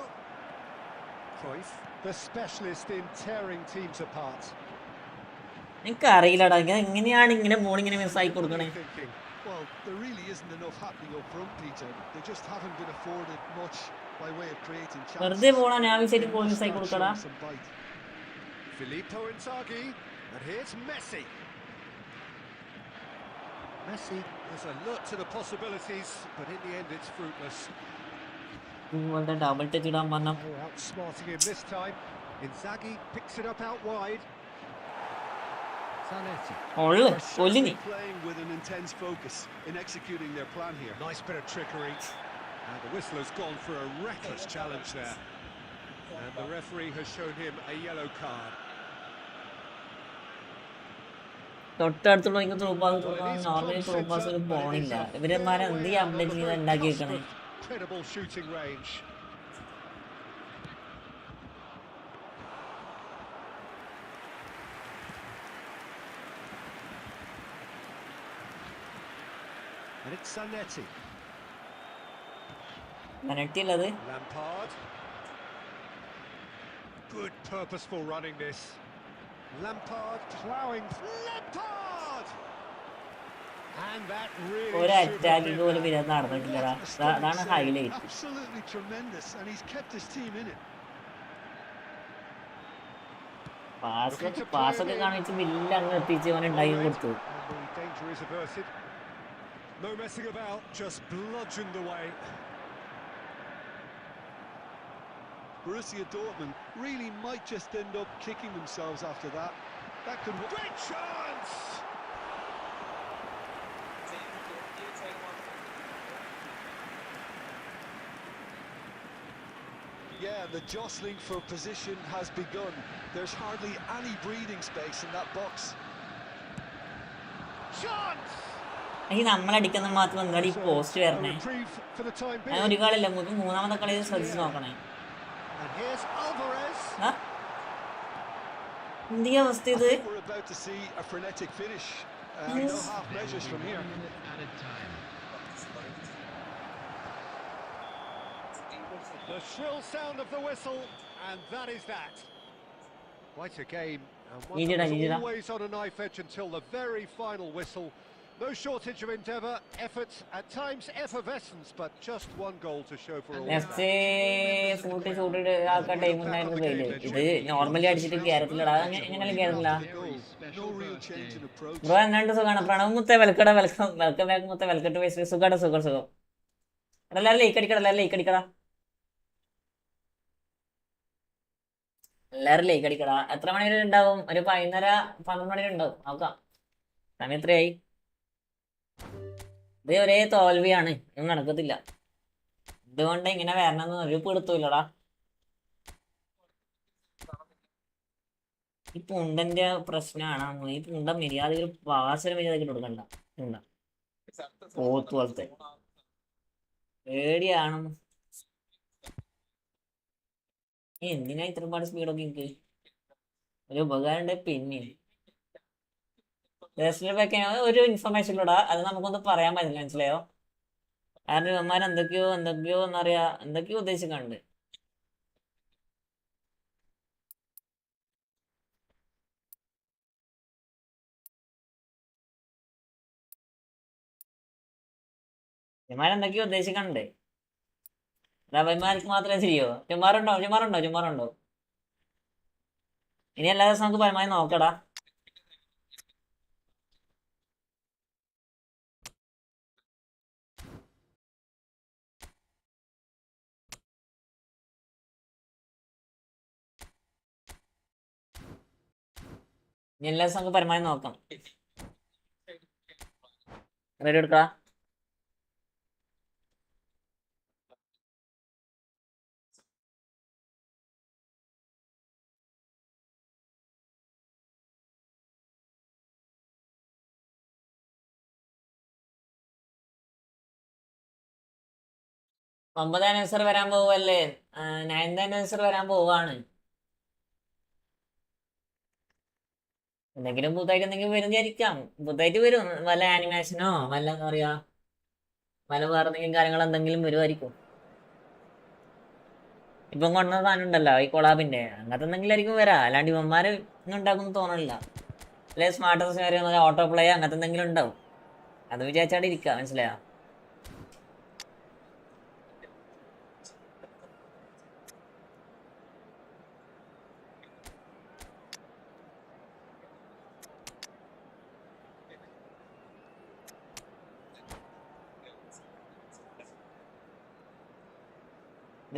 Speaker 3: Cruyff, the specialist in tearing teams apart.
Speaker 2: എനിക്കറിയില്ലടാ എങ്ങനെയാണ് ഇങ്ങനെ ball ഇങ്ങനെ മിസ്സായി കൊടുക്കണേ.
Speaker 3: Thinking.
Speaker 4: Well, there really isn't enough happening up front, Peter. They just haven't been afforded much by way of creating chances.
Speaker 2: വെറുതെ പോണാ ഞാൻ വിചാരിച്ചു ball മിസ്സായി കൊടുക്കടാ.
Speaker 4: Some bite.
Speaker 3: Filippo Inzaghi, and here's Messi. Messi has a look to the possibilities, but in the end it's fruitless.
Speaker 2: ഇതുപോലത്തെ double touch ഇടാൻ പറഞ്ഞ
Speaker 3: Oh, outsmarting him this time. Inzaghi picks it up out wide. Zanetti.
Speaker 2: ഉള്ളു
Speaker 4: They're
Speaker 2: കൊല്ലിനി.
Speaker 4: certainly playing with an intense focus in executing their plan here.
Speaker 3: Nice bit of trickery. And the whistle has gone for a reckless challenge there. And the referee has shown him a yellow card.
Speaker 2: തൊട്ടടുത്തുള്ള എനിക്ക് through pass കൊടുക്കാൻ normally through pass ഒരു പോണില്ല. ഇവരെന്മാരെ എന്ത് update ചെയ്ത് ഉണ്ടാക്കി വെക്കണേ.
Speaker 3: Incredible shooting range. And it's Zanetti.
Speaker 2: മെനറ്റിയുള്ളത്
Speaker 3: Lampard. Good purposeful running this. Lampard ploughing. Lampard! And that really
Speaker 2: ഒരു
Speaker 3: should have
Speaker 2: അറ്റാക്കിംഗ്
Speaker 3: been
Speaker 2: പോലും
Speaker 3: that.
Speaker 2: പിന്നെ നടന്നിട്ടില്ലടാ. അതാണ് highlight.
Speaker 4: Absolutely tremendous, and he's kept his team in it.
Speaker 2: പാസ്സൊക്കെ കാണിച്ച് bill അങ്ങ് എത്തിച്ച് അവൻ ഉണ്ടാക്കി കൊടുത്തു.
Speaker 3: And the danger is averted. No messing about, just bludgeoned away.
Speaker 4: Borussia Dortmund really might just end up kicking themselves after that. That could...
Speaker 3: Great chance!
Speaker 4: Yeah, the jostling for position has begun. There's hardly any breathing space in that box.
Speaker 3: Chance!
Speaker 2: ഈ നമ്മളടിക്കുന്ന മാത്രം എന്താടി
Speaker 3: So,
Speaker 2: post
Speaker 3: a
Speaker 2: വരണേ?
Speaker 3: reprieve for the time
Speaker 2: ഞാൻ ഒരു
Speaker 3: being.
Speaker 2: കളില്ല, നമുക്ക് മൂന്നാമത്തെ കളി ശ്രദ്ധിച്ച് നോക്കണേ.
Speaker 3: And here's Alvarez.
Speaker 2: എന്ത് അവസ്ഥ
Speaker 4: I
Speaker 2: ഇത്?
Speaker 4: think we're about to see a frenetic finish. No half measures from here.
Speaker 6: 1 minute added time.
Speaker 3: The shrill sound of the whistle, and that is that. Quite a game, and one
Speaker 2: Nijida,
Speaker 3: that was
Speaker 2: Nijida.
Speaker 3: always on a knife edge until the very final whistle. No shortage of endeavour, effort, at times effervescence, but just one goal to show for all of
Speaker 2: next
Speaker 3: that.
Speaker 2: Shoot ആക്കാൻ time ഉണ്ടായിരുന്നു കയ്യില്. ഇത് normally അടിച്ചിട്ട് കേരളത്തിലടാ, എങ്ങനെയാലും കേരളത്തില.
Speaker 4: Goal. No real change in approach.
Speaker 2: Bro എന്നാണ്ട് സുഖമാണ്. പ്രണവ് മുത്തേ വെൽക്കട welcome back മുത്തേ വെൽക്കട്ട് വയസ്സ് സുഖം. എല്ലാവരും ലൈക്ക് അടിക്കടാ, എല്ലാവരും ലൈക്ക് അടിക്കടാ. എത്ര മണി വരെ ഉണ്ടാവും? ഒരു 11:30-12 മണി വരെ ഉണ്ടാവും. നോക്കാം സമയം എത്രയായി. ഇത് ഒരേ തോൽവിയാണ്, ഒന്നും നടക്കത്തില്ല. ഇതുകൊണ്ട് ഇങ്ങനെ വരണമെന്ന് ഒരു പിടുത്തൂല്ലടാ. ഈ പുണ്ടന്റെ പ്രശ്നമാണ്. ഈ പുണ്ട മര്യാദകൾ പാസര മര്യാദക്ക് കൊടുക്കണ്ട. പുണ്ട പോത്ത് പോലത്തെ പേടിയാണ്. എന്തിനാ ഇത്രപാട് സ്പീഡൊക്കെ എനിക്ക്? ഒരു ഉപകാരം ഉണ്ട്. പിന്നെ ഒരു ഇൻഫർമേഷൻ ഇല്ലടാ, അത് നമുക്കൊന്ന് പറയാൻ പറ്റില്ല, മനസ്സിലായോ? കാരണം ഇവന്മാർ എന്തൊക്കെയോ എന്നറിയാ, എന്തൊക്കെയോ ഉദ്ദേശിക്കുന്നുണ്ട്. ഇവന്മാരെന്തൊക്കെയോ ഉദ്ദേശിക്കുന്നുണ്ട്. റവന്മാർക്ക് മാത്രമേ ശരിയോ? ചുമ്മാറുണ്ടോ? ഇനി എല്ലാ ദിവസവും നമുക്ക് പരമാവധി നോക്കടാ. ഇനി എല്ലാ ദിവസവും നമുക്ക് പരമാവധി നോക്കാം. റെഡി എടുക്കാ. ഒമ്പതാം ആനിവേഴ്സറി വരാൻ പോവല്ലേ? 9th ആനിവേഴ്സറി വരാൻ പോവാണ്. എന്തെങ്കിലും പുതുതായിട്ട് എന്തെങ്കിലും വരും വിചാരിക്കാം. പുതുതായിട്ട് വരും, വല്ല ആനിമേഷനോ വല്ല എന്താ പറയാ, വല്ല വേറെ എന്തെങ്കിലും കാര്യങ്ങൾ എന്തെങ്കിലും വരുമായിരിക്കും. ഇപ്പം കൊണ്ടുവന്ന സാധനം ഉണ്ടല്ലോ ഈ കൊളാബിന്റെ, അങ്ങനത്തെ എന്തെങ്കിലും ആയിരിക്കും വരാ. അല്ലാണ്ട് ഇവന്മാര് ഒന്നും ഉണ്ടാക്കുമെന്ന് തോന്നണില്ല. അല്ലെ സ്മാർട്ട് ഓട്ടോ പ്ലേ അങ്ങനത്തെ എന്തെങ്കിലും ഉണ്ടാവും. അത് വിചാരിച്ചാണ്ട് ഇരിക്കുക, മനസ്സിലായോ?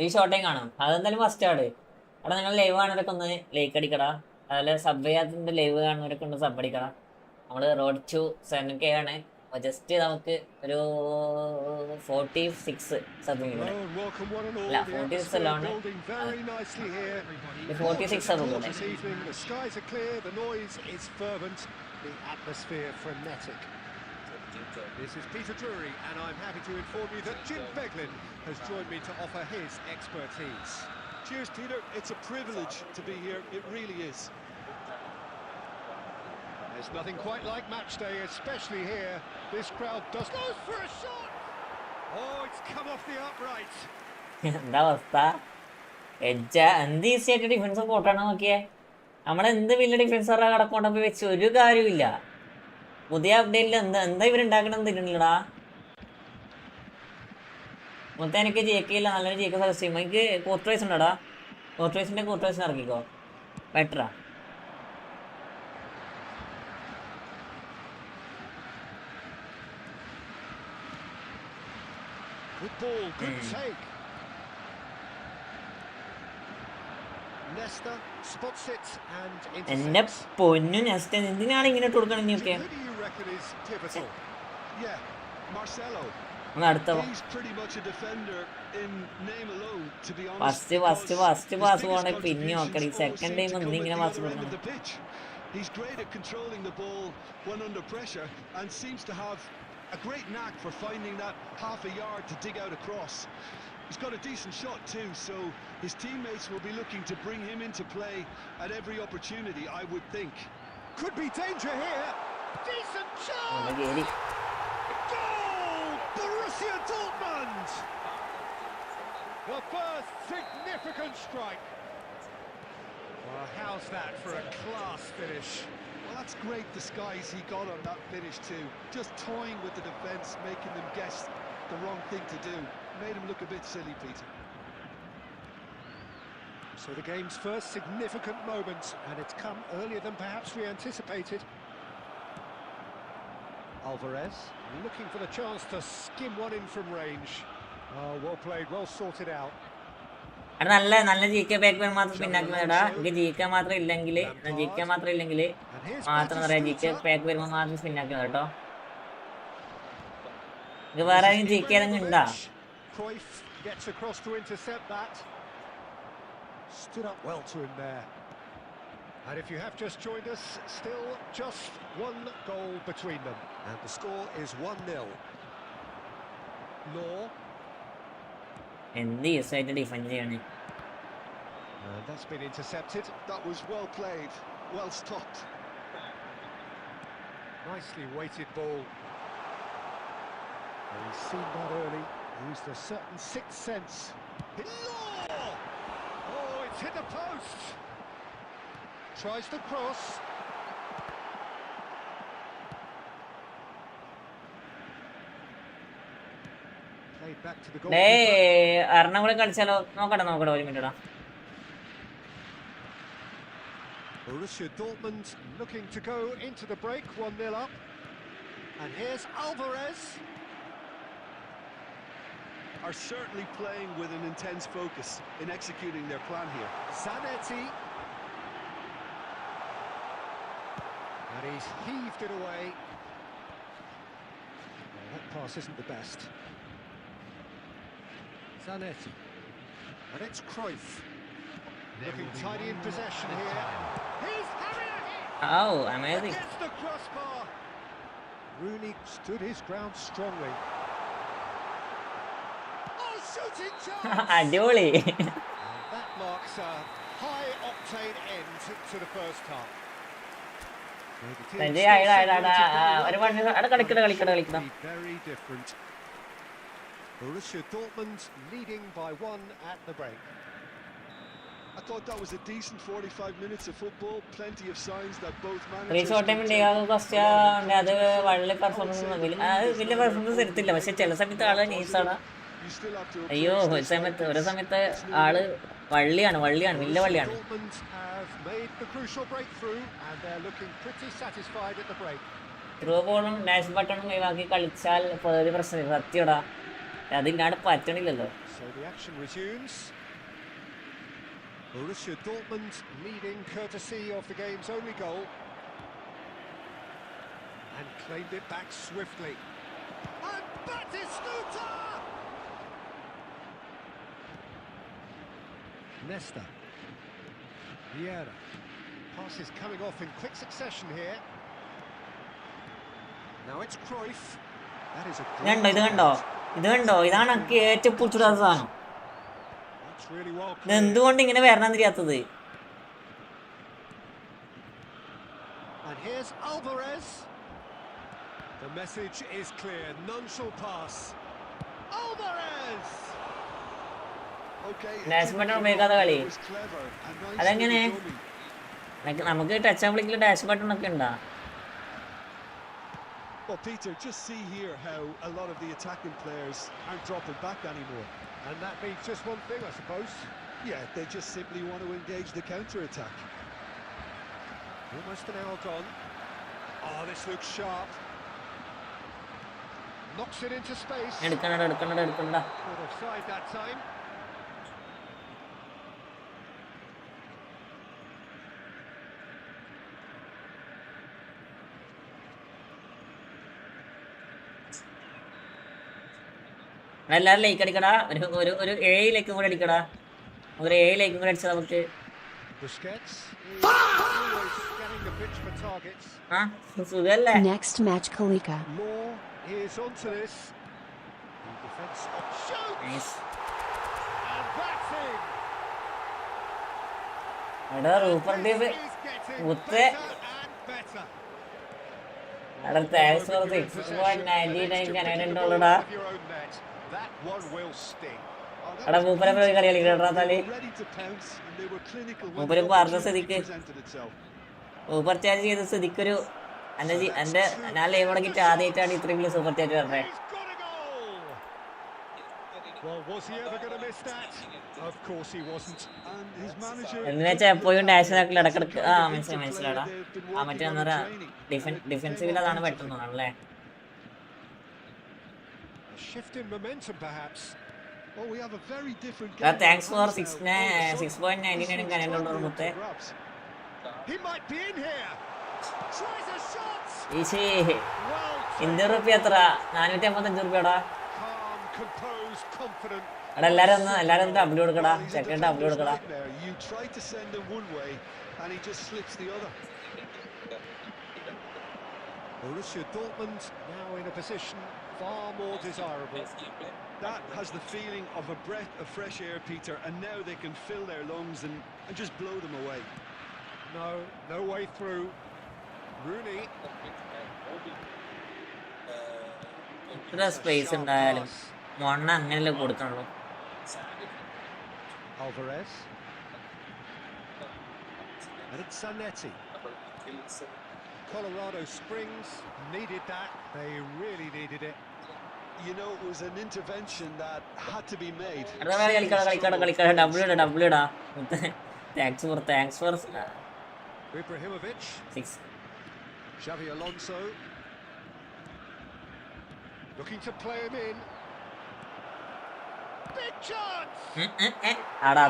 Speaker 2: ഈ ഷോട്ടേയും കാണാം. അതെന്തായാലും ഫസ്റ്റ് ആണ്. അവിടെ നിങ്ങൾ ലൈവ് കാണുന്നവരൊക്കെ ഒന്ന് ലൈക്ക് അടിക്കടാ. അതുപോലെ സബ് ചെയ്യാത്തതിന്റെ ലൈവ് കാണുന്നവരൊക്കെ ഒന്ന് സബ് അടിക്കടാ. നമ്മൾ റോഡ് ടു 7K ആണ്. ജസ്റ്റ് നമുക്ക് ഒരു 46 സബ് കൂടെ. അല്ല 46 അല്ല, 46 സബ് കൂടെ.
Speaker 3: This is Peter Drury, and I'm happy to inform you that Jim Beglin has joined me to offer his expertise.
Speaker 4: Cheers, Peter. It's a privilege to be here. It really is.
Speaker 3: There's nothing quite like match day, especially here. This crowd goes for a shot. Oh, it's come off the upright.
Speaker 2: എന്താ അവസ്ഥ? എന്ത് easy ആയിട്ട് defence പോട്ടാണ് നോക്കിയേ. നമ്മളെന്ത് വലിയ ഡിഫൻസറാ കടക്കൊണ്ടപ്പോ വെച്ച് ഒരു കാര്യമില്ല. പുതിയ അപ്ഡേറ്റിൽ എന്താ ഇവരുണ്ടാക്കണം തിരിഞ്ഞില്ലടാ. മൊത്തം എനിക്ക് ജയിക്കില്ല, നല്ലൊരു ജയിക്കാൻ സജസ്റ്റ് ചെയ്യും. എനിക്ക് കോർട്ട് റൈസ് ഉണ്ടോടാ? കോർട്ട് റൈസിന്റെ ഇറക്കിക്കോ, ബെറ്ററാ.
Speaker 3: Good ball, good take. Nesta spots it and
Speaker 2: എന്റെ
Speaker 3: intercepts.
Speaker 2: പൊന്നു നെസ്റ്റ് എന്തിനാണ് ഇങ്ങനെ ഇട്ട് കൊടുക്കണം നീയൊക്കെ?
Speaker 3: Who do you reckon is pivotal?
Speaker 4: Yeah, Marcelo.
Speaker 2: ഒന്ന് അടുത്ത
Speaker 4: He's pretty much a defender in name alone, to be honest.
Speaker 2: First
Speaker 4: because
Speaker 2: pass
Speaker 4: his
Speaker 2: പോകണേ
Speaker 4: biggest
Speaker 2: പിന്നെ നോക്കടി.
Speaker 4: contributions always
Speaker 2: second
Speaker 4: seem
Speaker 2: time
Speaker 4: to come
Speaker 2: എന്തിങ്ങനെ
Speaker 4: at the
Speaker 2: pass
Speaker 4: other end of
Speaker 2: കൊടുക്കണം?
Speaker 4: the pitch. He's great at controlling the ball when under pressure and seems to have a great knack for finding that half a yard to dig out across. He's got a decent shot too, so his teammates will be looking to bring him into play at every opportunity, I would think.
Speaker 3: Could be danger here. Decent
Speaker 2: അവിടെ
Speaker 3: shot.
Speaker 2: കേറി.
Speaker 3: Goal! Borussia Dortmund. The first significant strike. Well, how's that for a class finish?
Speaker 4: Well, that's great disguise he got on that finish too. Just toying with the defence, making them guess the wrong thing to do. Made him look a bit silly, Peter.
Speaker 3: So the game's first significant moment, and it's come earlier than perhaps we anticipated. Alvarez looking for the chance to skim one in from range. Oh, well played, well sorted out.
Speaker 2: അവിടെ നല്ല GK back മാത്രം പിന്നാക്കുന്നതാ. എനിക്ക് GK മാത്രം ഇല്ലെങ്കിൽ
Speaker 3: And here's
Speaker 2: മാത്രം പറയാ GK back വരുമ്പോൾ മാത്രം പിന്നാക്കുന്നത് കേട്ടോ. ഇത് വേറെ ആരെങ്കിലും GK ഏതെങ്കിലും ഉണ്ടാ?
Speaker 3: Cruyff gets across to intercept that. Stood up well to him there. And if you have just joined us, still just one goal between them. And the score is 1-0. Law.
Speaker 2: എന്ത് ഈസായിട്ട് defend ചെയ്യണേ.
Speaker 3: And that's been intercepted.
Speaker 4: That was well played, well stopped.
Speaker 3: Nicely weighted ball. And he's seen that early. Used a certain sixth sense. Law! Oh, it's hit the post. Tries to cross. Played back to the goalkeeper.
Speaker 2: അർണ കൂടെ കളിച്ചാലോ? നോക്കട്ടെ ഒരു minute.
Speaker 3: Borussia Dortmund looking to go into the break, 1-0 up. And here's Alvarez.
Speaker 4: Are certainly playing with an intense focus in executing their plan here.
Speaker 3: Zanetti. And he's heaved it away. Well, that pass isn't the best. Zanetti. And it's Cruyff. Looking tidy in possession here. He's having it!
Speaker 2: Oh, amazing.
Speaker 3: Against the crossbar. Rooney stood his ground strongly. Oh, shooting chance!
Speaker 2: അടിപൊളി.
Speaker 3: And that marks a high-octane end to the first half.
Speaker 2: Very
Speaker 3: different. Borussia Dortmund leading by 1 at the break.
Speaker 4: I thought that was a decent 45 minutes of football. Plenty of signs that both managers.
Speaker 2: അത് വളരെ വലിയ performance എടുത്തില്ല. പക്ഷെ ചില സമയത്ത് ആള് നൈസാണ്. അയ്യോ ഒരു സമയത്ത് ആള് വള്ളിയാണ് വലിയ വള്ളിയാണ്. ത്രൂ ബോളും ഡാഷ് ബട്ടണും ഒഴിവാക്കി കളിച്ചാൽ പകുതി പ്രശ്നം സത്യടാ. അതിനാണ് പറ്റണില്ലല്ലോ.
Speaker 3: Borussia Dortmund leading courtesy of the game's only goal. And claimed it back swiftly. And Batistuta! Nesta. Vieira. Passes coming off in quick succession here. Now it's Cruyff. That is a
Speaker 2: ഇത് കണ്ടോ ഇതാണ് എനിക്ക് ഏറ്റവും പുടിച്ചിടാത്ത സാധനം.
Speaker 3: really well.
Speaker 2: എന്തുകൊണ്ട് ഇങ്ങനെ വരണം തിരിയാത്തത്?
Speaker 3: And here's Alvarez. The message is clear. None shall pass. Alvarez.
Speaker 4: Okay.
Speaker 2: Dash button ഉപയോഗിക്കാത്ത കളി. അതെങ്ങനെ? നമുക്ക് ടച്ച് ആൻ വിളിക്കൽ ഡാഷ് ബട്ടൺ ഒക്കെ ഉണ്ടാ?
Speaker 4: Well, Peter, just see here how a lot of the attacking players aren't dropping back anymore.
Speaker 3: And that means just one thing, I suppose.
Speaker 4: Yeah, they just simply want to engage the counter-attack.
Speaker 3: Almost an hour gone. Oh, this looks sharp. Knocks it into space.
Speaker 2: എടുക്കണടാ.
Speaker 3: Caught offside that time.
Speaker 2: എല്ലാവരും like അടിക്കടാ. ഒരു 7 കൂടെ അടിക്കടാ. ഒരു 7 കൂടെ അടിച്ചാൽ നമുക്ക്
Speaker 3: Busquets is always scanning the pitch for targets.
Speaker 2: സുഖല്ലേ?
Speaker 7: Next match, Kalika.
Speaker 3: Law is onto this. The defence shoots. And that's in.
Speaker 2: എടാ റൂപ്പർ ടീം
Speaker 3: This is getting
Speaker 2: മുത്തേ.
Speaker 3: better and better.
Speaker 2: എടാ താങ്ക്സ് ഫോർ 6.99 കനേഡിയൻ ഡോളറാ.
Speaker 3: Of your own net. That one will sting.
Speaker 2: എടാ മൂപ്പരെ പോയി കളി കളിക്കണ്ടാ തലി.
Speaker 3: Ready to pounce and they were clinical when
Speaker 2: മൂപ്പര്
Speaker 3: the
Speaker 2: പറഞ്ഞ
Speaker 3: opportunity
Speaker 2: സ്ഥിതിക്ക്
Speaker 3: presented itself.
Speaker 2: സൂപ്പർ ചാറ്റ് ചെയ്ത സ്ഥിതിക്കൊരു എന്റെ ഞാൻ ലൈവ് മുടക്കിട്ട് ആദ്യമായിട്ടാണ് ഇത്രയെങ്കിലും സൂപ്പർ ചാറ്റ് പറഞ്ഞത്.
Speaker 3: He's got a goal. Well, was he ever going to miss that? Of course he wasn't. And his manager
Speaker 2: എന്ന് വെച്ചാൽ എപ്പോഴും ഡാഷ് ആക്കിൽ ഇടക്കിടക്ക് മനസ്സിലാടാ. മറ്റേ ഡിഫൻസീവിൽ അതാണ് പെട്ടെന്ന് തോന്നണല്ലേ.
Speaker 3: A shift in momentum perhaps. Oh, we have a very different
Speaker 2: thanks for 6.99 Canadian dollar മുത്തേ.
Speaker 3: He might be in here. Tries a shot.
Speaker 2: ഈശേ
Speaker 3: Well,
Speaker 2: 200 റുപ്യ എത്ര? 455 റുപ്യടാ.
Speaker 3: calm, composed, confident.
Speaker 2: എടാ എല്ലാരും ഡബ്ല്യൂ കൊടുക്കടാ. സെക്കൻഡ് ഡബ്ല്യൂ കൊടുക്കടാ.
Speaker 4: You try to send him one way and he just slips the other.
Speaker 3: Borussia Dortmund now in a position far more desirable. That has the feeling of a breath of fresh air, Peter, and now they can fill their lungs and just blow them away. No way through. Rooney.
Speaker 2: ഇത്ര space ഉണ്ടായാലും മണ്ണ അങ്ങനെയല്ലേ കൊടുക്കണല്ലോ.
Speaker 3: Alvarez. And it's Zanetti. Colorado Springs needed that. They really needed it.
Speaker 4: You know, it was an intervention that had to be made.
Speaker 2: കളിക്കട W ഇടാ. Thanks for
Speaker 3: Ibrahimovic.
Speaker 2: 6.
Speaker 3: Xavi Alonso. Looking to play him in. Big chance.
Speaker 2: ആടാ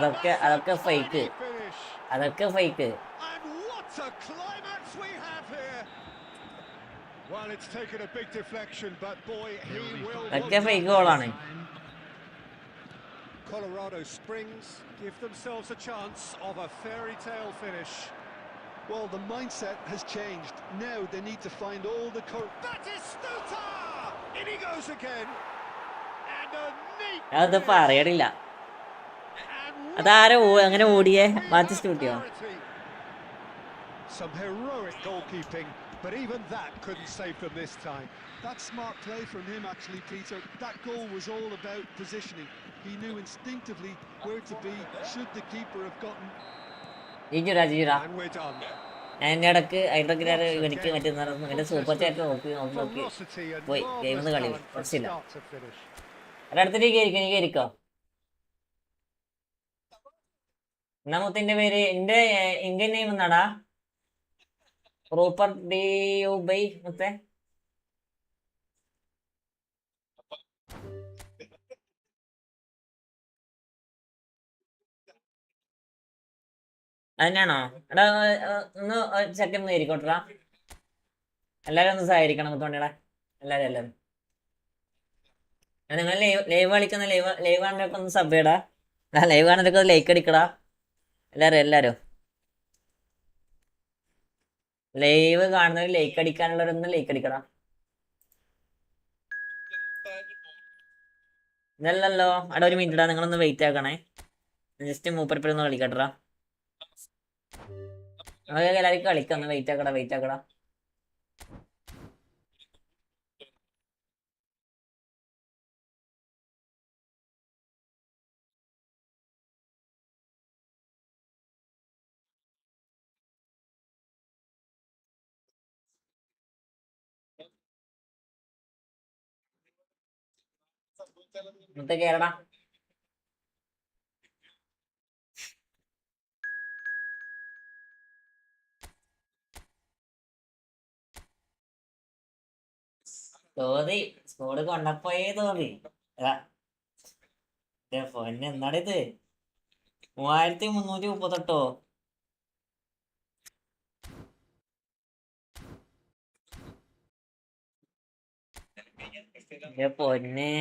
Speaker 2: അതൊക്കെ fake.
Speaker 3: Finish.
Speaker 2: അതൊക്കെ fake.
Speaker 3: And what a climax we have here. Well, it's taken a big deflection, but boy, he will.
Speaker 2: അതൊക്കെ fake ഗോളാണ്.
Speaker 3: Colorado Springs give themselves a chance of a fairy tale finish.
Speaker 4: Well, the mindset has changed. Now they need to find all the
Speaker 3: That is Stuta! In he goes again. And a neat.
Speaker 2: അത് പറയണില്ല.
Speaker 3: And
Speaker 2: അതാരോ അങ്ങനെ ഓടിയേ മാറ്റിസ്റ്റ് കിട്ടിയോ?
Speaker 3: some heroic goalkeeping, but even that couldn't save them this time.
Speaker 4: That's smart play from him, actually, Peter. That goal was all about positioning. He knew instinctively where to be should the keeper have gotten.
Speaker 2: ജീജുരാ
Speaker 3: And we're done.
Speaker 2: ഞാൻ ഇടക്ക് എനിക്ക് മറ്റേ super chat നോക്കി
Speaker 3: Ferocity and
Speaker 2: പോയി game
Speaker 3: marvellous
Speaker 2: കളി
Speaker 3: talent from
Speaker 2: കുറച്ചില്ല.
Speaker 3: start to finish.
Speaker 2: അടുത്തിട്ട് ഇരിക്കോ. എന്നാ മുത്തിന്റെ പേര് എന്റെ ഇന്ത്യൻ നെയിം എന്നാടാ? റൂപ്പർ ഡിയുബൈ മുത്തേ. അതിനാണോ? എടാ ഒന്ന് സെക്കൻഡ് ഒന്ന് ഇരിക്കോട്ടാ. എല്ലാരും ഒന്ന് സഹകരിക്കണം മുത്തോണ്ടിടാ. എല്ലാരും നിങ്ങൾ ലൈവ് കളിക്കുന്ന ലൈവ് കാണുന്നവരൊക്കെ ഒന്ന് സബ് ചെയ്യടാ. ലൈവ് കാണുന്നവരൊക്കെ ലൈക്ക് അടിക്കടാ. എല്ലാരും ലൈവ് കാണുന്നവർ ലൈക്ക് അടിക്കാനുള്ളവരൊന്ന് ലൈക്ക് അടിക്കടാ. ഇതല്ലല്ലോ. അവിടെ ഒരു മിനിറ്റ് ഇടാ. നിങ്ങളൊന്ന് വെയിറ്റ് ആക്കണേ. ജസ്റ്റ് മൂപ്പരപ്പൊന്ന് കളിക്കട്ടാ. എല്ലാവർക്കും കളിക്കാം. ഒന്ന് വെയിറ്റ് ആക്കടാ. ഇന്നത്തെ കേരള തോന്നി സ്കൂള് കൊണ്ടപ്പോയേ തോന്നി. പൊന്നെ എന്നാണിത് 3338. പൊന്നെ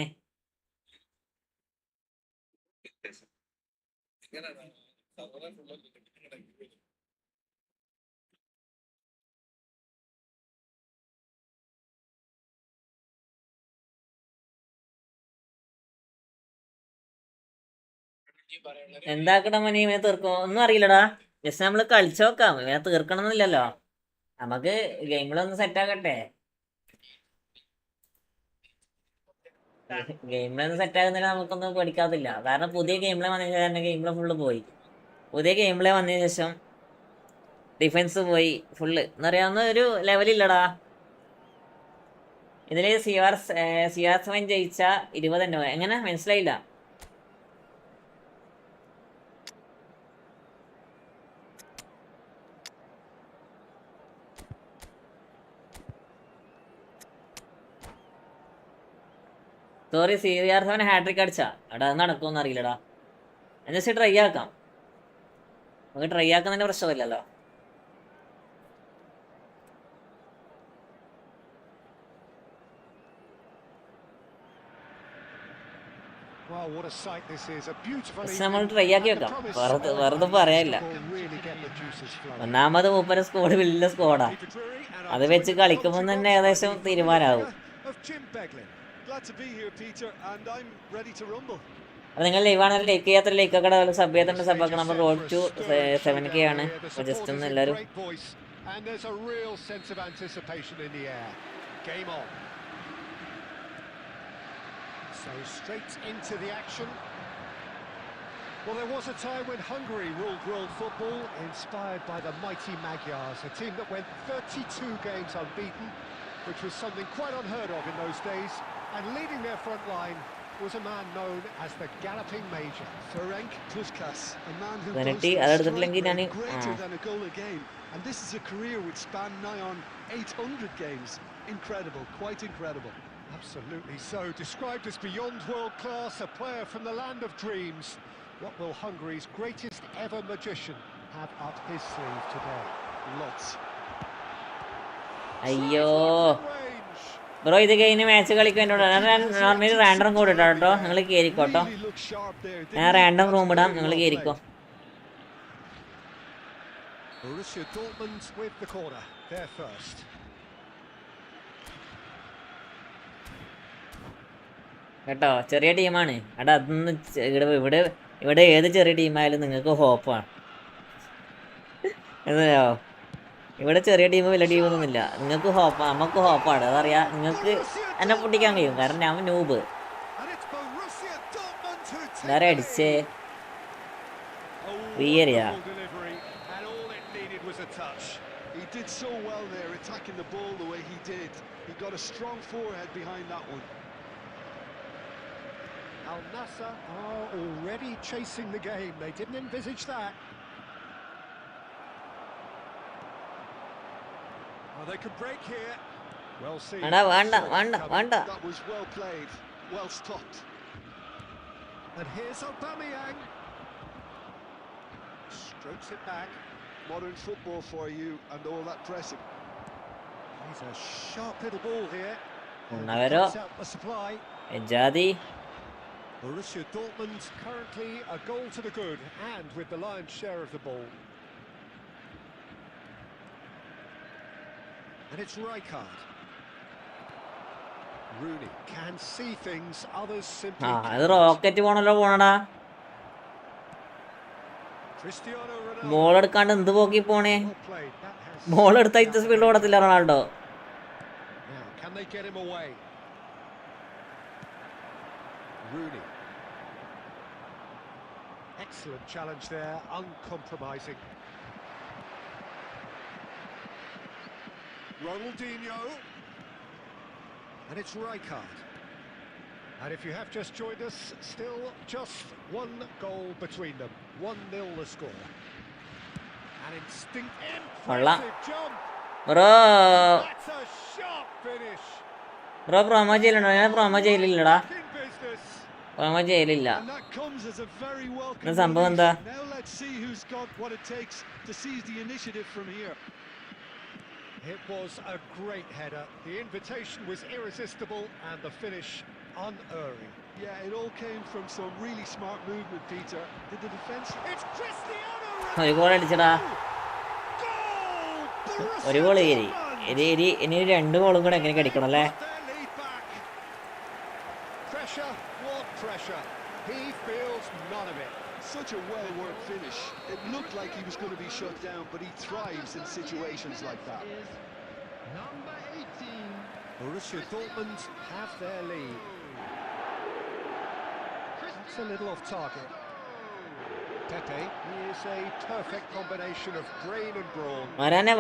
Speaker 2: എന്താക്കണം മനി ഇവനെ തീർക്കോ ഒന്നും അറിയില്ലടാ. ജസ്റ്റ് നമ്മള് കളിച്ചോക്കാം, ഇവനെ തീർക്കണം എന്നില്ലല്ലോ. നമുക്ക് ഗെയിമിലൊന്ന് സെറ്റ് ആക്കട്ടെ. ഗെയിമിലൊന്നും സെറ്റ് ആകുന്നില്ല നമുക്കൊന്നും പഠിക്കാത്തില്ല. കാരണം പുതിയ ഗെയിമിലെ വന്നതിന് ശേഷം തന്നെ ഗെയിമിലെ ഫുള്ള് പോയി. പുതിയ ഗെയിമിലെ വന്നതിന് ശേഷം ഡിഫൻസ് പോയി ഫുള്ള് എന്ന് പറയാവുന്ന ഒരു ലെവലില്ലടാ. ഇതില് CR7 ജയിച്ച 20 തന്നെ എങ്ങനെ മനസ്സിലായില്ല. സോറി, CR7 ഹാട്രിക് അടിച്ചാ എടാ, അത് നടക്കുമെന്ന് അറിയില്ലടാ. എന്നുവെച്ചാൽ ട്രൈ ആക്കാം, നമുക്ക് ട്രൈ ആക്കുന്നതിന്റെ പ്രശ്നമില്ലല്ലോ. നമ്മൾ ട്രൈ ആക്കി വെക്കാം, വെറുതെ പറയാനില്ല. ഒന്നാമത് മൂപ്പര് സ്കോഡ് വലിയ സ്കോഡാ, അത് വെച്ച് കളിക്കുമ്പോൾ തന്നെ ഏകദേശം തീരുമാനമാകും. അപ്പൊ നിങ്ങൾ ലൈവാണെങ്കിൽ ലൈക്ക് ചെയ്യാത്ത ലൈക്കൊക്കെ സബ് ചെയ്യാത്ത സബാക്കണം. നമ്മൾ റോഡ് ടു 7K ആണ്. അപ്പൊ ജസ്റ്റ് ഒന്ന് എല്ലാവരും
Speaker 3: So straight into the action. Well, there was a time when Hungary ruled world football, inspired by the mighty Magyars, a team that went 32 games unbeaten, which was something quite unheard of in those days. And leading their front line was a man known as the Galloping Major.
Speaker 4: Ferenc Puskas, a man who
Speaker 2: Penalty,
Speaker 4: boasts a strike rate greater than a goal a game. And this is a career which spanned nigh on 800 games. Incredible, quite incredible.
Speaker 3: Absolutely so. Described as beyond world class, a player from the land of dreams. What will Hungary's greatest ever magician have up his sleeve today?
Speaker 4: Lots.
Speaker 2: അയ്യോ bro, ഇത് കഴിഞ്ഞ് match കളിക്കാൻ normally random കൂടെ ഇട്ടോ കേട്ടോ. നിങ്ങൾ കയറിക്കോട്ടോ, ഞാൻ random room ഇടാം, നിങ്ങൾ കയറിക്കോ.
Speaker 3: Borussia Dortmund with the corner. They're first.
Speaker 2: കേട്ടോ, ചെറിയ ടീമാണ് എടാ. അതൊന്നും ഇവിടെ ഏത് ചെറിയ ടീമായാലും നിങ്ങൾക്ക് ഹോപ്പാണ്. എന്താ ഇവിടെ ചെറിയ ടീം വലിയ ടീമൊന്നുമില്ല, നിങ്ങൾക്ക് ഹോപ്പാ, നമുക്ക് ഹോപ്പാണ്. അതറിയാം, നിങ്ങൾക്ക് എന്നെ പൊട്ടിക്കാൻ കഴിയും, കാരണം ഞാൻ noob. ഇതാരെ അടിച്ചേ വീയറിയാ.
Speaker 4: He did so well there, attacking the ball the way he did. He got a strong forehead behind that one.
Speaker 3: Al Nassr are already chasing the game. They didn't envisage that. Oh, they could break here. Well seen.
Speaker 2: Vanda.
Speaker 4: That was well played, well stopped.
Speaker 3: And here's Aubameyang. Strokes it back.
Speaker 4: Modern football for you and all that pressing.
Speaker 3: He's a sharp little ball here.
Speaker 2: Unavero.
Speaker 3: A supply.
Speaker 2: Ejadi.
Speaker 3: Borussia Dortmund currently a goal to the good and with the lion's share of the ball. And it's Rijkaard. Rooney can see things others simply can't.
Speaker 2: അത് rocket പോണല്ലോ പോണടാ.
Speaker 3: Cristiano Ronaldo.
Speaker 2: Ball എടുക്കാണ്ട് എന്ത് പോക്കി പോണേ. Ball എടുത്ത ഇത്ര സ്പീഡിൽ ഓടത്തില്ല Ronaldo.
Speaker 3: Now, can they get him away? Rooney. Excellent challenge there, uncompromising. Ronaldinho. And it's Rijkaard. And if you have just joined us, still just one goal between them. 1-0 the score. An impressive jump.
Speaker 2: Bro.
Speaker 3: That's a sharp finish.
Speaker 2: Bro promo ചെയ്യലുണ്ടോ? ഞാൻ promo ചെയ്യലില്ലടാ.
Speaker 3: In business.
Speaker 2: Promo ചെയ്യലില്ല.
Speaker 4: And that comes as a very welcome
Speaker 2: എന്താ സംഭവം എന്താ?
Speaker 4: relief. Now let's see who's got what it takes to seize the initiative from here.
Speaker 3: It was a great header. The invitation was irresistible and the finish unerring.
Speaker 4: Yeah, it all came from some really smart movement, Peter. Did the defence...
Speaker 3: It's Cristiano
Speaker 2: ഒരു goal അടിച്ചടാ.
Speaker 3: Goal!
Speaker 2: ഒരു goal കയറി.
Speaker 3: Dortmund
Speaker 2: ഇനി 2 ഗോളും കൂടെ എങ്ങനെ അടിക്കണം അല്ലേ?
Speaker 3: got their lead back. Pressure, what pressure? He feels none of it.
Speaker 4: Such a well-worked finish. It looked like he was going to be shut down, but he thrives in situations like that.
Speaker 6: Is number 18.
Speaker 3: Borussia Dortmund have their lead. That's a little off target. Pepe, he is a perfect combination of brain and brawn.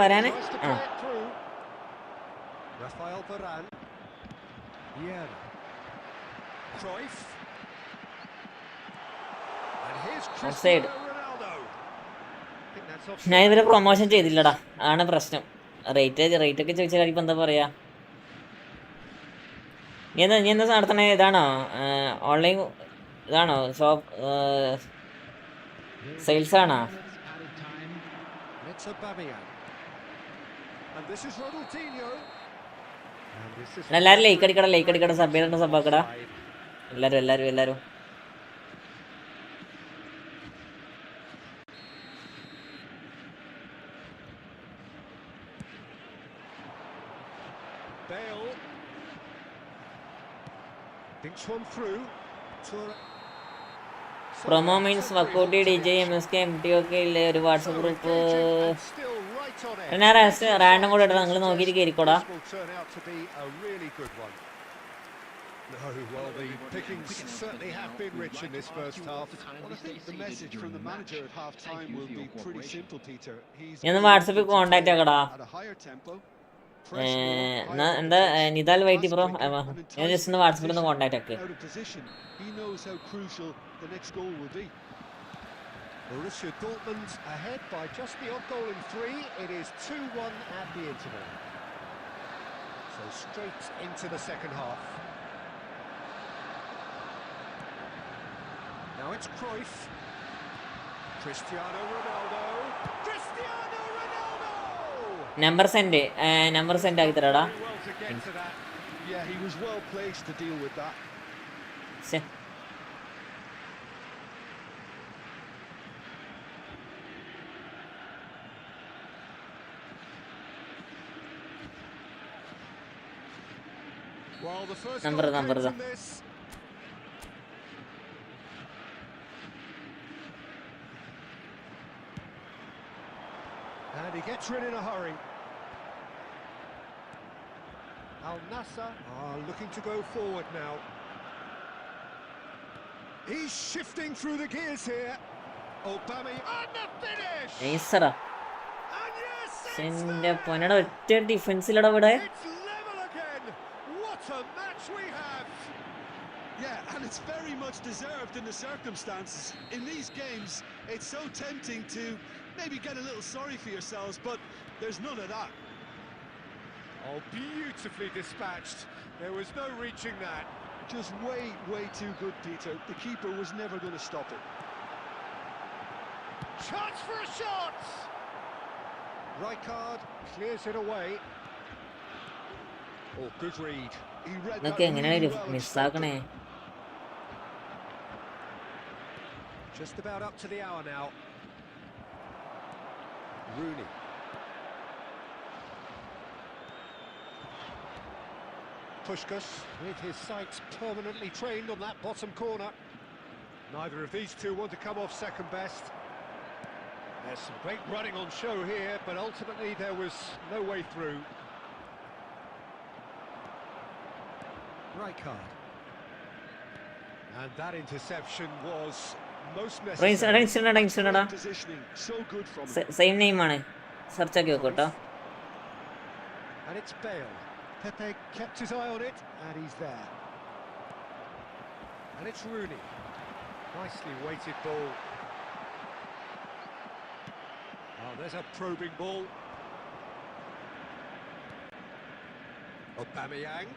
Speaker 2: വരാനെ.
Speaker 3: Tries to play it through. Rafael Varane. Vieira. Cruyff. And here's
Speaker 2: Offside.
Speaker 3: Cristiano Ronaldo. I think that's offside.
Speaker 2: ഞാൻ ഇവരെ promotion ചെയ്തില്ലടാ, ആണ് പ്രശ്നം. Rate ഒക്കെ ചോദിച്ചാൽ ഇപ്പം എന്താ പറയാ? നീ എന്താ നടത്തണേ? ഇതാണോ ഓൺലൈൻ? ഇതാണോ ഷോപ്പ് സെയിൽസ് ആണോ?
Speaker 6: Added time.
Speaker 3: It's Aubameyang. And this is Ronaldinho. And this is
Speaker 2: എല്ലാരും ലൈക്ക് അടിക്കട സബ്ബാക്കടാ. എല്ലാരും
Speaker 3: Bale. Thinks one through.
Speaker 2: Promo means work out DJ MSK MT ഒക്കെ ഇല്ലേ ഒരു WhatsApp group.
Speaker 3: Still right on it.
Speaker 2: ഞാൻ റാൻഡം കൂടെ ഇടാം, നിങ്ങൾ നോക്കിയിട്ട് കയറിക്കോടാ.
Speaker 3: This will turn out to be a really good one. No, well, the pickings certainly have been rich in this first half.
Speaker 4: Well, I think the message from the manager at half-time will be pretty simple, Peter. He's
Speaker 2: ഞാൻ വാട്സപ്പിൽ contact ആക്കടാ.
Speaker 4: at a higher tempo.
Speaker 2: എന്താ നിതാൽ വൈറ്റി bro, ഞാൻ just ഒന്ന് വാട്സപ്പിൽ ഒന്ന് contact ആക്ക്.
Speaker 4: Out of position. He knows how crucial the next goal will be.
Speaker 3: Borussia Dortmund ahead by just the odd goal in 3. It is 2-1 at the interval. So straight into the second half. Now it's Cruyff. Cristiano Ronaldo. Cristiano Ronaldo!
Speaker 2: Number send ആക്കി തരാടാ.
Speaker 3: Very well to get to that.
Speaker 4: Yeah, he was well placed to deal with that.
Speaker 3: Well, the first
Speaker 2: Number
Speaker 3: goal came
Speaker 2: ഇതാ.
Speaker 3: from this. And he gets rid in a hurry. Al Nassr are looking to go forward now. He's shifting through the gears here. Aubameyang and the finish.
Speaker 2: നൈസറാ.
Speaker 3: And yes, it's
Speaker 2: എന്റെ
Speaker 3: there.
Speaker 2: പൊന്നട ഒറ്റ ഡിഫൻസിലടാ ഇവിടെ.
Speaker 3: It's level again. What a match we have.
Speaker 4: Yeah, and it's very much deserved in the circumstances. In these games, it's so tempting to maybe get a little sorry for yourselves, but there's none of that.
Speaker 3: Oh, beautifully dispatched. There was no reaching that.
Speaker 4: Just way too good, Peter. The keeper was never going to stop it.
Speaker 3: Chance for a shot. Rijkaard clears it away. Oh, good read.
Speaker 4: He read that
Speaker 2: ഇതൊക്കെ എങ്ങനെയാണ്
Speaker 4: really well and
Speaker 2: മിസ്സാക്കണേ?
Speaker 3: Just about up to the hour now. Rooney. Puskás with his sights permanently trained on that bottom corner. Neither of these two want to come off second best. There's some great running on show here, but ultimately there was no way through. Rijkaard. And that interception was most necessary.
Speaker 2: ഇൻസ്റ്റടാ.
Speaker 4: positioning. So good from him.
Speaker 2: Same നെയിമാണ്, search ആക്കി നോക്കട്ടോ.
Speaker 3: And it's Bale. Pepe kept his eye on it, and he's there. And it's Rooney. Nicely weighted ball. Oh, there's a probing ball. Aubameyang.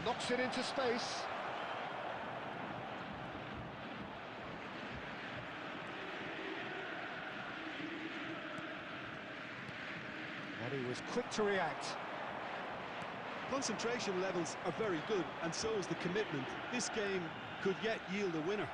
Speaker 3: Knocks it into space. And he was quick to react.
Speaker 4: Concentration levels are very good, and so is the commitment. This game could yet yield a winner.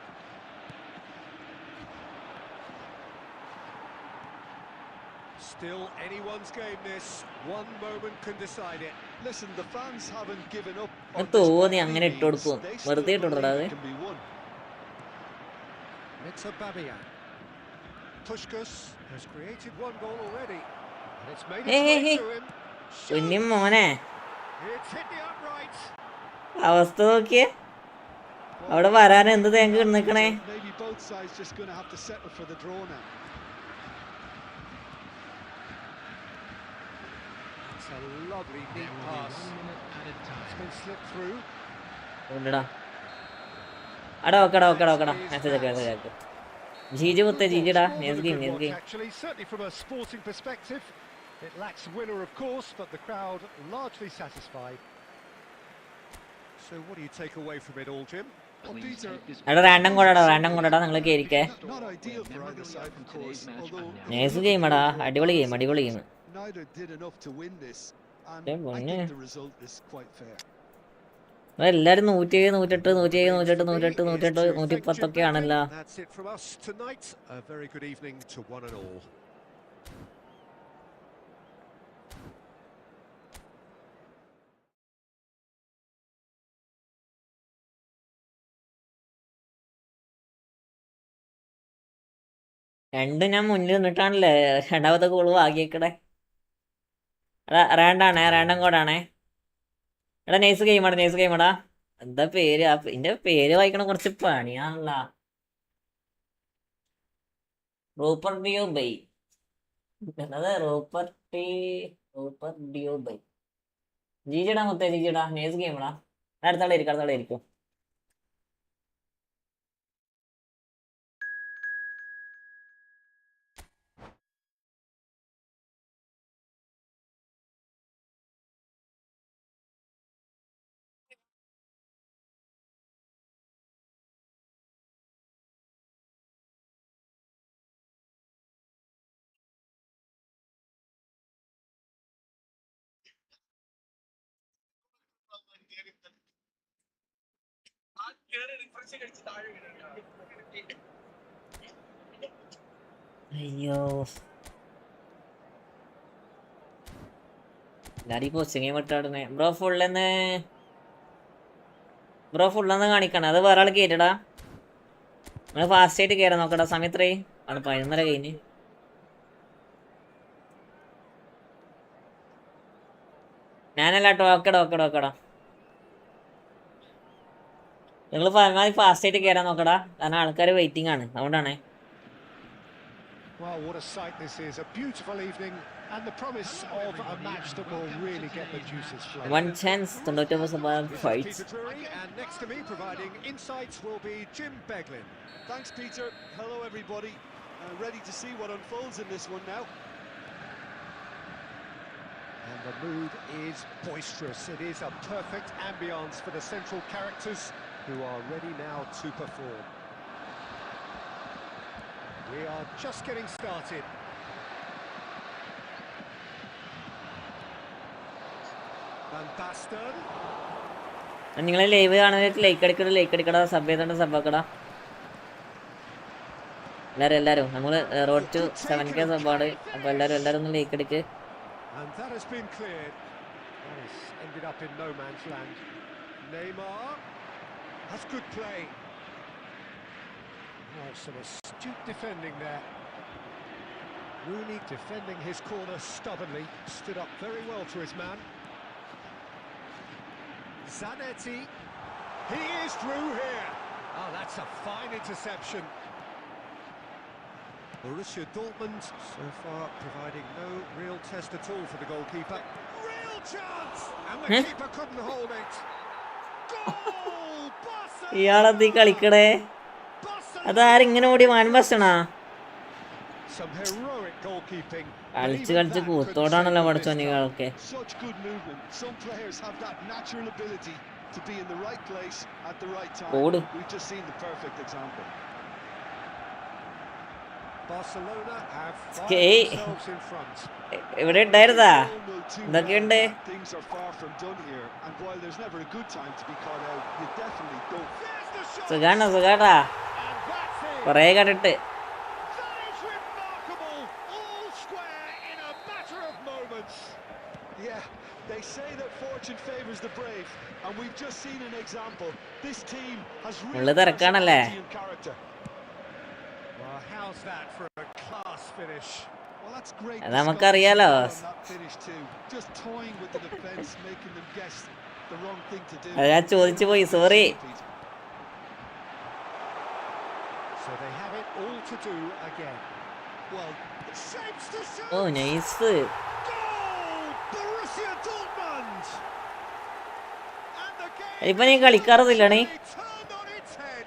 Speaker 3: Still anyone's game this. One moment can decide it.
Speaker 4: Listen, the fans haven't given up
Speaker 2: ഞാൻ
Speaker 4: on this
Speaker 2: തോന്നി
Speaker 4: by
Speaker 2: അങ്ങനെ
Speaker 4: any
Speaker 2: ഇട്ട് കൊടുക്കും.
Speaker 4: means. They still
Speaker 2: വെറുതെ ഇട്ട് കൊടുക്കടാ
Speaker 4: believe
Speaker 2: അത്.
Speaker 4: it can be won.
Speaker 3: It's a Babian. Puskás has created one goal already. And it's made
Speaker 2: Hey,
Speaker 3: its
Speaker 2: hey,
Speaker 3: way
Speaker 2: hey.
Speaker 3: to him.
Speaker 2: കുഞ്ഞി
Speaker 3: Shoots.
Speaker 2: മോനെ
Speaker 3: It's hit the upright.
Speaker 2: അവസ്ഥ നോക്കിയേ. അവിടെ വരാൻ എന്ത് തേങ്ങ നിൽക്കണേ.
Speaker 4: Maybe both sides just going to have to settle for the draw now.
Speaker 3: It's a lovely
Speaker 6: There
Speaker 3: neat
Speaker 6: will be
Speaker 3: pass.
Speaker 6: 1 minute added
Speaker 3: It's
Speaker 6: time.
Speaker 3: been slipped through.
Speaker 2: ഉണ്ടടാ. അടാ വെക്കടാ. മെസ്സേജ് ആക്ക്. ജീജി കുത്തേ ജീജിടാ.
Speaker 3: More
Speaker 2: നേസ്
Speaker 3: than a
Speaker 2: game
Speaker 3: good watch, actually. Certainly from a sporting perspective, it lacks winner, of course, but the crowd largely satisfied.
Speaker 5: So what do you take away from it all, Jim?
Speaker 3: Well, Peter,
Speaker 2: എടാ random കൊണ്ടാ നിങ്ങൾ കേറിക്കേ.
Speaker 4: not ideal for either side, of course, although
Speaker 2: നേസ് ഗെയിമടാ. അടിപൊളി game.
Speaker 4: neither did enough to win this, and
Speaker 2: Yeah,
Speaker 4: I
Speaker 2: well,
Speaker 4: think
Speaker 2: yeah.
Speaker 4: the result is quite fair.
Speaker 2: എല്ലാരും 107, 108, 107, 108, 108, 110 ഒക്കെ ആണല്ലോ.
Speaker 5: That's it from us tonight. A very good evening to one and all.
Speaker 2: രണ്ടും ഞാൻ മുന്നിൽ നിന്നിട്ടാണല്ലേ രണ്ടാമത്തെ goal ആക്കിയേക്കടെ. Random കോഡാണേ. എടാ nice ഗെയിമാടാ. എന്താ പേര്? എന്റെ പേര് വായിക്കണ കുറച്ച് പണിയാണല്ലോ. റൂപ്പർ ഡിയോ ബൈ. ജീജിടാ മുത്തേ ജീജിടാ. നൈസ് ഗെയിമാടാ. അടുത്താളെ ഇരിക്കും. അയ്യോ എല്ലാരും കൊച്ചിനെ വിട്ടാടുന്നേ. ബ്രോ ഫുള്ളെന്ന് കാണിക്കണം. അത് വേറെ ആൾ കേറ്റടാ. നമ്മള് ഫാസ്റ്റ് ആയിട്ട് കയറാൻ നോക്കടാ. സമയത്രേ ആണ് 11:30 കഴിഞ്ഞ്. ഞാനല്ല ഓക്കെടാ. നിങ്ങൾ പരമാവധി ഫാസ്റ്റ് ആയിട്ട് കയറാൻ നോക്കടാ. കാരണം ആൾക്കാർ വെയിറ്റിംഗ് ആണ്. അതുകൊണ്ടാണേ.
Speaker 3: well, what a sight this is. A beautiful evening and the promise of a match that will really get the juices flowing.
Speaker 2: One chance, 99% fights.
Speaker 5: Peter Drury, and next to me providing insights will be Jim Beglin.
Speaker 4: Thanks, Peter. Hello, everybody. Ready to see what unfolds in this one now.
Speaker 3: And the mood is boisterous. It is a perfect ambience for the central characters who are ready now to perform. We are just getting started. Van Basten.
Speaker 2: നിങ്ങളെ live കാണാനായിട്ട് like അടിക്കടാ. Sub ചെയ്തോണ്ട് സബ്ബാക്കടാ. എല്ലാരും നമ്മൾ road to 7K സബ്ബാണ്. അപ്പൊ എല്ലാരും ഒന്ന് like അടിക്ക്.
Speaker 3: And that has been cleared. That has ended up in no man's land. Neymar. That's good play. Oh, some astute defending there. Rooney defending his corner stubbornly. Stood up very well to his man. Zanetti. He is through here. Oh, that's a fine interception.
Speaker 5: Borussia Dortmund so far providing no real test at all for the goalkeeper.
Speaker 3: Real chance! And the keeper couldn't hold it. Goal! Barca!
Speaker 2: ഇയാളെന്ത് കളിക്കടേ? അതാരിങ്ങനെ ഓടി വാൻബസ്റ്റണാ?
Speaker 3: Some heroic goalkeeping.
Speaker 2: കളിച്ച് കൂത്തോടാണല്ലോ പഠിച്ചോ നിങ്ങളൊക്കെ.
Speaker 4: Such good movement. Some players have that natural ability. to be in the right place at the right time. We've just seen the perfect example.
Speaker 5: Barcelona have
Speaker 2: Okay.
Speaker 5: find themselves in front.
Speaker 2: ഇവിടെ ഉണ്ടായിരുന്നാ
Speaker 4: We all know too well
Speaker 2: എന്തൊക്കെയുണ്ട്
Speaker 4: that things are far from done here, and while there's never a good time to be caught out, you definitely don't.
Speaker 5: There's the shot.
Speaker 2: സുഖാണോ
Speaker 5: And that's it.
Speaker 2: കൊറേ കണ്ടിട്ട്
Speaker 5: That is remarkable. All square in a matter of moments.
Speaker 4: Yeah, they say that fortune favours the brave, and we've just seen an example. This team has real
Speaker 2: ഉള്ള തിരക്കാണല്ലേ
Speaker 4: personality and character.
Speaker 5: Well, how's that for a class finish?
Speaker 4: Well, that's great.
Speaker 2: അത് നമുക്കറിയാലോ
Speaker 4: on that finish too. Just toying with the defence, making them guess the wrong thing to do.
Speaker 2: അത് ഞാൻ ചോദിച്ചു പോയി sorry
Speaker 5: So they have it all to do again.
Speaker 4: Well,
Speaker 5: Shapes to shoot.
Speaker 2: ഓ nice
Speaker 5: Goal! Borussia Dortmund. And the game
Speaker 2: ഇപ്പൊ നീ കളിക്കാറൊന്നുമില്ലാണേ
Speaker 5: turned on its head.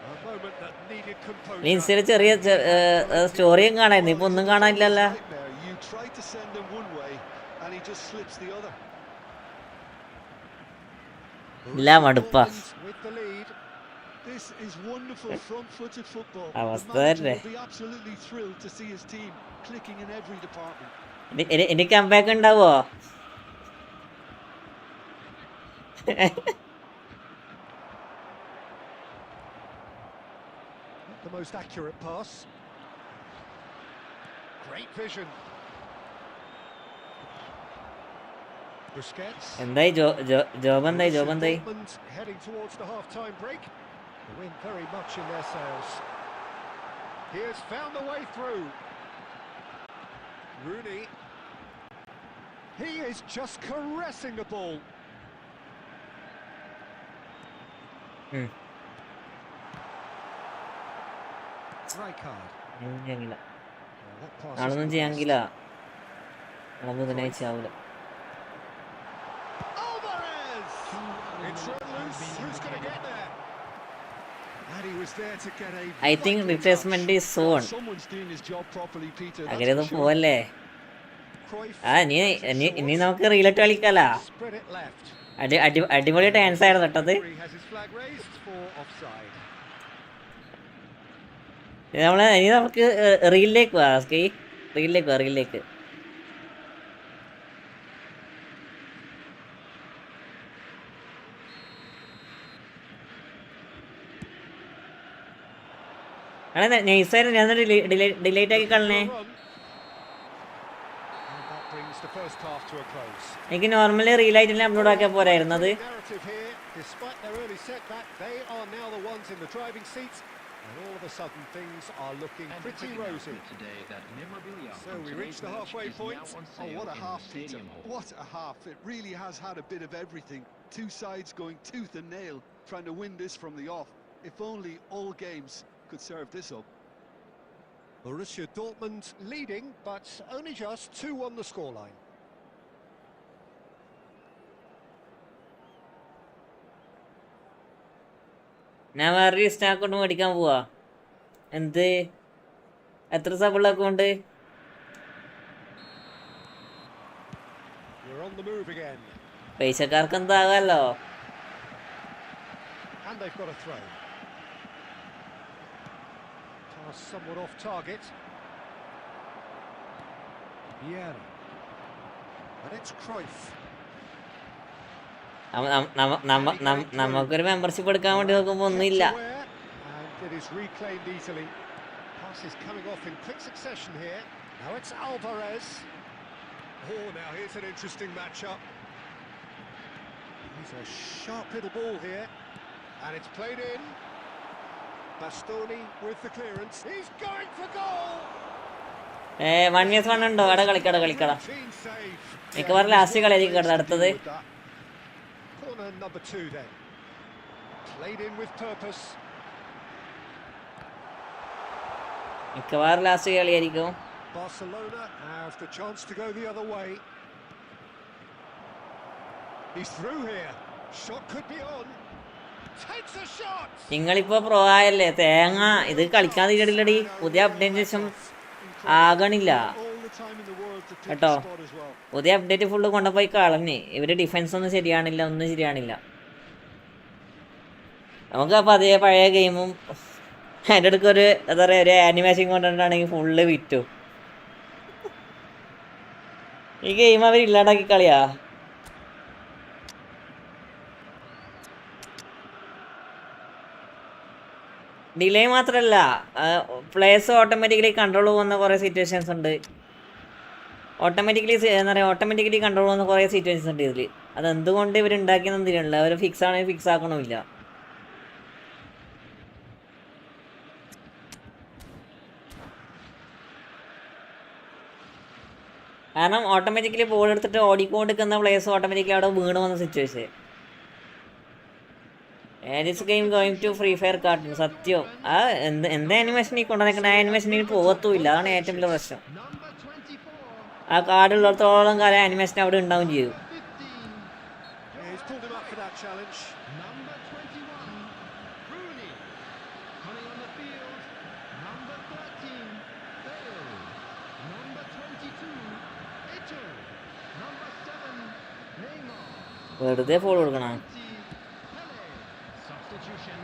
Speaker 5: A moment that needed
Speaker 2: നീ
Speaker 5: composure.
Speaker 2: ഇൻസ്റ്റയിൽ ചെറിയ സ്റ്റോറിയും കാണായിരുന്നു ഇപ്പൊ ഒന്നും കാണാനില്ലല്ലോ
Speaker 4: nightmare. You try to send him one way, and he just slips the other.
Speaker 2: ഇല്ല മടുപ്പാ
Speaker 5: With the lead.
Speaker 4: This is wonderful front-footed football.
Speaker 2: അവസ്ഥ
Speaker 4: The manager
Speaker 2: തന്നെ
Speaker 4: will be absolutely thrilled to see his team clicking in every department.
Speaker 2: ഇനി comeback ഉണ്ടാവോ
Speaker 5: Not the most accurate pass. Great vision. Busquets.
Speaker 2: എന്തായി job എന്തായി
Speaker 5: Dortmund heading towards the half-time break. The wind very much in their sails. He has found the way through. Rooney. He is just caressing the ball. Rijkaard.
Speaker 2: ചെയ്യാങ്കില്ല
Speaker 5: That pass is
Speaker 2: നാളൊന്നും
Speaker 5: not
Speaker 2: ചെയ്യാങ്കില്ല നാളെ ബുധനാഴ്ച ആവൂല
Speaker 5: Alvarez! It's loose. Who's going to get there? And he was there to get a
Speaker 2: I think
Speaker 5: vital
Speaker 2: replacement is zone
Speaker 4: Someone's doing his job properly, Peter. That's
Speaker 2: അങ്ങനെ
Speaker 4: for sure.
Speaker 2: പോവല്ലേ
Speaker 5: touch. Cruyff
Speaker 2: ആ ഇനി നമുക്ക് റീലറ്റ് കളിക്കാല
Speaker 5: spread it left.
Speaker 2: അടിപൊളി dance ആയിരുന്നു കേട്ടത്
Speaker 5: He has his flag raised for offside.
Speaker 2: ഇനി നമുക്ക് റീലിലേക്ക് പോവാ റീലിലേക്ക് നൈസായിരുന്നു ഞാൻ ഡിലേറ്റ് ആക്കി കളഞ്ഞേ
Speaker 5: And that brings the first half to a close.
Speaker 2: എനിക്ക് നോർമലി റീലായിട്ട് തന്നെ അപ്ലോഡ് ആക്കിയാൽ പോരായിരുന്നത്
Speaker 5: Narrative here, despite their early setback, they are now the ones in the driving seat, and all of a sudden things are looking pretty rosy. So we reach the halfway point.
Speaker 4: Oh, what a half, Peter. What a half. It really has had a bit of everything. Two sides going tooth and nail, trying to win this from the off. If only all games could serve this up.
Speaker 5: Borussia Dortmund leading, but only just 2 on the scoreline.
Speaker 2: ഞാൻ വേറെ insta account മേടിക്കാൻ പോവാ എന്ത് എത്ര സബുള്ള account
Speaker 5: We're on the move again,
Speaker 2: പൈസക്കാർക്ക് എന്താകാലോ
Speaker 5: and they've got a throw. Pass somewhat off target. Vieira. And it's Cruyff.
Speaker 2: നമുക്കൊരു മെമ്പർഷിപ്പ് എടുക്കാൻ വേണ്ടി നോക്കുമ്പോ ഒന്നുമില്ല
Speaker 5: And it is reclaimed easily. Pass is coming off in quick succession here. Now it's Alvarez. Oh, now here's an interesting matchup. He's a sharp little ball here. And it's played in. Bastoni with the clearance. He's going for goal.
Speaker 2: 1v1 ഉണ്ടോ അവിടെ കളിക്കട
Speaker 5: Routine save.
Speaker 2: മിക്കവാറും last കളിയായിരിക്കും കേട്ടോ അടുത്തത്
Speaker 5: Corner number 2 then. Played in with purpose.
Speaker 2: മിക്കവാറും last കളിയായിരിക്കും
Speaker 5: Barcelona have the chance to go the other way. He's through here. Shot could be on. Takes a shot.
Speaker 2: നിങ്ങളിപ്പോ pro ആയല്ലേ തേങ്ങ ഇത് കളിക്കാൻ തീരടില്ലടി പുതിയ update ശേഷം ആകണില്ല
Speaker 4: All the time in the world to pick
Speaker 2: കേട്ടോ
Speaker 4: the spot as well.
Speaker 2: പുതിയ update full കൊണ്ടുപോയി കളഞ്ഞ് ഇവര് ഡിഫൻസ് ഒന്നും ശരിയാണില്ല, ഒന്നും ശരിയാണില്ല. നമുക്ക് അപ്പോൾ അതേ പഴയ ഗെയിമും അതിൻ്റെ അടുക്ക് ഒരു എന്താ പറയുക ഒരു ആനിമേഷൻ കൊണ്ടിട്ടാണെങ്കിൽ ഫുള്ള് വിറ്റു. ഈ ഗെയിം അവർ ഇല്ലാണ്ടാക്കി കളിയാ. ഡിലേ മാത്രമല്ല, പ്ലേയേഴ്സ് ഓട്ടോമാറ്റിക്കലി കൺട്രോൾ പോകുന്ന കുറേ സിറ്റുവേഷൻസ് ഉണ്ട്. ഓട്ടോമാറ്റിക്കലി കൺട്രോൾ പോകുന്ന കുറേ സിറ്റുവേഷൻസ് ഉണ്ട് ഇതിൽ. അതെന്തുകൊണ്ട് ഇവർ ഉണ്ടാക്കിയെന്ന് തിരിയണില്ല. അവർ ഫിക്സ് ആണെങ്കിൽ ഫിക്സ് ആക്കണമില്ല. കാരണം ഓട്ടോമാറ്റിക്കലി ബോൾ എടുത്തിട്ട് ഓടിക്കൊണ്ടിരിക്കുന്ന പ്ലേയേഴ്സ് ഓട്ടോമാറ്റിക്കലി അവിടെ വീണ് വന്ന situation. This game going to Free Fire cartoon. സത്യം ആ എന്ത് ആനിമേഷനിൽ കൊണ്ടുവന്നിരിക്കുന്ന ആ ആനിമേഷനിൽ പോകത്തുമില്ല. അതാണ് ഏറ്റവും വലിയ പ്രശ്നം. ആ കാർഡുള്ളിടത്തോളം കാലം ആനിമേഷൻ അവിടെ ഉണ്ടാവും ചെയ്യും.
Speaker 4: Yeah, he's pulled him up for that challenge.
Speaker 6: Number 21, Rooney. Coming on the field, number 13, Bale. Number 22, Ito. Number 7, Neymar.
Speaker 2: വെറുതെ ഫോൾ കൊടുക്കണം.
Speaker 6: 20, Pele. Substitution.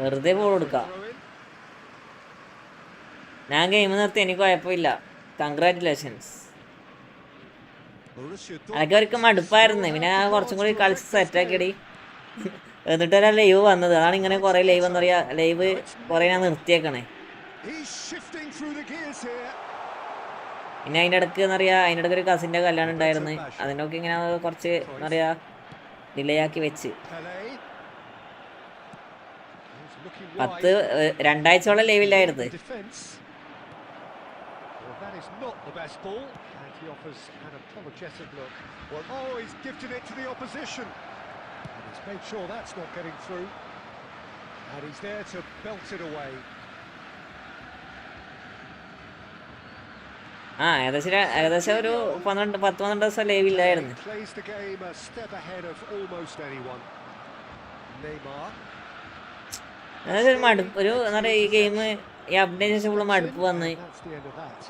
Speaker 2: വെറുതെ ഫോൾ കൊടുക്കാം.
Speaker 4: Throw in.
Speaker 2: ഞാൻ ഗെയിം നിർത്തി, എനിക്ക് കുഴപ്പമില്ല. കൺഗ്രാറ്റുലേഷൻസ്.
Speaker 4: Borussia
Speaker 2: അതൊക്കെ അവർക്ക് മടുപ്പായിരുന്നു. പിന്നെ ഞാൻ കുറച്ചും കൂടി കളിച്ച് സെറ്റാക്കിയടി. എന്നിട്ടൊരു ലൈവ് വന്നത്. അതാണ് ഇങ്ങനെ കുറേ ലൈവ് എന്ന് പറയാ. ലൈവ് കുറേ ഞാൻ നിർത്തിയേക്കണേ.
Speaker 4: He's shifting through the gears here.
Speaker 2: പിന്നെ അതിൻ്റെ ഇടയ്ക്ക് എന്നറിയാം, അതിൻ്റെ ഇടയ്ക്ക് ഒരു കസിൻ്റെ കല്യാണം ഉണ്ടായിരുന്നു. അതിനൊക്കെ ഇങ്ങനെ കുറച്ച് എന്താ പറയുക ഡിലേ ആക്കി വെച്ച്.
Speaker 4: Pele. He's looking
Speaker 2: 2 ആഴ്ചയോളം ലൈവില്ലായിരുന്നു.
Speaker 4: defence. Well, that is not the best ball, and he offers an apologetic look. Well, oh, he's gifted it to the opposition, and he's made sure that's not getting through, and he's there to belt it away.
Speaker 2: ഏകദേശം ഒരു 10-12 ദിവസം ലൈവില്ലായിരുന്നു.
Speaker 4: He plays the game a step ahead of almost anyone. Neymar.
Speaker 2: അതായത് ഒരു മടുപ്പ്, ഒരു എന്താ പറയുക ഈ ഗെയിം ഈ അപ്ഡേറ്റ് ശേഷം ഫുള്ള് മടുപ്പ് വന്ന്.
Speaker 4: That's the end of that.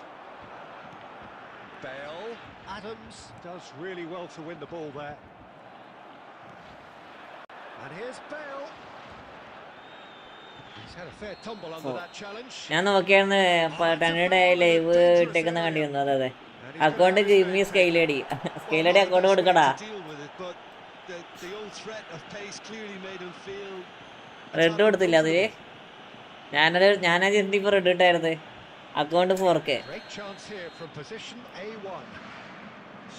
Speaker 4: Bale. Adams does really well to win the ball there. And here's Bale. He's had a fair tumble under that challenge.
Speaker 2: ഞാൻ നോക്കിയായിരുന്നു 10 ലൈവ് ഇട്ടേക്കുന്ന കണ്ടിരുന്നു. അതെ അക്കൗണ്ട് ഗെയിമി സ്കെയിലടി അക്കൗണ്ട് കൊടുക്കടാ.
Speaker 4: Deal with it, but the old threat of pace clearly made him feel.
Speaker 2: Red കൊടുത്തില്ല അതില്. ഞാനാ ചിന്തിപ്പോ red ഇട്ടായിരുന്നു. Account 4K.
Speaker 4: Great chance here from position A1.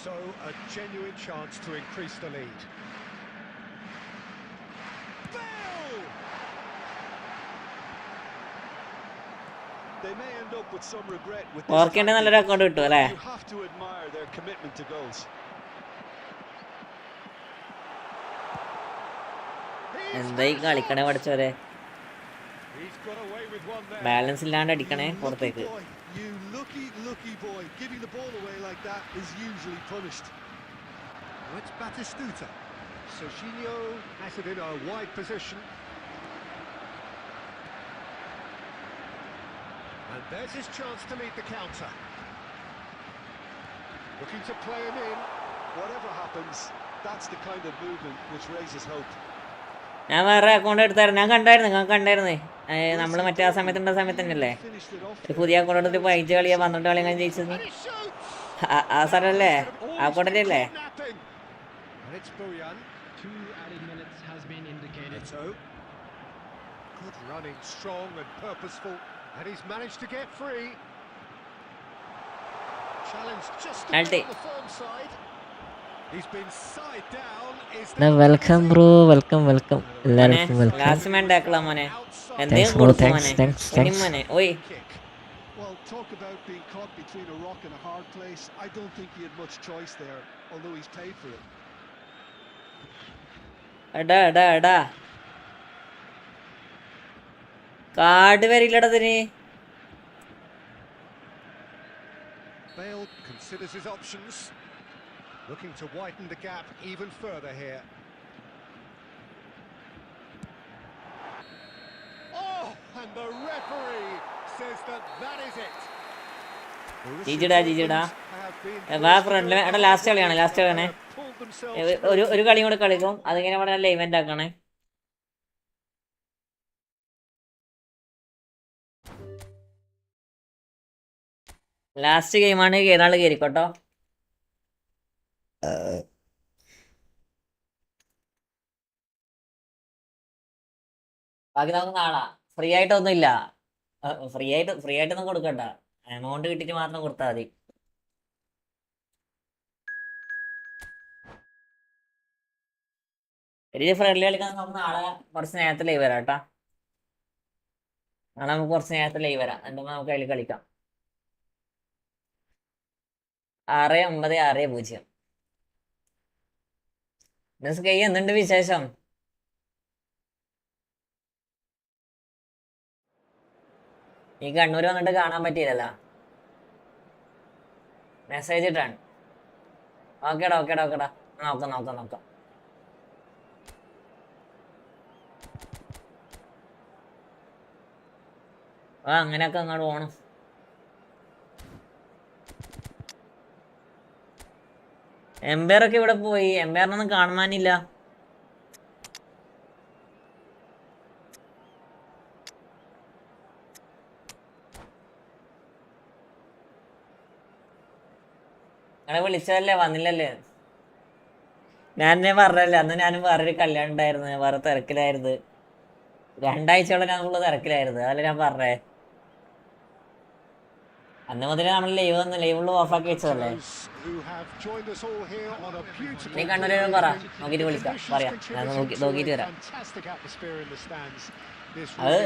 Speaker 4: So a genuine chance to increase the lead. Bale! They may end up with some regret with this.
Speaker 2: 4K നല്ലൊരു account കിട്ടും അല്ലേ?
Speaker 4: You have to admire their commitment to goals.
Speaker 2: എന്തായി കളിക്കണേ പഠിച്ചവരെ.
Speaker 4: He's got away with one there.
Speaker 2: Balance ഇല്ലാണ്ട് അടിക്കണേ പുറത്തേക്ക്.
Speaker 4: You lucky boy. Giving the ball away like that is usually punished. Oh, it's Batistuta. Serginho has it in a wide position. And there's his chance to lead the counter. Looking to play him in. Whatever happens, that's the kind of movement which raises hope.
Speaker 2: ഞാൻ വേറെ account എടുത്തായിരുന്നു. ഞാൻ കണ്ടായിരുന്നു നമ്മൾ മറ്റേ ആ സമയത്തുണ്ട സമയത്ത് തന്നെയല്ലേ ഒരു പുതിയ അക്കൗണ്ട് എടുത്ത് 15 കളിയാ 12 കളി ഞാൻ ജയിച്ചത്. ആ സ്ഥലമല്ലേ ആ അക്കൗണ്ടിൻ്റെ അല്ലേ?
Speaker 4: And it's Bojan.
Speaker 6: 2 added minutes has been indicated.
Speaker 4: So good running, strong and purposeful, and he's managed to get free. Challenge just on
Speaker 2: Penalty.
Speaker 4: the firm side. He's been side down. Is
Speaker 7: welcome bro, welcome എല്ലാവർക്കും welcome.
Speaker 2: Last man ടാക്കിളാ മോനെ.
Speaker 7: Thanks
Speaker 2: എന്തെങ്കിലും
Speaker 7: bro,
Speaker 2: കൊടുക്കും
Speaker 7: thanks.
Speaker 2: മോനെ. ഓയ്
Speaker 4: kick? Well, talk about being caught between a rock and a hard place. I don't think he had much choice there, although he's paid for it.
Speaker 2: എടാ card വരില്ലടതിന്.
Speaker 4: Bale considers his options, looking to widen the gap even further here. Oh, and the referee says
Speaker 5: but that is it.
Speaker 2: ജിജിടാ വാ ഫ്രണ്ടിൽ എടാ last കളിയാണ് ഒരു കളിയും കൂടെ കളിക്കും അതിങ്ങനെ ഇവിടെ നല്ല ഇവന്റ് ആക്കണേ. ലാസ്റ്റ് ഗെയിമാണ്, ഏതാള് കയറിക്കോട്ടോ. ബാക്കി നമുക്ക് നാളാ. ഫ്രീ ആയിട്ടൊന്നും ഇല്ല, ഫ്രീ ആയിട്ടൊന്നും കൊടുക്കണ്ട, എമൗണ്ട് കിട്ടിയിട്ട് മാത്രം കൊടുത്താൽ മതി. ഒരു ഫ്രണ്ട്ലി കളിക്കാൻ നമുക്ക് നാളെ കുറച്ച് നേരത്തെ ലൈവ് വരാം കേട്ടാ. നാളെ നമുക്ക് കുറച്ച് നേരത്തെ ലൈവ് വരാം, എന്നിട്ട് നമുക്ക് അതിൽ കളിക്കാം. 6960. എന്തുണ്ട് വിശേഷം? ഈ കണ്ണൂർ വന്നിട്ട് കാണാൻ പറ്റിയില്ലല്ലോ. മെസ്സേജ് ഇട്ടാണ്. ഓക്കേടാ നോക്കാം. അങ്ങനെയൊക്കെ അങ്ങോട്ട് പോണം. എംപയറൊക്കെ ഇവിടെ പോയി, എംപയറിനൊന്നും കാണാനില്ല. അങ്ങനെ വിളിച്ചതല്ലേ, വന്നില്ലല്ലേ? ഞാൻ പറഞ്ഞല്ലേ, അന്ന് ഞാനും വേറൊരു കല്യാണം ഉണ്ടായിരുന്നു, വേറെ തിരക്കിലായിരുന്നു. 2 ആഴ്ചയോളം ഞാൻ ഫുള്ള് തിരക്കിലായിരുന്നു, അതല്ലേ ഞാൻ പറഞ്ഞേ. അന്ന് മുതലേ നമ്മൾ ലൈവുള്ള ഓഫാക്കി വെച്ചതല്ലേ. നീ കണ്ണൂർ പറ, നോക്കിയിട്ട് വിളിക്കാം, പറയാം, ഞാൻ നോക്കിയിട്ട് വരാം. അത്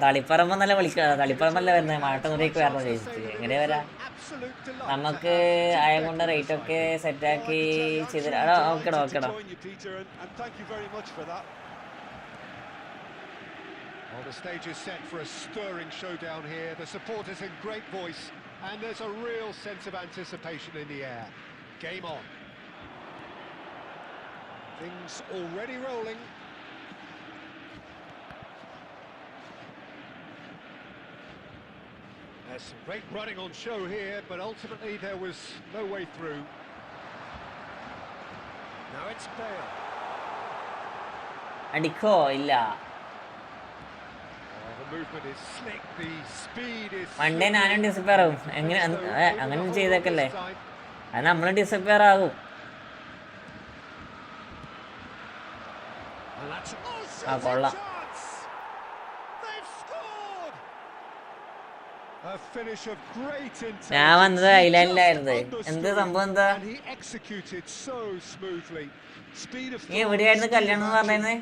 Speaker 2: തളിപ്പറമ്പെന്നല്ല വിളിക്കുക, തളിപ്പറമ്പല്ല വരുന്നത്, മാട്ടന്നൂരേക്ക് വരണം ചോദിച്ചിട്ട്. എങ്ങനെ വരാം? നമുക്ക് ആയ കൊണ്ട് റേറ്റ് ഒക്കെ സെറ്റാക്കി ചെയ്തിടാ. ഓക്കെടാ.
Speaker 5: Well, the stage is set for a stirring showdown here. The supporters in great voice, and there's a real sense of anticipation in the air. Game on. Things already rolling. There's some great running on show here, but ultimately there was no way through. Now it's Bale.
Speaker 2: അടിക്കോ ഇല്ല. വണ്ടേ ഞാനും disappear ആകും. അങ്ങനെ ചെയ്തേക്കല്ലേ, അത് നമ്മൾ disappear ആകും. കൊള്ളാം. ഞാൻ വന്നത് ഐലാൻഡിലായിരുന്നു. എന്ത് സംഭവം? എന്താ നീ എവിടെയായിരുന്നു കല്യാണം എന്ന് പറഞ്ഞത്?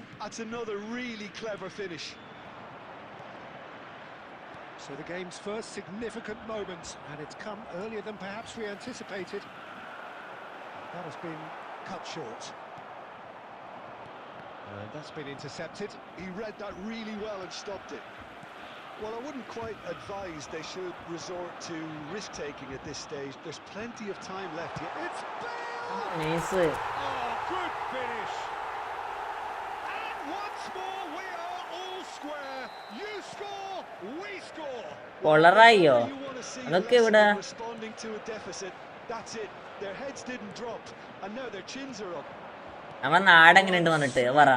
Speaker 5: So the game's first significant moment, and it's come earlier than perhaps we anticipated. That has been cut short. And that's been intercepted.
Speaker 4: He read that really well and stopped it. Well, I wouldn't quite advise they should resort to risk-taking at this stage. There's plenty of time left here. It's Bale!
Speaker 2: Nice.
Speaker 5: Oh, good finish! And once more we are all square. You score, we score.
Speaker 2: Polarayo. Adokke ivida.
Speaker 4: Responding to a deficit. That's it. Their heads didn't drop, and now their chins are up.
Speaker 2: അവൻ നാടെങ്ങനെയുണ്ട് വന്നിട്ട് പറ.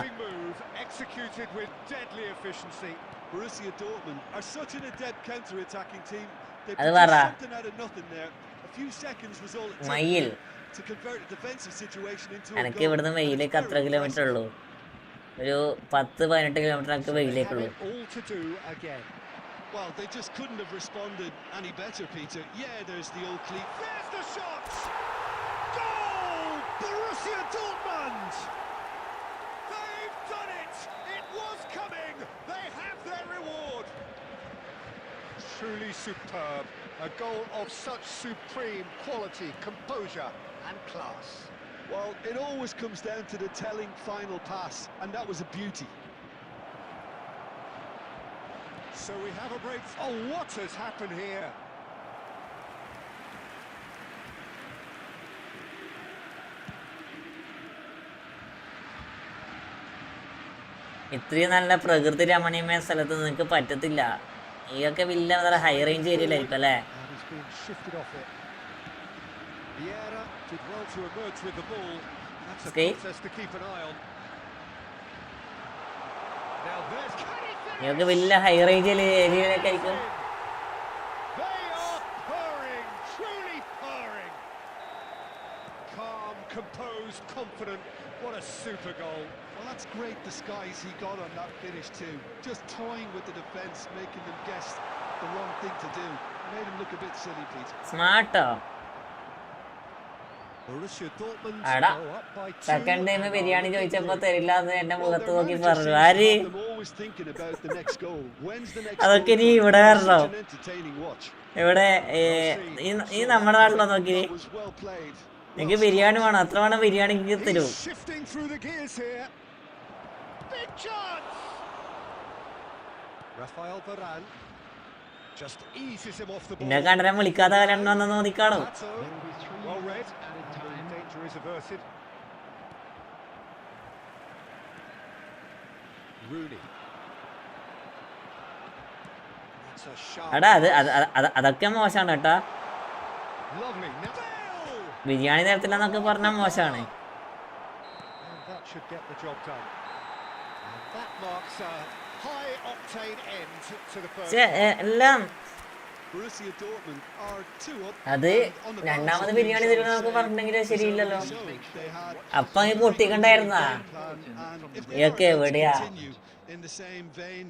Speaker 5: Executed with deadly efficiency.
Speaker 4: Borussia Dortmund are such an adept counter-attacking team. They
Speaker 2: അത്
Speaker 4: produced
Speaker 2: പറ.
Speaker 4: something out of nothing there. A few seconds was all it
Speaker 2: മയിൽ.
Speaker 4: took to convert a defensive situation into a
Speaker 2: എനിക്ക്
Speaker 4: goal.
Speaker 2: ഇവിടുന്ന് വെയിലേക്ക് അത്ര kilometre ഉള്ളൂ, ഒരു 10-18 kilometre എനിക്ക് വെയിലേക്കുള്ളൂ.
Speaker 5: All to do again.
Speaker 4: Well, they just couldn't have responded any better, Peter. Yeah, there's the old cleat.
Speaker 5: There's the shot! Goal! Borussia Dortmund! They've done it! It was coming! They have their reward! Truly superb. A goal of such supreme quality, composure and class.
Speaker 4: Well, it always comes down to the telling final pass, and that was a beauty.
Speaker 5: So we have a break. Oh, what has happened here?
Speaker 2: ഇത്രയും നല്ല പ്രകൃതി രമണീയമായ സ്ഥലത്ത് നിനക്ക് പറ്റത്തില്ല. ഇതൊക്കെ villa high range ഏരിയയിലായിരിക്കും അല്ലേ?
Speaker 3: And he's been shifted off it. Vieira did well to emerge with the ball. That's a
Speaker 2: Okay.
Speaker 3: contest to keep an eye on. Now there's
Speaker 2: ഇതൊക്കെ വില്ല ഹൈ റേഞ്ച് ഏരിയയിലൊക്കെ ആയിരിക്കും.
Speaker 3: They are purring, truly purring. Calm, composed, confident. What a super goal.
Speaker 4: Well, that's great disguise he got on that finish too. Just toying with the defence, making them guess the wrong thing to do. Made him look a bit silly, Pete.
Speaker 2: സ്മാർട്ടോ.
Speaker 3: Borussia Dortmund
Speaker 2: Ada.
Speaker 3: go up by 2.
Speaker 2: Second time biryani ചോദിച്ചപ്പോ തരില്ല എന്ന് എന്റെ
Speaker 4: Well,
Speaker 2: മുഖത്ത്
Speaker 4: their
Speaker 2: നോക്കി
Speaker 4: manager
Speaker 2: പറഞ്ഞു.
Speaker 4: seems to
Speaker 2: ആര്?
Speaker 4: have them always thinking about the next goal. When's the next
Speaker 2: അതൊക്കെ
Speaker 4: goal
Speaker 2: ഇനി
Speaker 4: coming?
Speaker 2: ഇവിടെ
Speaker 4: It's
Speaker 2: വരണോ?
Speaker 4: such an entertaining watch.
Speaker 2: ഇവിടെ ഈ നമ്മുടെ നാട്ടിലോ നോക്കി.
Speaker 4: That was well played.
Speaker 2: എനിക്ക് ബിരിയാണി വേണം. അത്ര വേണം ബിരിയാണി എനിക്ക് തരൂ.
Speaker 3: He's shifting through the gears here. Big chance. Rafael Varane just eases him off the ball.
Speaker 2: പിന്നെ കണ്ടരം വിളിക്കാത്ത കാലം വന്നു നോക്കിക്കാണോ?
Speaker 3: Pato,
Speaker 6: There will be 3
Speaker 3: well
Speaker 6: minutes
Speaker 3: read.
Speaker 6: added
Speaker 3: The
Speaker 6: time.
Speaker 3: danger is averted. Rooney. That's a sharp.
Speaker 2: എടാ അതൊക്കെ മോശമാണ് കേട്ടാ.
Speaker 3: Lovely. Now,
Speaker 2: biryani തരത്തില്ലെന്നൊക്കെ പറഞ്ഞാൽ മോശമാണ്.
Speaker 3: and that should get the job done. And that marks a high octane end to the first.
Speaker 2: എല്ലാം
Speaker 4: Borussia Dortmund are 2 up.
Speaker 2: അത്
Speaker 4: and on the
Speaker 2: രണ്ടാമത്
Speaker 4: bounce.
Speaker 2: Biryani തരുമെന്നൊക്കെ പറഞ്ഞിട്ടുണ്ടെങ്കിൽ ശരിയില്ലല്ലോ.
Speaker 4: So they had
Speaker 2: അപ്പൊ അങ്ങ് പൊട്ടിക്കണ്ടായിരുന്നാ?
Speaker 4: plan, and if they
Speaker 2: ഇതൊക്കെ
Speaker 4: are able to
Speaker 2: എവിടെയാ?
Speaker 4: continue in the same vein,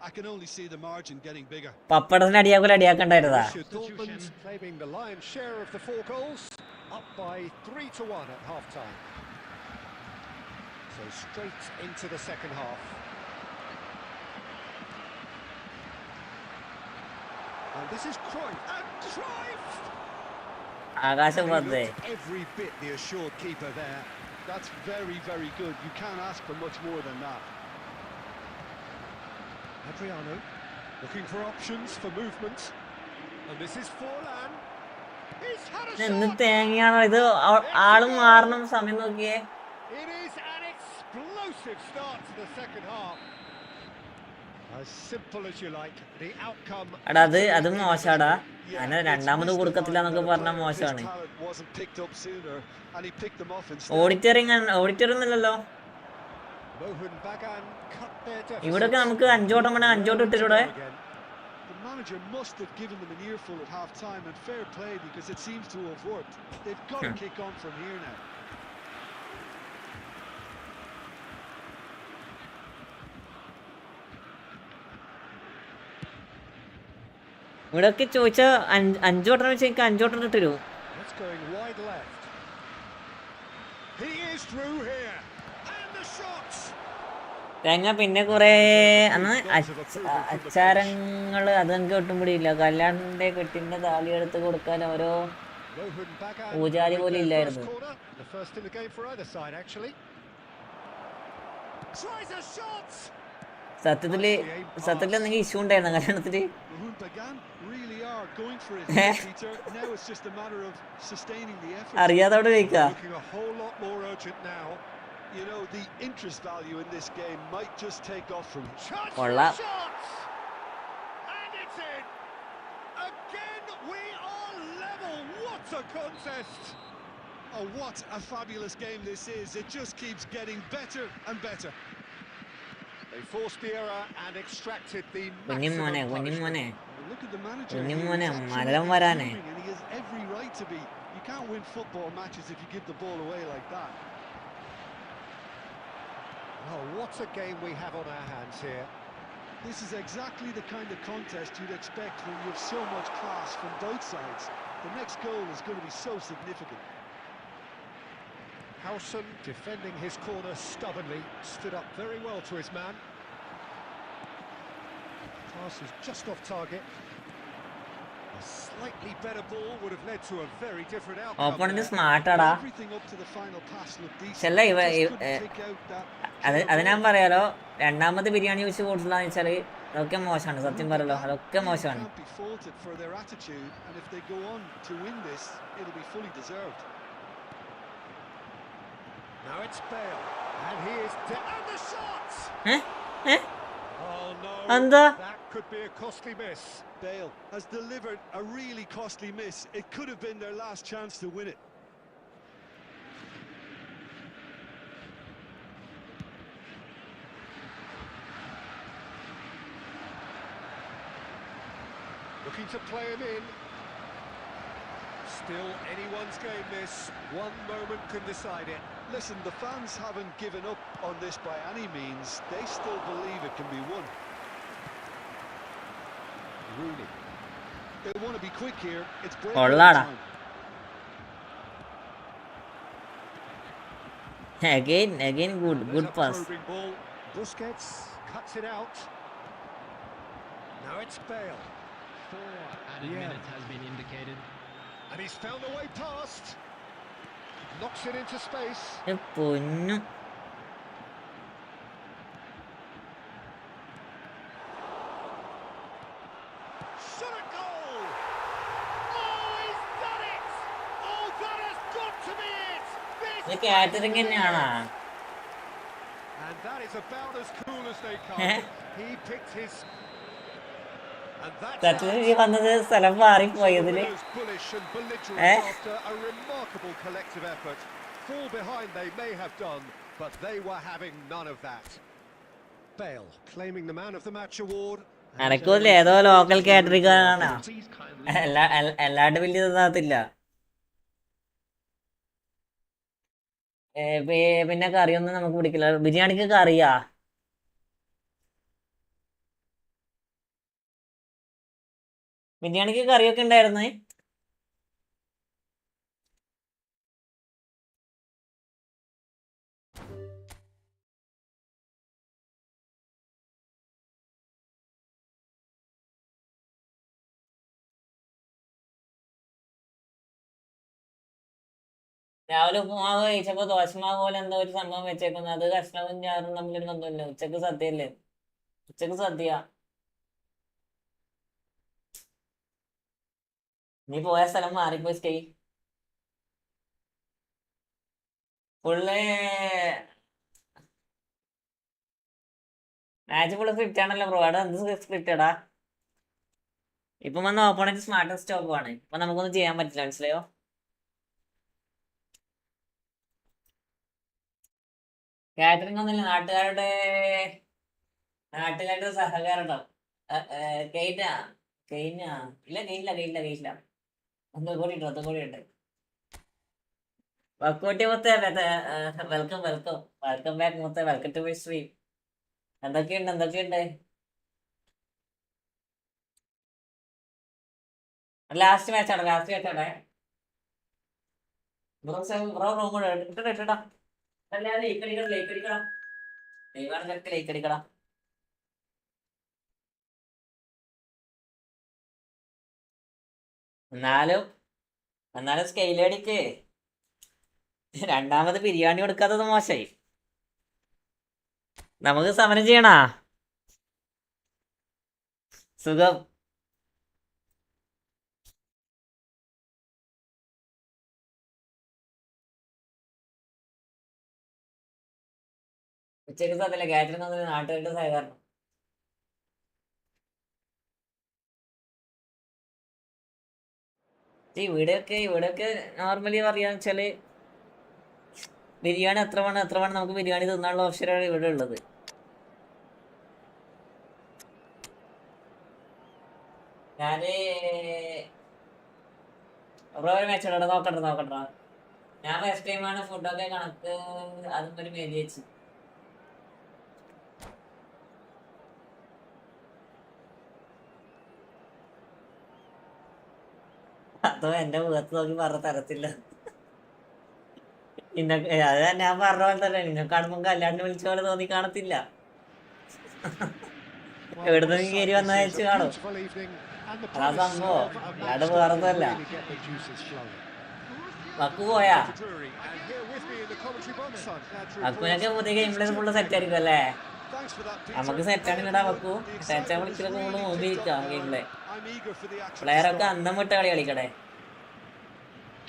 Speaker 4: I can only see the margin getting bigger.
Speaker 2: പപ്പടത്തിന് അടിയാക്കൂല അടിയാക്കണ്ടായിരുന്നാ?
Speaker 3: Borussia Dortmund claiming the lion's share of the 4 goals, up by 3-1 at half-time. So straight into the second half. And this is Cruyff. And Cruyff!
Speaker 2: ആകാശം
Speaker 3: And he
Speaker 2: പന്തേ.
Speaker 3: looked every bit the assured keeper there.
Speaker 4: That's very, very good. You can't ask for much more than that.
Speaker 3: Adriano looking for options for movement. And this is Forlan. He's had a
Speaker 2: എന്ത്
Speaker 3: shot.
Speaker 2: തേങ്ങയാണോ ഇത്? ആളും മാറണം സമയം നോക്കിയേ.
Speaker 3: It is an explosive start to the second half. As simple as you like. The outcome.
Speaker 2: എടാ അത് മോശാടാ. അങ്ങനെ രണ്ടാമത് കൊടുക്കത്തില്ല എന്നൊക്കെ പറഞ്ഞാൽ മോശമാണ്.
Speaker 4: His talent wasn't picked up sooner, and he picked them off instead.
Speaker 2: ഓഡിറ്ററിയൊന്നുമില്ലല്ലോ.
Speaker 3: Mohan Bagan cut their deficit.
Speaker 2: ഇവിടൊക്കെ നമുക്ക് അഞ്ചോട്ടം വേണേ അഞ്ചോട്ടം ഇട്ടിലൂടെ.
Speaker 4: The manager must have given them an earful at half time, and fair play because it seems to have worked. They've got to kick on from here now.
Speaker 2: ഇവിടൊക്കെ ചോദിച്ചാ അഞ്ചോട്ടം വെച്ച് എനിക്ക് അഞ്ചോട്ടം ഇട്ടിരൂ.
Speaker 3: That's going wide left. He is through here. And the shots.
Speaker 2: തേങ്ങ പിന്നെ കുറെ അന്ന് അച്ചാരങ്ങള് അതൊക്കെ ഒട്ടും പിടിയില്ല. കല്യാണത്തിന്റെ കെട്ടിന്റെ താലി എടുത്ത് കൊടുക്കാൻ ഓരോ
Speaker 3: Mohan Bagan
Speaker 2: പൂജാരി
Speaker 3: with
Speaker 2: പോലും
Speaker 3: their
Speaker 2: ഇല്ലായിരുന്നു.
Speaker 3: first corner. The first in the game for either side actually. Tries a shot.
Speaker 2: സത്യത്തില് എന്തെങ്കിലും ഇഷ്യൂ ഉണ്ടായിരുന്നു കല്യാണത്തില്?
Speaker 4: Mohan Bagan really are going for it, Peter. Now it's just a matter of sustaining the effort.
Speaker 2: അറിയാതോടെ ചോദിക്കാ.
Speaker 3: Looking a whole lot more urgent now.
Speaker 4: You know, the interest value in this game might just take off from
Speaker 3: Chance for
Speaker 2: കൊള്ളാം.
Speaker 3: shots. And it's in. Again we are level. What a contest.
Speaker 4: Oh, what a fabulous game this is. It just keeps getting better and better.
Speaker 3: They forced the error and extracted the
Speaker 2: കുഞ്ഞിമോനെ
Speaker 3: maximum
Speaker 2: കുഞ്ഞിമോനെ
Speaker 3: punishment.
Speaker 4: Look at the manager.
Speaker 2: കുഞ്ഞിമോനെ
Speaker 4: He is
Speaker 2: മലം
Speaker 4: absolutely
Speaker 2: വരാനേ.
Speaker 4: fuming, and he has every right to be. You can't win football matches if you give the ball away like that.
Speaker 3: Oh, what a game we have on our hands here.
Speaker 4: This is exactly the kind of contest you'd expect when you have so much class from both sides. The next goal is going to be so significant.
Speaker 3: Howson defending his corner stubbornly, stood up very well to his man. Pass is just off target. A slightly better ball would have led to a very different outcome.
Speaker 2: ഓപ്പണിന്
Speaker 3: there.
Speaker 2: സ്മാർട്ടാടാ.
Speaker 4: Everything up to the final pass looked decent.
Speaker 2: ചെല്ല
Speaker 4: Just couldn't take out that
Speaker 2: അത് ഞാൻ പറയാലോ, രണ്ടാമത് ബിരിയാണി വെച്ച് കൊടുത്തില്ലാന്ന് വെച്ചാല് അതൊക്കെ മോശമാണ്. സത്യം പറയല്ലോ, അതൊക്കെ മോശമാണ്.
Speaker 4: Can't be faulted for their attitude, and if they go on to win this, it'll be fully deserved.
Speaker 3: Now it's Bale, and he is and the shot.
Speaker 2: ഏ?
Speaker 3: Oh no!
Speaker 2: എന്താ?
Speaker 3: That Could be a costly miss.
Speaker 4: Bale has delivered a really costly miss. It could have been their last chance to win it.
Speaker 3: Looking to play him in. Still anyone's game this. One moment can decide it.
Speaker 4: Listen, the fans haven't given up on this by any means. They still believe it can be won. Rooney. They want to be quick here. It's breakaway time.
Speaker 7: Again, good pass.
Speaker 3: Probing ball. Busquets cuts it out. Now it's Bale.
Speaker 6: 4 added minutes has been indicated.
Speaker 3: And he's found a way past. Knocks it into space.
Speaker 7: പൊന്നു
Speaker 3: Shot a goal! Oh, he's done it! Oh, that has got to be it!
Speaker 7: ഇത് catering തന്നെയാണോ?
Speaker 3: And that is about as cool as they come. He picked his... And that's
Speaker 7: സത്യത്തിൽ വന്നത് സ്ഥലം മാറിപ്പോയതില്.
Speaker 3: bullish and belligerent after a remarkable collective effort. Fall behind they may have done, but they were having none of that. Bale claiming the man of the match award.
Speaker 7: അനക്കൂല്ലേ ഏതോ local catering ആണോ? എല്ലാണ്ട് വലിയ ഇതാകത്തില്ല. പിന്നെ കറിയൊന്നും നമുക്ക് പിടിക്കില്ല. ബിരിയാണിക്ക് കറിയാ? ബിരിയാണിക്ക് കറിയൊക്കെ ഉണ്ടായിരുന്നേ? രാവിലെ ഉപ്പുമാവ് കഴിച്ചപ്പോ ദോശമാവ് പോലെ എന്തോ ഒരു സംഭവം വെച്ചേക്കുന്നത്. അത് കഷ്ണവും ഞാറും തമ്മിലൊന്നുമില്ല. ഉച്ചക്ക് സദ്യയല്ലേ? ഉച്ചക്ക് സദ്യ. നീ പോയ സ്ഥലം മാറിപ്പോയി stay. Full match full script ആണല്ലോ ബ്രോ. അവിടെ എന്ത് സ്ക്രിപ്റ്റടാ? ഇപ്പം വന്ന ഓപ്പോണന്റ് സ്മാർട്ട് സ്റ്റോപ്പ് ആണ്. ഇപ്പൊ നമുക്കൊന്നും ചെയ്യാൻ പറ്റില്ല. മനസ്സിലായോ? കാറ്ററിംഗ് ഒന്നുമില്ല. നാട്ടുകാരുടെ സഹകരണം. കേയില്ല. ഒന്നും കൂടി ഉണ്ട്. വക്കോട്ടി മൊത്തം വെൽക്കം ബാക്ക് മൊത്തം. Welcome to my stream. എന്തൊക്കെയുണ്ട്? ലാസ്റ്റ് മാച്ചാണ്. ബ്രോ റൂം ഇട്ടിട്ടാ. അല്ലാതെ ലൈക്കടിക്കണം. എന്നാലും സ്കെയിലടിക്ക് രണ്ടാമത് ബിരിയാണി കൊടുക്കാത്തത് മോശമായി. നമുക്ക് സമരം ചെയ്യണ സുഖം. ഉച്ചക്ക് സത്യല്ല കാറ്ററിംഗ് ഒന്നും നാട്ടുകാരുടെ സഹകരണം. ഇവിടെയൊക്കെ നോർമലി പറയാന്ന് വെച്ചാല് ബിരിയാണി എത്ര വേണം നമുക്ക് ബിരിയാണി തിന്നാനുള്ള ഓപ്ഷനാണ് ഇവിടെ ഉള്ളത്. ഞാന് മാച്ച് നോക്കണ്ട. ഞാൻ ഫസ്റ്റ് ടൈമാണ് ഫുഡൊക്കെ കണക്ക് അതും ഒരു മേലി വെച്ച്. അതോ എന്റെ മുഖത്ത് നോക്കി പറഞ്ഞ തരത്തില്ല. അത് ഞാൻ പറഞ്ഞ പോലെ തന്നെ നിങ്ങൾക്ക് കാണുമ്പോ കല്യാണം വിളിച്ച പോലെ തോന്നി കാണത്തില്ല. എവിടുന്ന് കയറി വന്ന വെച്ച് കാണും. അതാ സംഭവം. അല്ലാണ്ട് വേറൊന്നുമല്ല. വക്കു പോയാ? വക്കുവിനൊക്കെ പുതിയ ഗെയിമിൽ ഫുള്ള് സെറ്റ് ആയിരിക്കും അല്ലേ? നമുക്ക് സെറ്റാണ് ഇടാ വക്കു. സെറ്റാ വിളിക്കലൊക്കെ ഫുള്ള് മുമ്പിരിക്കാം ഗെയിമിലെ. പ്ലെയറൊക്കെ അന്തം വിട്ട കളി കളിക്കട്ടെ.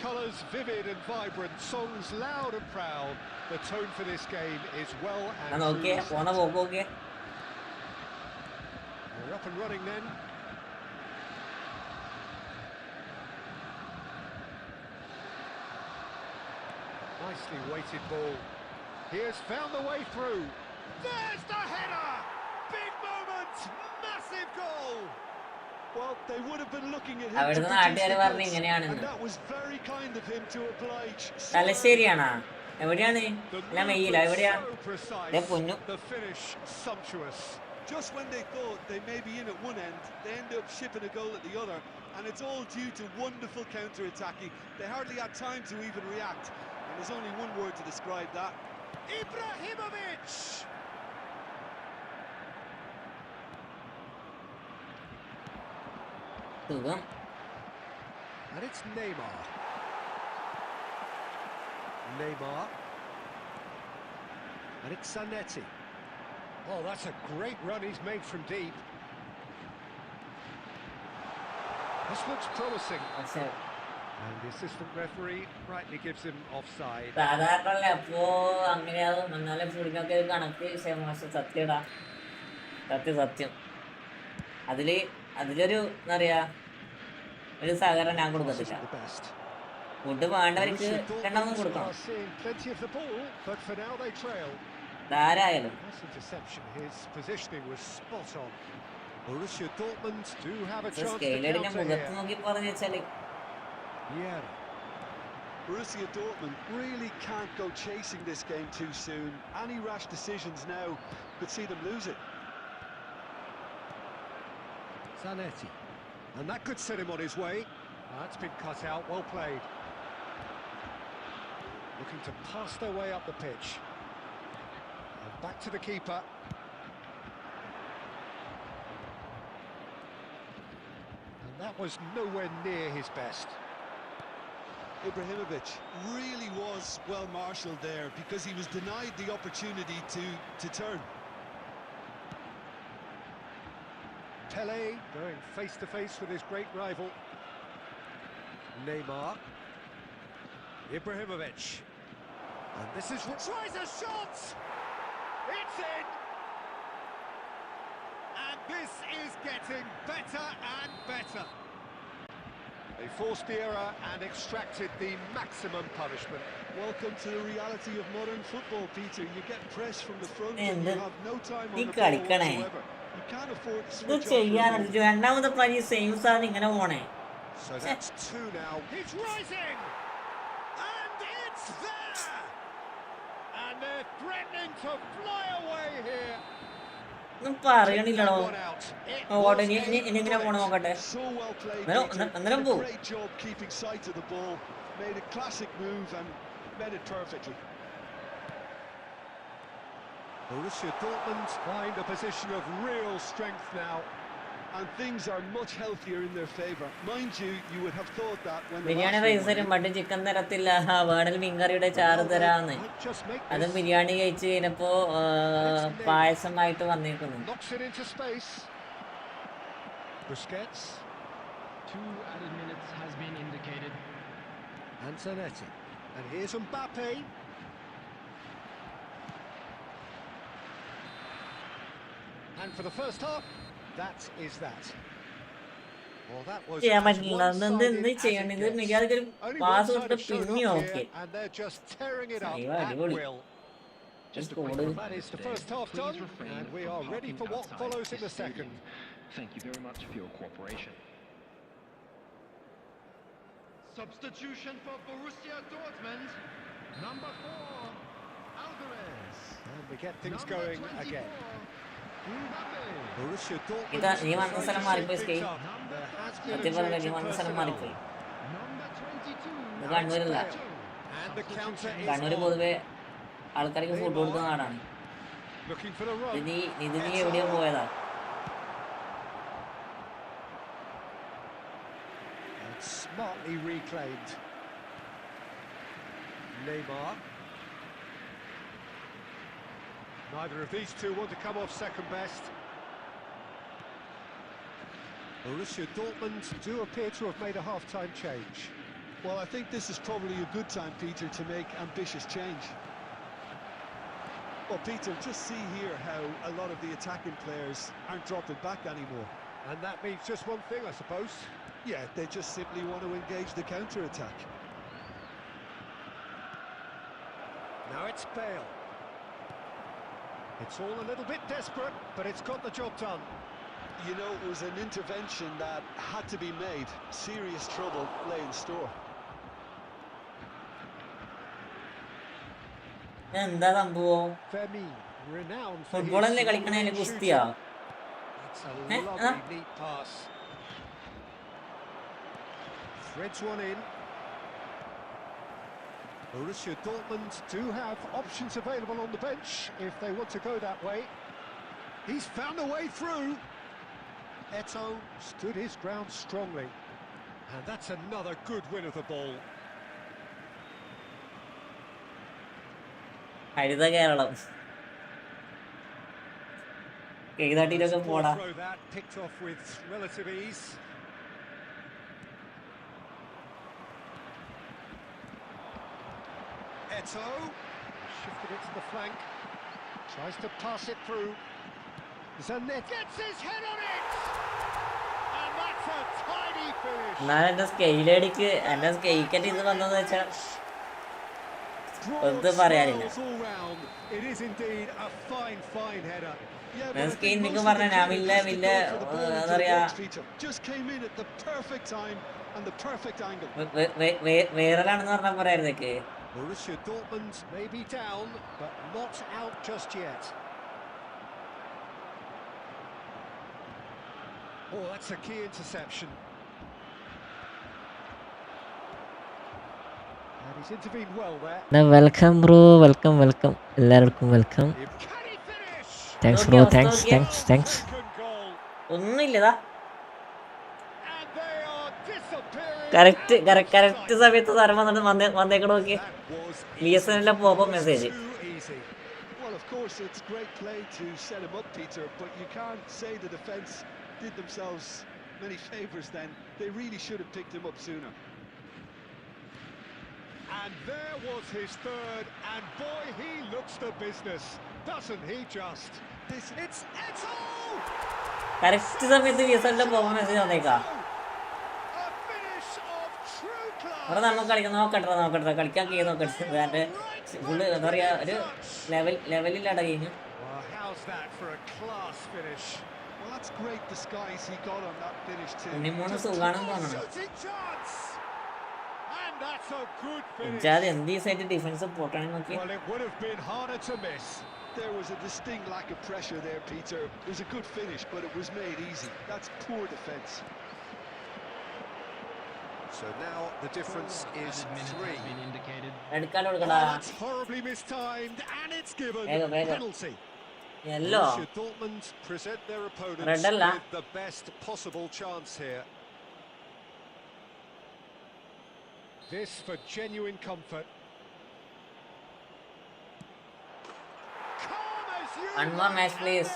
Speaker 3: Colours vivid and vibrant, songs loud and proud. The tone for this game is well and
Speaker 7: നോക്കിയേ പോന്ന പോക്ക് നോക്കിയേ.
Speaker 3: They're up and running then. Nicely weighted ball. He has found the way through.
Speaker 5: There's the header! Big moment! Massive goal!
Speaker 4: Well, they would have been looking at him to
Speaker 7: അവിടുന്ന്
Speaker 4: produce
Speaker 7: നാട്ടുകാർ
Speaker 4: the
Speaker 7: പറഞ്ഞു
Speaker 4: goods,
Speaker 7: ഇങ്ങനെയാണെന്ന്.
Speaker 4: and that was very kind of him to oblige.
Speaker 7: തലശ്ശേരിയാണാ? എവിടെയാണ്?
Speaker 3: The
Speaker 7: അല്ല മെയ്യില
Speaker 3: movement
Speaker 7: എവിടെയാ?
Speaker 3: so precise.
Speaker 7: ദേ പൊന്നു.
Speaker 3: The finish sumptuous.
Speaker 4: Just when they thought they may be in at one end, they end up shipping a goal at the other, and it's all due to wonderful counter-attacking. They hardly had time to even react, and there's only one word to describe that.
Speaker 5: Ibrahimovic!
Speaker 7: സുഖം.
Speaker 3: And it's Neymar. Neymar. And it's Zanetti. Oh, that's a great run he's made from deep. This looks promising.
Speaker 7: പക്ഷെ
Speaker 3: And the assistant referee rightly gives him offside.
Speaker 7: സാധാരണ അപ്പോ അങ്ങനെയാവും. എന്നാലും ഫുഡിനൊക്കെ ഒരു കണക്ക് പക്ഷെ സത്യടാ. സത്യം. അതിലൊരു എന്താ പറയാ, ഒരു സഹകരണം ഞാൻ കൊടുക്കത്തില്ല.
Speaker 3: The best.
Speaker 7: ഫുഡ് വേണ്ടവർക്ക് രണ്ടാമതും
Speaker 3: Are
Speaker 7: കൊടുക്കണം.
Speaker 3: seeing plenty of the ball, but for now they trail.
Speaker 7: ധാരായാലും.
Speaker 3: Nice interception. His positioning was spot on. Borussia Dortmund do have a chance to
Speaker 7: സ്കെയിലടിന്റെ
Speaker 3: counter
Speaker 7: മുഖത്ത്
Speaker 3: here.
Speaker 7: നോക്കി പറഞ്ഞു വെച്ചാല്
Speaker 3: Yeah.
Speaker 4: Borussia Dortmund really can't go chasing this game too soon. Any rash decisions now could see them lose it.
Speaker 3: Zanetti. And that could set him on his way. That's been cut out. Well played. Looking to pass their way up the pitch. And back to the keeper. And that was nowhere near his best.
Speaker 4: Ibrahimovic really was well marshalled there because he was denied the opportunity to turn.
Speaker 3: Pele going face to face with his great rival. Neymar. Ibrahimovic. And this is...
Speaker 5: Tries a shot! It's in! And this is getting better and better.
Speaker 3: They forced the error and extracted the maximum punishment.
Speaker 4: Welcome to the reality of modern football, Peter. You get press from the front
Speaker 7: And
Speaker 4: and you have no time on
Speaker 7: ഈ
Speaker 4: the ball
Speaker 7: കളിക്കണേ.
Speaker 4: whatsoever. You can't afford to
Speaker 7: ഇത്
Speaker 4: switch off.
Speaker 7: ചെയ്യാൻ രണ്ടാമത്തെ പണി same സാധനം ഇങ്ങനെ പോണേ.
Speaker 3: So that's two now.
Speaker 5: He's rising! And it's there! And they're threatening to fly away here.
Speaker 7: ഒന്നും പറയണില്ലടോ.
Speaker 3: One out.
Speaker 7: നോക്കട്ടെ ഇനി എങ്ങനെ പോണ നോക്കട്ടെ.
Speaker 4: So well played,
Speaker 7: അന്നേരം
Speaker 4: Peter.
Speaker 7: അന്നേരം
Speaker 4: Did a
Speaker 7: പോവും.
Speaker 4: great job keeping sight of the ball. Made a classic move and made it perfectly.
Speaker 3: Borussia Dortmund find a position of real strength now.
Speaker 4: And things are much healthier in their favour. Mind you, you would have thought that when the
Speaker 7: biryani
Speaker 4: last
Speaker 7: rice
Speaker 4: one
Speaker 7: തരും,
Speaker 4: went
Speaker 7: but chicken തരത്തില്ല. വേണൽ മീൻകറിയുടെ ചാറ് തരാന്ന്.
Speaker 3: Might just make
Speaker 7: അത്
Speaker 3: this.
Speaker 7: Biryani കഴിച്ച് കഴിഞ്ഞപ്പോ പായസമായിട്ട് വന്നേക്കുന്നു.
Speaker 3: Knocks it into space. Busquets.
Speaker 6: 2 added minutes has been indicated.
Speaker 3: And Zanetti. And here's Mbappe. And for the first half, that is that. Well, that was
Speaker 7: ചെയ്യാൻ
Speaker 3: as
Speaker 7: പറ്റില്ല. എന്ത്
Speaker 3: one-sided as
Speaker 7: ചെയ്യണം?
Speaker 3: it
Speaker 7: ഇത്
Speaker 3: gets.
Speaker 7: മര്യാദക്ക് ഒരു
Speaker 3: Only
Speaker 7: pass
Speaker 3: one side
Speaker 7: കൊടുത്ത്
Speaker 3: have showed
Speaker 7: പിന്നെ
Speaker 3: up
Speaker 7: okay.
Speaker 3: here, and they're just tearing it up
Speaker 7: Saiva,
Speaker 3: at
Speaker 7: അടിപൊളി.
Speaker 3: will.
Speaker 6: Just a
Speaker 7: Good.
Speaker 6: quick
Speaker 3: That is the
Speaker 6: today.
Speaker 3: first half
Speaker 6: Please
Speaker 3: done,
Speaker 6: refrain
Speaker 3: and we
Speaker 6: from
Speaker 3: are ready
Speaker 6: parking
Speaker 3: for what
Speaker 6: outside
Speaker 3: follows in
Speaker 6: this
Speaker 3: the second.
Speaker 6: stadium. Thank you very much for your cooperation. Substitution for Borussia Dortmund. Number 4, Alvarez.
Speaker 3: And we get things
Speaker 6: Number
Speaker 3: going
Speaker 6: 24,
Speaker 3: again.
Speaker 6: Mbappe.
Speaker 3: Borussia Dortmund.
Speaker 7: ഇതാ നീ വന്ന
Speaker 3: trying
Speaker 7: സ്ഥലം
Speaker 3: to
Speaker 7: മാറിപ്പോയി
Speaker 3: shake
Speaker 7: sky.
Speaker 3: things up. There has been a
Speaker 7: സത്യം പറഞ്ഞ
Speaker 3: change
Speaker 7: നീ
Speaker 3: in
Speaker 7: വന്ന സ്ഥലം
Speaker 3: personnel.
Speaker 7: മാറിപ്പോയി.
Speaker 6: Number 22.
Speaker 7: ഇത് കണ്ണൂരല്ല.
Speaker 3: And the counter is
Speaker 7: Kannur
Speaker 3: on.
Speaker 7: പൊതുവെ ആൾക്കാർക്ക് ഫുഡ് കൊടുക്കുന്ന നാടാണ്.
Speaker 3: Looking for the run.
Speaker 7: ഇത് നീ എവിടെയോ പോയതാ.
Speaker 3: And smartly reclaimed. Neymar. Neither of these two want to come off second best. Borussia Dortmund do appear to have made a half-time change.
Speaker 4: Well, I think this is probably a good time, Peter, to make ambitious change. Well, Peter, just see here how a lot of the attacking players aren't dropping back anymore.
Speaker 3: And that means just one thing, I suppose.
Speaker 4: Yeah, they just simply want to engage the counter-attack.
Speaker 3: Now it's Bale. It's all a little bit desperate, but it's got the job done.
Speaker 4: You know, it was an intervention that had to be made. Serious trouble lay in store.
Speaker 2: എന്താ സംഭവം?
Speaker 3: Fermin, renowned for
Speaker 2: football അല്ലേ കളിക്കണേ, അതിന് കുസ്തിയാ?
Speaker 3: That's a lovely, neat pass. Threads one in. Borussia Dortmund do have options available on the bench if they want to go that way. He's found a way through. Eto stood his ground strongly. And that's another good win of the ball.
Speaker 2: Haritha Keralam എഴുതാട്ടിയിലൊക്കെ പോടാ.
Speaker 3: Throw that picked off with relative ease. Eto shifted it to the flank, tries to pass it through. Zanet gets his head on it, and that's a tidy finish.
Speaker 2: എന്നാലും എന്റെ സ്കെയിലടിക്ക് എന്റെ സ്കെയിക്കറ്റ് ഇത് വന്നതെന്ന് വെച്ചാ ഒന്നും പറയാനില്ല.
Speaker 3: It is indeed a fine header.
Speaker 2: Scale നിനക്ക് പറഞ്ഞ ഞാൻ വില്ല എന്താ പറയാ വേറെയാണെന്ന് പറഞ്ഞാൽ പറയായിരുന്നേക്ക്.
Speaker 3: Borussia Dortmund may be down, but not out just yet. Oh, that's a key interception. And he's intervened well there.
Speaker 2: Welcome bro, welcome എല്ലാവർക്കും welcome. Thanks bro, thanks. ഒന്നുമില്ലതാ, correct സമയത്ത് sir വന്നേക്കണ നോക്കി. BSNL പോപ്പ message.
Speaker 4: Well, of course, it's great play to set him up, Peter, but you can't say the defence did themselves many favours then. They really should have picked him up sooner.
Speaker 3: And there was his third, and boy, he looks the business, doesn't he just? It's Eto!
Speaker 2: Correct സമയത്ത് BSNL പോപ്പ message വന്നേക്കാം. അവിടെ നമുക്ക് കളിക്കാം, നോക്കട്ടെ കളിക്കാൻ key നോക്കട്ടെ. Full എന്താ പറയാ, ഒരു ലെവലില്ലാട കഴിഞ്ഞു. ഉണ്ണിമൂന്ന് സുഖാണെന്ന് തോന്നണം. ജാതി എന്ത് ഈസായിട്ട് ഡിഫൻസ് പൊട്ടണെന്ന് നോക്കി.
Speaker 4: There was a distinct lack of pressure there, Peter. It was a good finish, but it was made easy. That's poor defence.
Speaker 3: So now the difference is 3.
Speaker 2: എടുക്കാൻ കൊടുക്കടാ.
Speaker 3: That's horribly mistimed, and it's given penalty.
Speaker 2: Yellow.
Speaker 3: Dortmund present their opponents
Speaker 2: Red alla.
Speaker 3: with the best possible chance here. This for genuine comfort.
Speaker 2: One more match, please.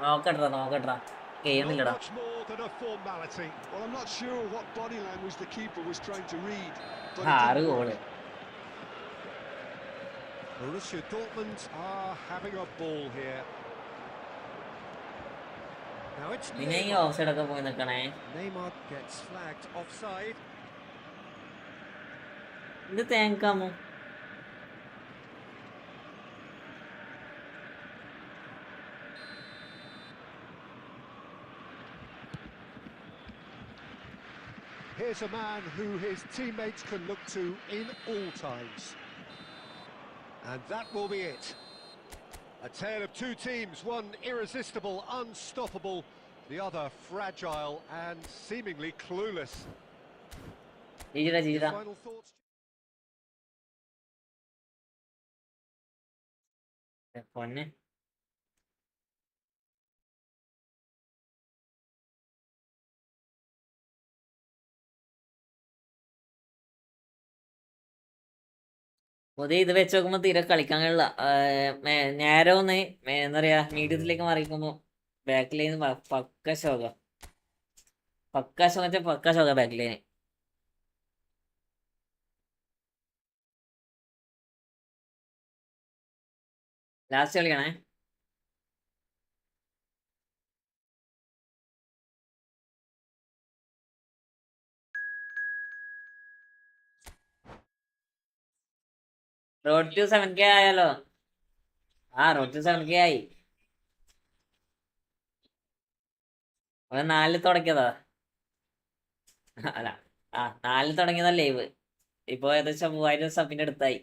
Speaker 2: നോക്കട്ടെ ചെയ്യുന്നില്ലടാ.
Speaker 4: Much more than a formality. Well, I'm not sure what body language the keeper was trying to read. But
Speaker 2: 6 goal.
Speaker 3: Borussia Dortmund are having a ball here. Now it's
Speaker 2: പിന്നെ ഈ offside ഒക്കെ പോയി നിൽക്കണേ.
Speaker 3: Neymar gets flagged offside.
Speaker 2: ഇത് തേങ്ങാമോ?
Speaker 3: Here's a man who his teammates can look to in all times. And that will be it. A tale of two teams, one irresistible, unstoppable, the other fragile and seemingly clueless.
Speaker 2: ജീജടാ.
Speaker 3: Final thoughts?
Speaker 2: പൊന്നെ പുതിയ ഇത് വെച്ച് നോക്കുമ്പോ തീരെ കളിക്കാൻ കഴിയില്ല. നേരെ ഒന്ന് എന്താ പറയാ മീഡിയത്തിലേക്ക് മാറിക്കുമ്പോ ബാക്ക് ലൈൻ പക്ക ശോക ബാക്ക് ലൈൻ. ലാസ്റ്റ് കളിയാണേ. റോഡ് ടു 7K ആയാലോ? റോഡ് ടു 7K ആയി. അത് 4 തുടങ്ങിയതാ. അല്ല 4 തുടങ്ങിയതാ ലൈവ്. ഇപ്പൊ ഏകദേശം 3000 സബിന്റെ അടുത്തായി.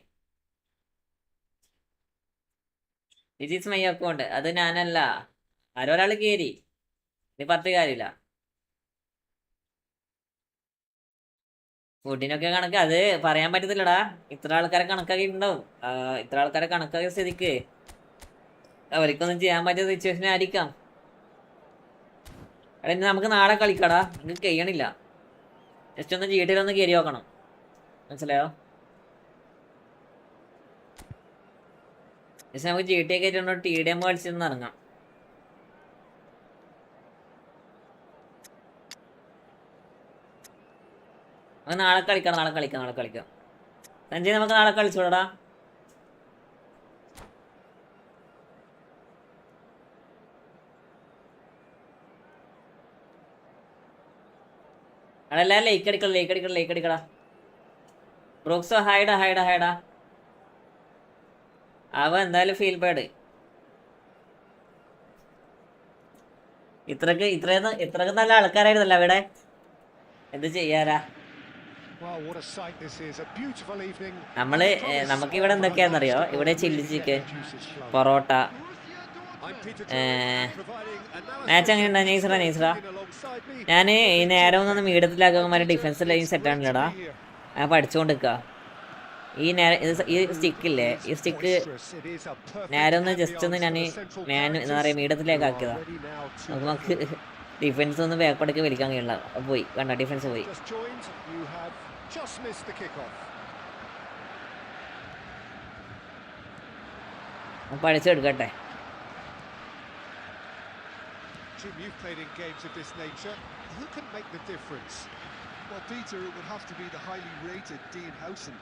Speaker 2: This is my account. അത് ഞാനല്ല, ആരൊരാൾ കേറി. ഇനി 10 കാര്യമില്ല. ഫുഡിനൊക്കെ കണക്ക് അത് പറയാൻ പറ്റത്തില്ലടാ. ഇത്ര ആൾക്കാരെ കണക്കാക്കിയിട്ടുണ്ടാവും. ഇത്ര ആൾക്കാരെ കണക്കാക്കിയ സ്ഥിതിക്ക് അവർക്കൊന്നും ചെയ്യാൻ പറ്റിയ സിറ്റുവേഷൻ ആയിരിക്കാം. എടാ ഇനി നമുക്ക് നാളെ കളിക്കടാ. നമുക്ക് കഴിയണില്ല. ജസ്റ്റ് ഒന്ന് ജീട്ടിലൊന്ന് കയറി നോക്കണം. മനസ്സിലായോ? ജസ്റ്റ് നമുക്ക് ജി ടി ഒക്കെ ആയിട്ട് TDM കളിച്ചൊന്ന് ഇറങ്ങാം. നമുക്ക് നാളെ കളിക്കാം. സഞ്ജയ് നമുക്ക് നാളെ കളിച്ചോടാ. അതെല്ലാം ലേക്ക് അടിക്കടാ. ബ്രൂക്സോ ഹൈഡാ. അവ എന്തായാലും ഫീൽ ബാഡ്. ഇത്രക്ക് നല്ല ആൾക്കാരായിരുന്നല്ലോ അവിടെ. എന്ത് ചെയ്യാരാ. നമുക്കിവിടെ എന്തൊക്കെയാണെന്നറിയോ? ഇവിടെ ചില്ലി ചിക്കൻ, പൊറോട്ട. മാച്ച് അങ്ങനെ ഉണ്ടാ നൈസറ? ഞാൻ ഈ നേരം ഒന്ന് മീഡിയത്തിലാക്കാൻ ഡിഫൻസ് ലൈൻ സെറ്റാണല്ലോടാ. ഞാൻ പഠിച്ചുകൊണ്ടിരിക്കുക. ഈ സ്റ്റിക്കില്ലേ, ഈ സ്റ്റിക്ക് നേരെ ഒന്ന് ജസ്റ്റ് ഒന്ന് ഞാൻ എന്താ പറയുക മീഡിയത്തിലേക്ക് ആക്കിയതാ. നമുക്ക് ഡിഫൻസ് ഒന്ന് ബാക്കോട്ടേക്ക് വലിക്കാൻ കഴിയില്ല. പോയി വേണ്ട, ഡിഫൻസ് പോയി. പഠിച്ചെടുക്കട്ടെ.
Speaker 3: Jim, you've played in games of this nature. Who can make the difference? Well, Peter, it would have to be the highly rated Dean Howson.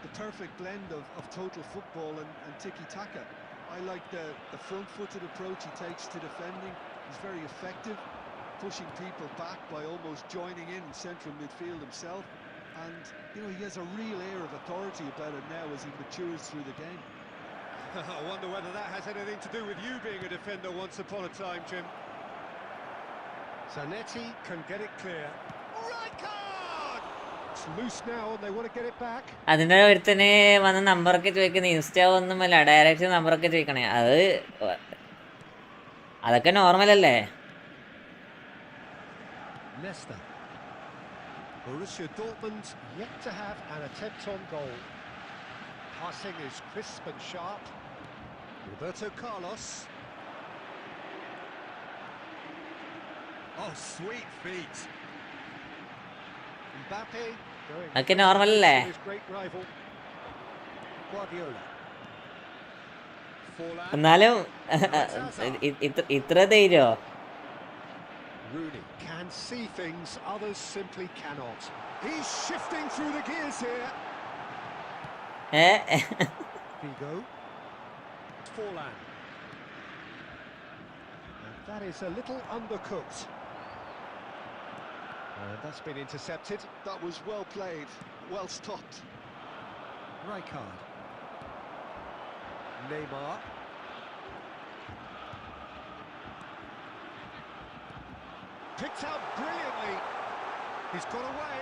Speaker 3: The perfect blend of total football and tiki-taka. I like the front-footed approach he takes to defending. He's very effective, pushing people back by almost joining in central midfield himself. And, you know, he has a real air of authority about it now as he matures through the game.
Speaker 5: I wonder whether that has anything to do with you being a defender once upon a time, Jim.
Speaker 3: Zanetti can get it clear. Right card! It's loose now and they want to get it back.
Speaker 2: അതിന്റെ ഒരുത്തന് വന്ന നമ്പറൊക്കെ ചോദിക്കുന്നത് insta ഒന്നുമല്ല, direct നമ്പറൊക്കെ ചോദിക്കണേ. അതൊക്കെ normal അല്ലേ?
Speaker 3: Leicester. Borussia Dortmund yet to have an attempt on goal. Passing is crisp and sharp. Roberto Carlos.
Speaker 5: Oh, sweet feet.
Speaker 3: Mbappe going.
Speaker 2: അതൊക്കെ നോർമൽ അല്ലേ?
Speaker 3: His great rival. Guardiola.
Speaker 2: എന്നാലും ഇത്ര ധൈര്യോ?
Speaker 3: Rooney can see things others simply cannot. He's shifting through the gears here. Figo. Forlan. And that is a little undercooked. And that's been intercepted.
Speaker 4: That was well played, well stopped.
Speaker 3: Rijkaard. Neymar. Picked out brilliantly. He's got away.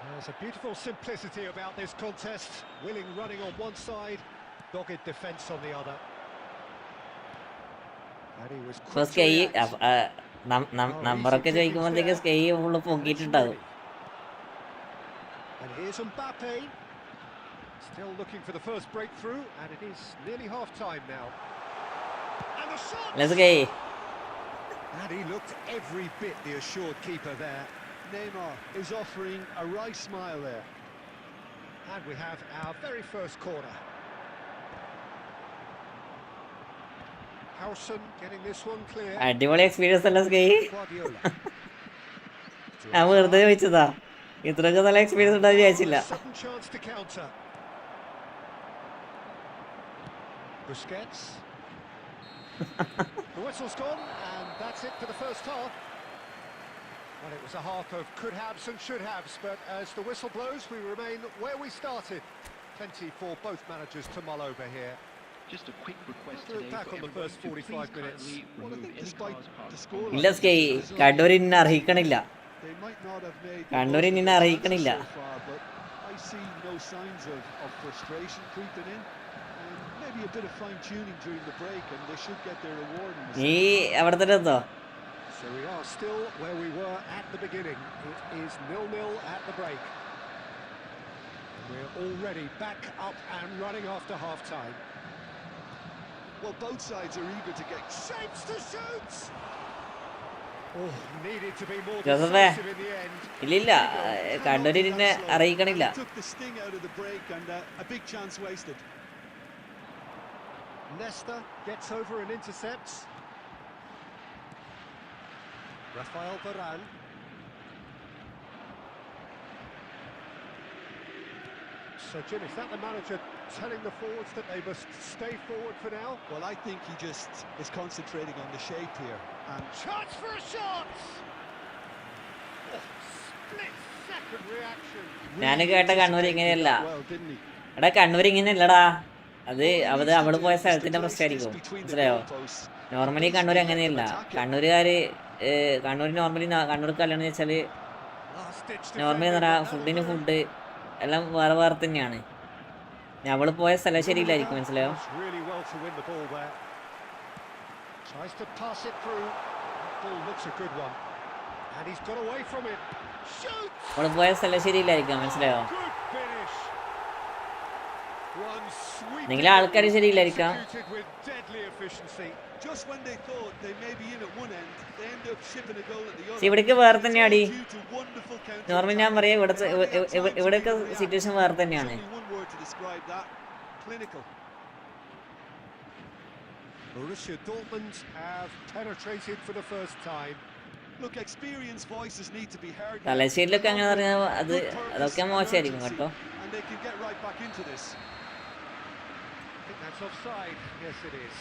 Speaker 3: There's a beautiful simplicity about this contest. Willing running on one side, dogged defence on the other. And he was quick to react.
Speaker 2: നമ്പറൊക്കെ ചോദിക്കുമ്പോഴത്തേക്ക് sky full പൊക്കിയിട്ടുണ്ടാവും.
Speaker 3: And here's Mbappe. Still looking for the first breakthrough, and it is nearly half time now. And the shot!
Speaker 2: Let's go.
Speaker 3: And he looked every bit the assured keeper there. Neymar is offering a wry smile there. And we have our very first corner. Howson getting this one clear.
Speaker 2: അടിപൊളി experience അല്ല sky?
Speaker 3: Guardiola.
Speaker 2: ഞാൻ വെറുതെ വെച്ചതാ. ഇത്രയൊക്കെ നല്ല experience ഉണ്ടാവും വിചാരിച്ചില്ല.
Speaker 3: Second chance to counter. Busquets. The whistle's gone, and that's it for the first half. Well, it was a half of could-haves and should-haves, but as the whistle blows, we remain where we started. Plenty for both managers to mull over here.
Speaker 6: Just a quick request
Speaker 3: After
Speaker 6: today
Speaker 3: attack
Speaker 6: for
Speaker 3: on the
Speaker 6: everybody
Speaker 3: first
Speaker 6: to
Speaker 3: 45
Speaker 6: please
Speaker 3: minutes.
Speaker 6: kindly
Speaker 3: Well, I
Speaker 6: remove
Speaker 3: think
Speaker 6: any
Speaker 3: despite
Speaker 6: cars
Speaker 3: the
Speaker 6: parked.
Speaker 3: scoreline,
Speaker 2: ഇല്ല sky കണ്ണൂരിൽ നിന്ന് അറിയിക്കണില്ല.
Speaker 3: they might not have made the
Speaker 2: കണ്ണൂരിൽ
Speaker 3: most of
Speaker 2: നിന്ന്
Speaker 3: their
Speaker 2: അറിയിക്കണില്ല.
Speaker 3: chances so far, but I see no signs of frustration creeping in. And maybe a bit of fine-tuning during the break, and they should get their reward in the
Speaker 2: നീ അവിടെ തന്നെ എന്തോ?
Speaker 3: So we are still where we were at the beginning. It is 0-0 at the break. And we're already back up and running after half-time. Well, both sides are eager to get shapes to shoot. Oh, needed to be more
Speaker 2: ജോസഫേ
Speaker 3: decisive in the end.
Speaker 2: ഇല്ലില്ല കണ്ണൂരിൽ നിന്ന് അറിയിക്കണില്ല.
Speaker 3: And he took the sting out of the break and a big chance wasted. Nesta gets over and intercepts. Rafael Varane. So, Jim, is that the manager telling the forwards that they must stay forward for now? Well, I think he just is concentrating on the shape here. And chance for a shot! Oh, split-second reaction.
Speaker 2: ഞാൻ കേട്ട കണ്ണൂർ ഇങ്ങനെയല്ല.
Speaker 3: Well, didn't he?
Speaker 2: എടാ കണ്ണൂർ ഇങ്ങനെയല്ലടാ. അത് അവിടെ പോയ സ്ഥലത്തിന്റെ പ്രശ്നമായിരിക്കും. മനസ്സിലായോ? നോർമലി കണ്ണൂർ അങ്ങനെയല്ല. കണ്ണൂർ നോർമലി കണ്ണൂർക്ക് കല്യാണം വെച്ചാല് നോർമലി എന്താ ഫുഡിന് ഫുഡ് എല്ലാം വേറെ വേറെ തന്നെയാണ്. അവള് പോയ സ്ഥലം ശരിയില്ലായിരിക്കും. മനസ്സിലായോ? അവള് പോയ സ്ഥലം ശരിയില്ലായിരിക്കാം. മനസ്സിലായോ? നിങ്ങളെ ആൾക്കാർ ശരിയില്ലായിരിക്കാം. ഇവിടേക്ക് വേറെ തന്നെയാടി. നോർമലി ഞാൻ പറയാം ഇവിടെയൊക്കെ സിറ്റുവേഷൻ വേറെ തന്നെയാണ്.
Speaker 3: Borussia Dortmund have penetrated for the first time. Look, experienced voices need to be heard.
Speaker 2: തലശ്ശേരിയിലൊക്കെ അങ്ങനെ പറഞ്ഞാൽ അതൊക്കെ മോശമായിരിക്കും കേട്ടോ.
Speaker 3: And they can get right back into this. I think that's offside. Yes, it is.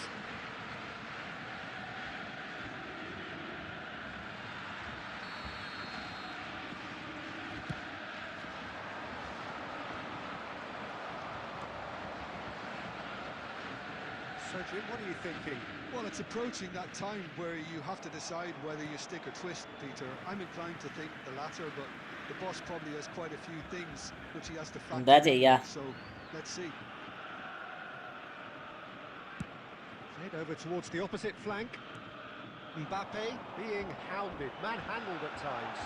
Speaker 3: So, Jim, what are you thinking? Well, it's approaching that time where you have to decide whether you stick or twist, Peter. I'm inclined to think the latter, but the boss probably has quite a few things which he has to factor in. So, let's see. Played over towards the opposite flank. Mbappe being hounded, manhandled at times.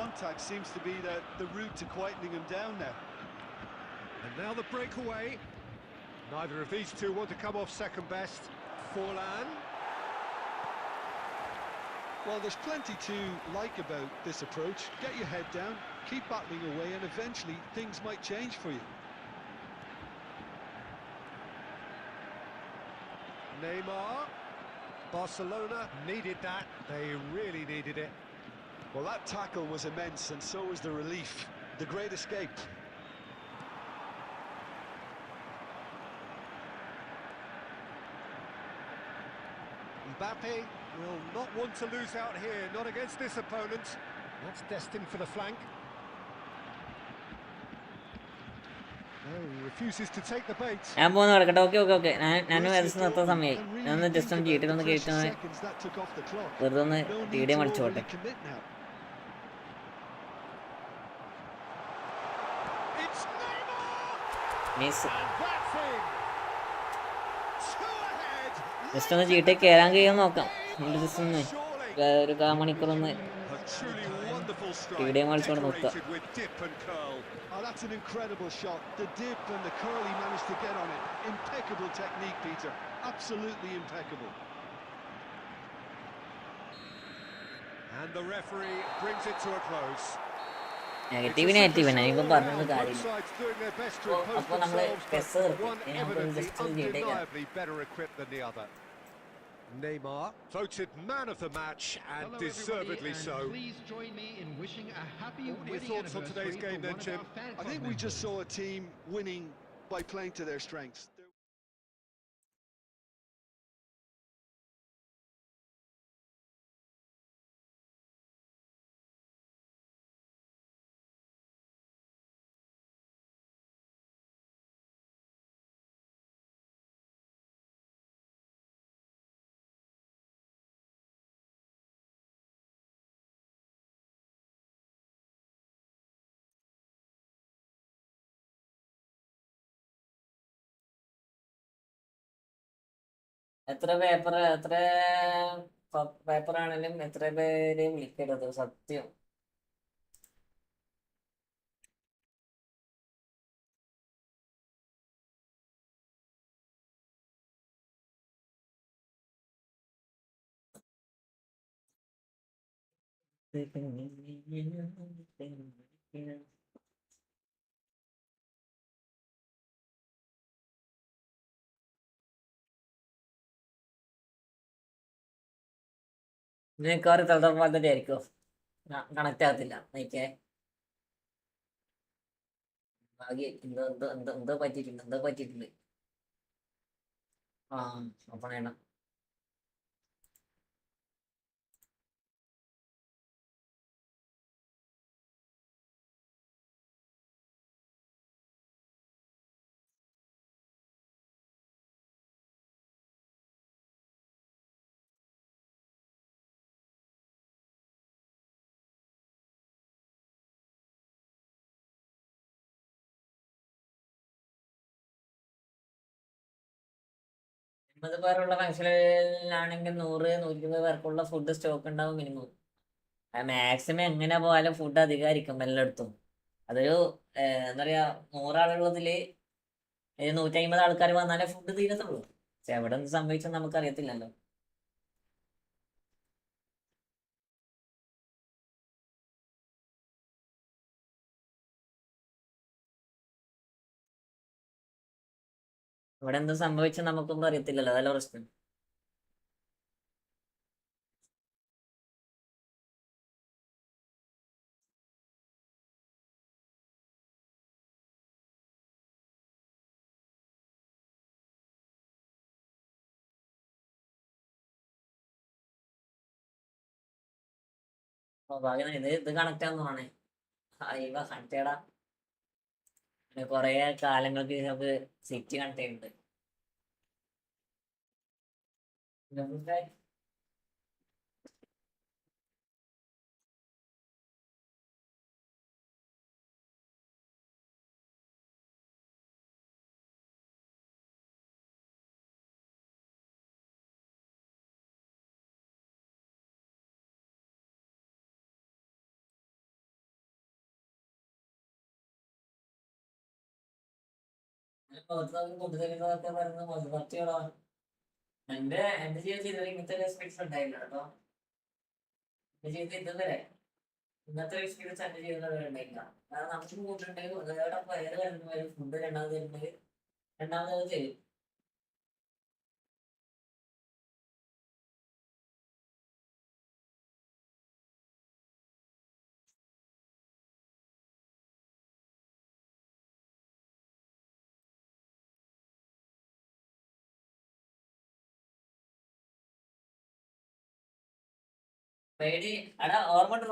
Speaker 3: Contact seems to be the route to quietening him down now. And now the breakaway. Neither of these two want to come off second best. Forlan. Well, there's plenty to like about this approach. Get your head down, keep battling away, and eventually things might change for you. Neymar. Barcelona needed that. They really needed it. Well, that tackle was immense, and so was the relief. The great escape. Mbappe will not want to lose out here, not against this opponent. That's destined for the flank. No, he refuses to take the bait.
Speaker 2: ഞാൻ പോകുന്ന കിടക്കട്ടെ. Okay ഞാനും ഏകദേശം നിർത്താൻ സമയമായി. ഞാനൊന്ന് just ഒന്ന് വീട്ടിലൊന്ന് കേട്ട് വെറുതെ ഒന്ന് ടീഡിയം അടിച്ചോട്ടെ. ജസ്റ്റ് ഒന്ന് ചീട്ടേ കയറാൻ കഴിയുമെന്ന് നോക്കാം. ജസ്റ്റ് ഒന്ന് ഒരു കാമണിക്കൂറൊന്ന് ടീഡിയം കളിച്ചോണ്ട് നിർത്താം.
Speaker 3: Oh, that's an incredible shot. The dip and the curl he managed to get on it. Impeccable technique, Peter. Absolutely impeccable. And the referee brings it to a close.
Speaker 2: Negative ഇപ്പം പറഞ്ഞത് കാര്യമില്ല. അപ്പോൾ നമ്മൾ pes
Speaker 3: Neymar voted man of the match and
Speaker 6: Hello
Speaker 3: deservedly
Speaker 6: and
Speaker 3: so.
Speaker 6: Please join me in wishing a happy
Speaker 3: What are your
Speaker 6: wedding
Speaker 3: thoughts on
Speaker 6: anniversary
Speaker 3: today's game
Speaker 6: for
Speaker 3: then,
Speaker 6: one of
Speaker 3: Jim?
Speaker 6: our fan
Speaker 3: I think
Speaker 6: club
Speaker 3: we just
Speaker 6: members.
Speaker 3: saw a team winning
Speaker 4: by playing to their strengths.
Speaker 2: എത്ര paper ആണെങ്കിലും എത്ര പേര് വിളിക്കരുത്, സത്യം. മിക്കവാറും തളർന്നാൽ തന്നെ ആയിരിക്കും, connect ആകത്തില്ല. നോക്കിയേ, ഭാഗ്യം. എന്തോ പറ്റിയിട്ടുണ്ട്. ആ, ഓപ്പൺ ചെയ്യണം. പേരുള്ള ഫംഗ്ഷനിലാണെങ്കിൽ 100-120 പേർക്കുള്ള ഫുഡ് സ്റ്റോക്ക് ഉണ്ടാവും മിനിമം. മാക്സിമം എങ്ങനെ പോയാലും ഫുഡ് അധികമായിരിക്കും എല്ലായിടത്തും. അതൊരു എന്താ പറയാ, 100 ആളുള്ളതില് 150 ആൾക്കാർ വന്നാലേ ഫുഡ് തീരത്തുള്ളൂ. പക്ഷെ എവിടെ എന്ത് സംഭവിച്ചെന്ന് നമുക്കറിയത്തില്ലല്ലോ. ഇവിടെ എന്ത് സംഭവിച്ചെന്ന് നമുക്കൊന്നും അറിയത്തില്ലല്ലോ, അതല്ല പ്രശ്നം. ഭാഗ്യം ഇത് കണക്ട് ആവുന്നതാണേ. ഇവ കണക്ട് ചെയ്യടാ. കൊറേ കാലങ്ങൾക്ക് നമുക്ക് സിറ്റി കണക്ട് ചെയ്യുന്നുണ്ട്. എന്റെ ജീവിതത്തിൽ ഇതുവരെ ഇങ്ങനത്തെ എക്സ്പീരിയൻസ് ഉണ്ടായില്ല കേട്ടോ. എന്റെ ജീവിതത്തിൽ ഇതുവരെ ഇങ്ങനത്തെ എക്സ്പീരിയൻസ് എന്റെ ജീവിതത്തിൽ വരെ ഉണ്ടായില്ല. കാരണം നമുക്ക് കൂട്ടുണ്ടെങ്കിൽ വേറെ വരുന്നവരും ഫുഡ് രണ്ടാമത് ചെയ്യും. പേടി എടാ, ഓർമ്മയുണ്ട്.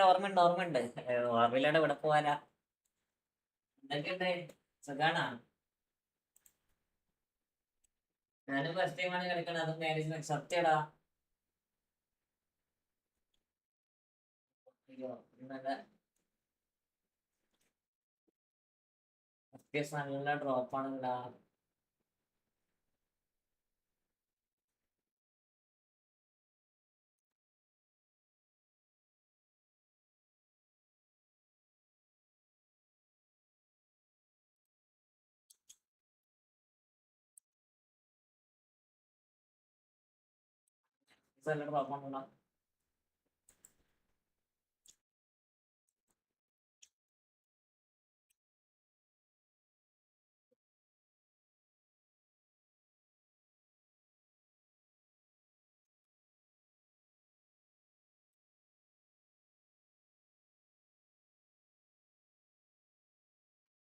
Speaker 2: ഓർമ്മയില്ലാണ്ട് ഇവിടെ പോവാനാ. എന്തൊക്കെയുണ്ട്, സുഖാണോ? ഞാനും ഫസ്റ്റ് ടൈമാണ് കളിക്കണത്, അതും മാനേജ്മെന്റ്. സത്യടാ. അയ്യോ, നല്ല അത്യാവശ്യം നല്ല ഡ്രോപ്പാണല്ല. നല്ല ഡ്രോപ്പാണല്ല.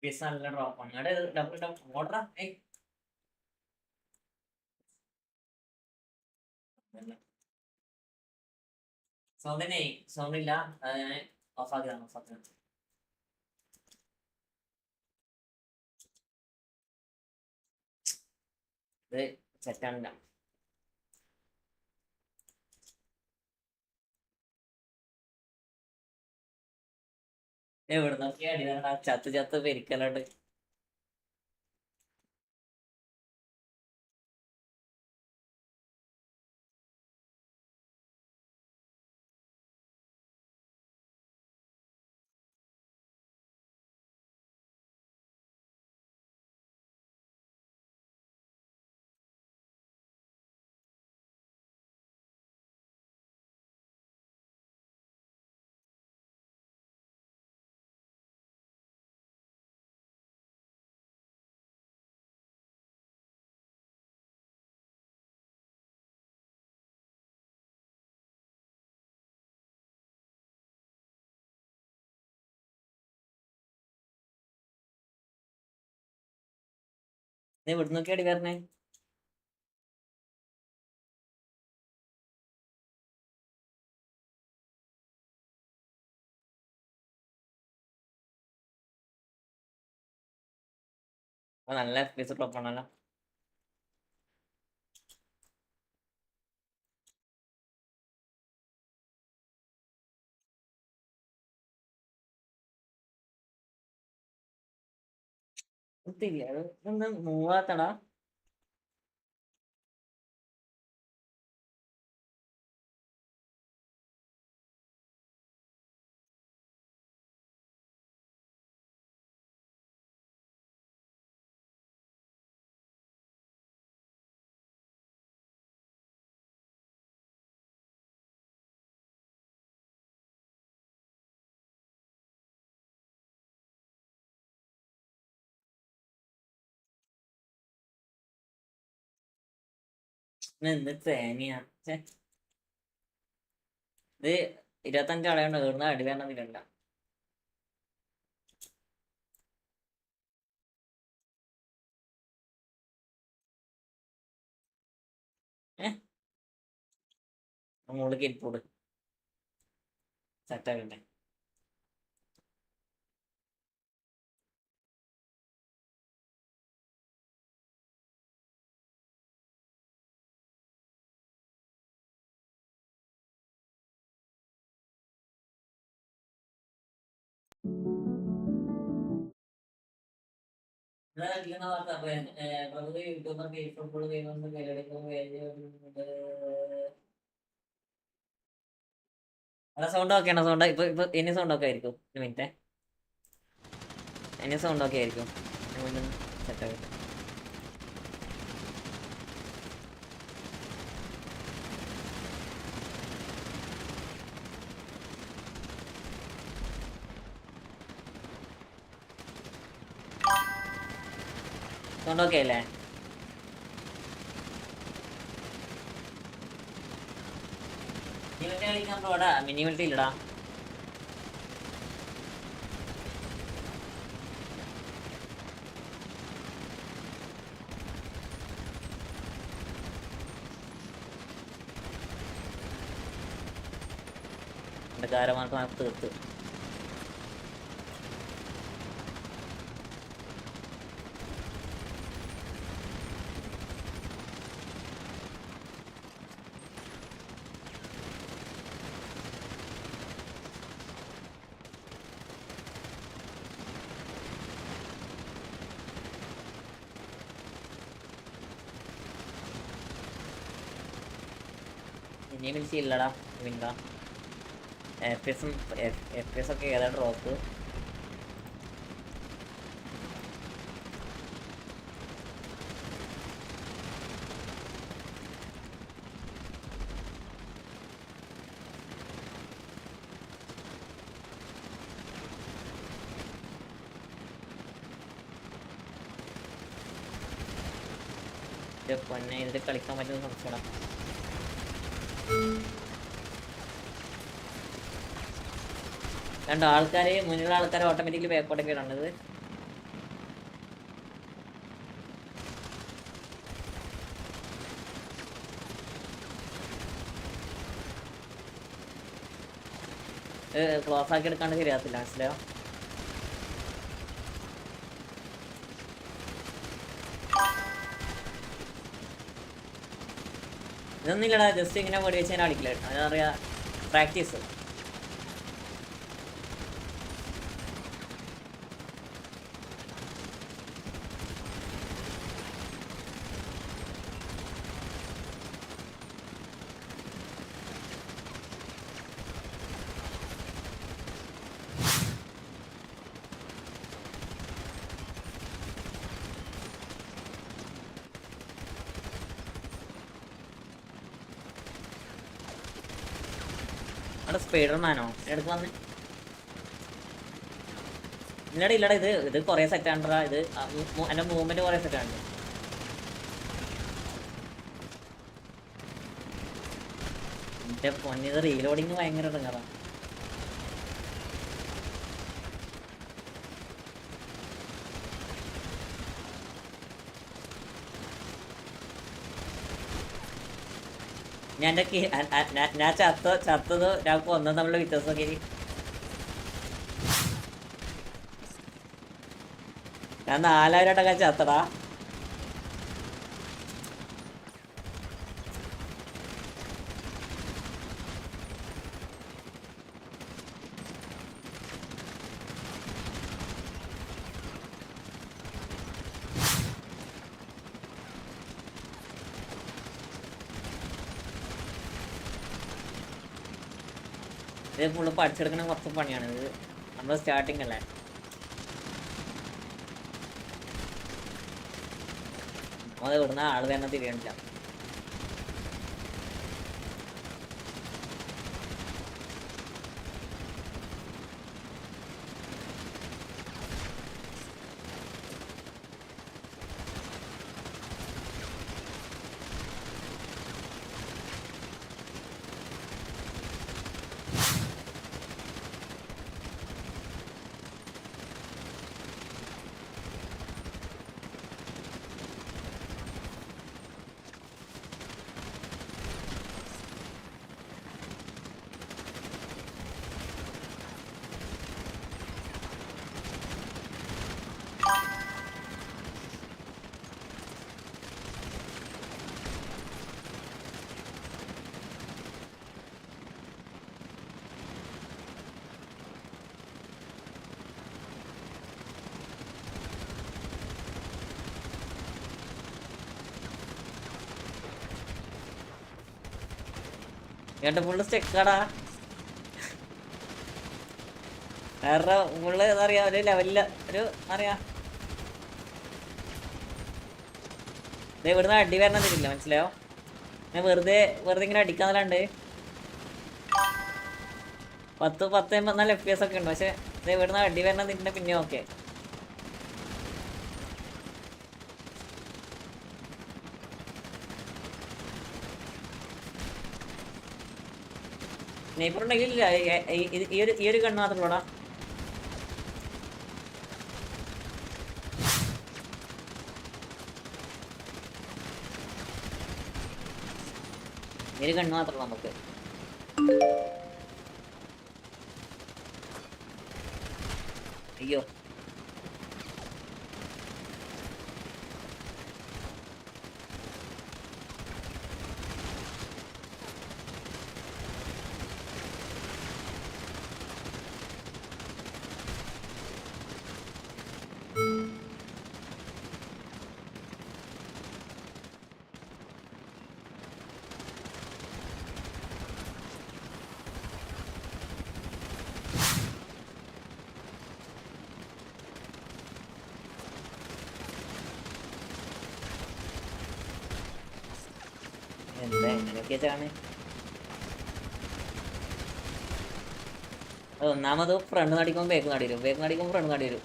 Speaker 2: FPS നല്ല ഡ്രോപ്പ് ആണ്. അവിടെ ഡബിൾ ഡബിൾ ഓർഡറാ. സൗണ്ട് ഇല്ല, അത് ഞാൻ ഓഫാക്കിയതാണ്. ഇത് സെറ്റാണില്ല. എവിടുന്നൊക്കെ അടി വരണ ചത്ത് പെരിക്കലുണ്ട്. എവിടുന്നൊക്കെ അടി വരണേ? നല്ല FPS ഡ്രോപ്പ് ആണല്ലോ. ഒന്ന് മൂവാത്തടാ. എന്ത് തേങ്ങയാ. ഇത് 25 ആളെയുണ്ട്. കയറുന്ന അടി വേണമെന്നില്ല. മുകളിൽ ഇരിപ്പോട് സെറ്റാക്കട്ടെ. യൂട്യൂബർ ഫുട്ബോൾ സൗണ്ട് ഓക്കെയാണോ? സൗണ്ട് ഇപ്പൊ ഇനി സൗണ്ട് ഒക്കെ ആയിരിക്കും. ഒരു മിനിറ്റ്, ഇനി സൗണ്ട് ഒക്കെ ആയിരിക്കും. സെറ്റാക്കട്ടെ. സൗണ്ട് ഓക്കെ അല്ലേ? മിനിമൽറ്റി കളിക്കാൻ പോടാ. മിനിമൽറ്റി ഇല്ലടാ. എന്റെ കാരമാർക്ക് തീർത്ത്. മിനിമൽറ്റി ഇല്ലടാ. പിന്നെന്താ FPS ഒക്കെ ഏതാ ഡ്രോപ്പ്? പൊന്നെ ഇതിൽ കളിക്കാൻ പറ്റുന്ന സംശയം. രണ്ട് ആൾക്കാര് മുന്നിലുള്ള ആൾക്കാരെ ഓട്ടോമാറ്റിക്കലി ബാക്കോട്ടൊക്കെ ഇടേണ്ടത്. ക്ലോസ് ആക്കി എടുക്കാണ്ട് ശരിയാകത്തില്ല, മനസ്സിലായോ? ഇതൊന്നുമില്ലടാ, ജസ്റ്റ് ഇങ്ങനെ പൊടി വെച്ച് ഞാൻ കളിക്കില്ല. എന്താ പറയുക, പ്രാക്ടീസ്. അവിടെ സ്പൈഡർമാനോ എടുത്ത് വന്ന്? ഇല്ലടാ ഇല്ലടാ, ഇത് കുറേ സെറ്റാണ്ടാ. ഇത് എൻ്റെ മൂവ്മെന്റ് കുറേ സെറ്റാണ്. എൻ്റെ പൊന്നിത് റീലോഡിങ് ഭയങ്കര ഇടങ്ങാറാ. ഞാൻ ചത്തതോ ഞാൻ കൊന്നതും തമ്മിലുള്ള വ്യത്യാസമൊക്കെ. ഞാൻ 4000 വട്ടൊക്കെ ചത്തടാ. ഇത് ഫുള്ള് പഠിച്ചെടുക്കണ കുറച്ച് പണിയാണ്. ഇത് നമ്മൾ സ്റ്റാർട്ടിങ് അല്ലേ. അത് ഇവിടുന്ന് ആള് തന്നെ തിരിയണില്ല. കേട്ട ഫുള്ള് സ്റ്റെക്കാടാ. വേറെ ഫുള്ള് എന്താ പറയാ, ഒരു ലെവലില് ഒരു അറിയാ. ഇവിടുന്ന് അടി വരണം തരില്ല, മനസ്സിലായോ? ഞാൻ വെറുതെ ഇങ്ങനെ അടിക്കാന്നല്ലാണ്ട് 10-54 FPS ഒക്കെ ഉണ്ട്. പക്ഷെ ഇവിടുന്ന് അടി വരണം തിരിഞ്ഞ പിന്നെ ഓക്കെ. സ്നൈപ്പർ ഉണ്ടെങ്കിൽ ഈ ഒരു കണ്ണ് മാത്രമല്ലോടാ. ഈ ഒരു കണ്ണ് മാത്രമല്ല നമുക്ക്. അയ്യോ, എന്താ എങ്ങനെയൊക്കെ വെച്ചാണ്. ഒന്നാമത് ഫ്രണ്ട് നടിക്കുമ്പോൾ ബേക്ക് നടി വരും, ബേക്ക് നടിക്കുമ്പോൾ ഫ്രണ്ട് നടി വരും.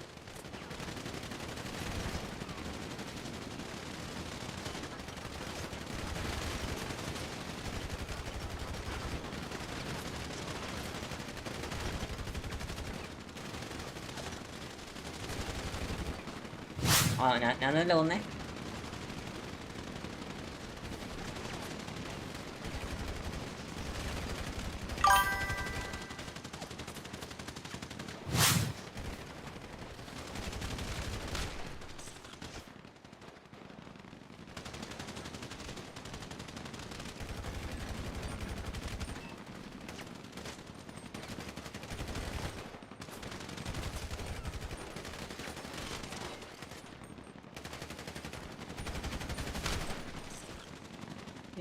Speaker 2: ഞാനല്ലേ ഒന്നേ.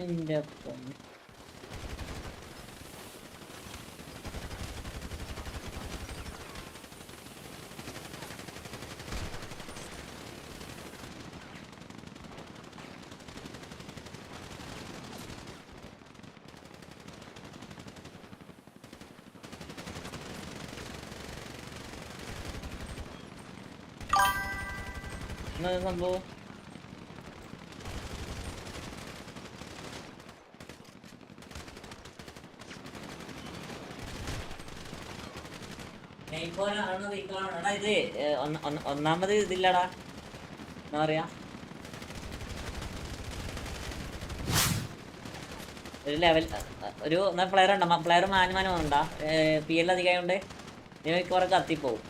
Speaker 2: എന്റെ അപ്പം എന്താ സംഭവം? എടാ ഇത് ഒന്നാമത് ഇതില്ലടാ, എന്താ പറയാ, ഒരു ലെവൽ ഒരു പ്ലെയർ ഉണ്ടോ, പ്ലെയർ മാനുമാനം ഉണ്ടാ PL അധികമായോണ്ട് നീ കുറെ കത്തിപ്പോവും.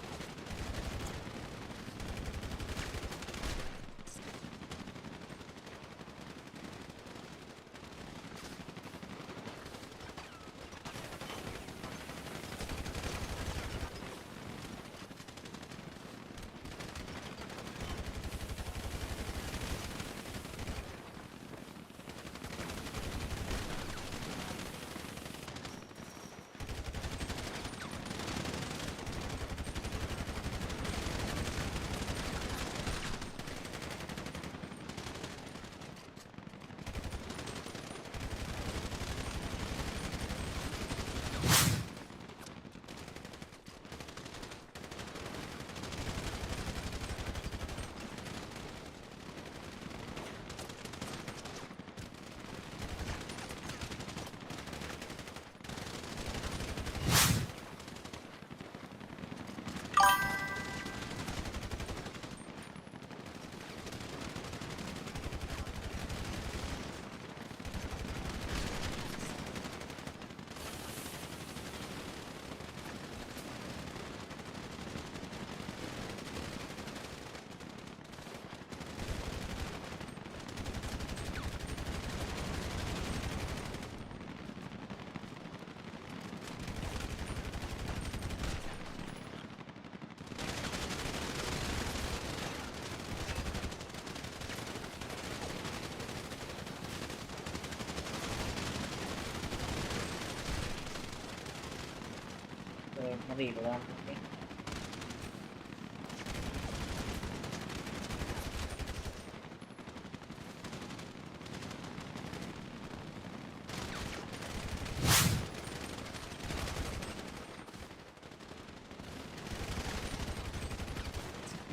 Speaker 2: റീലോഡാണ്.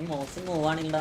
Speaker 2: മൗസ് മൂവാണില്ല.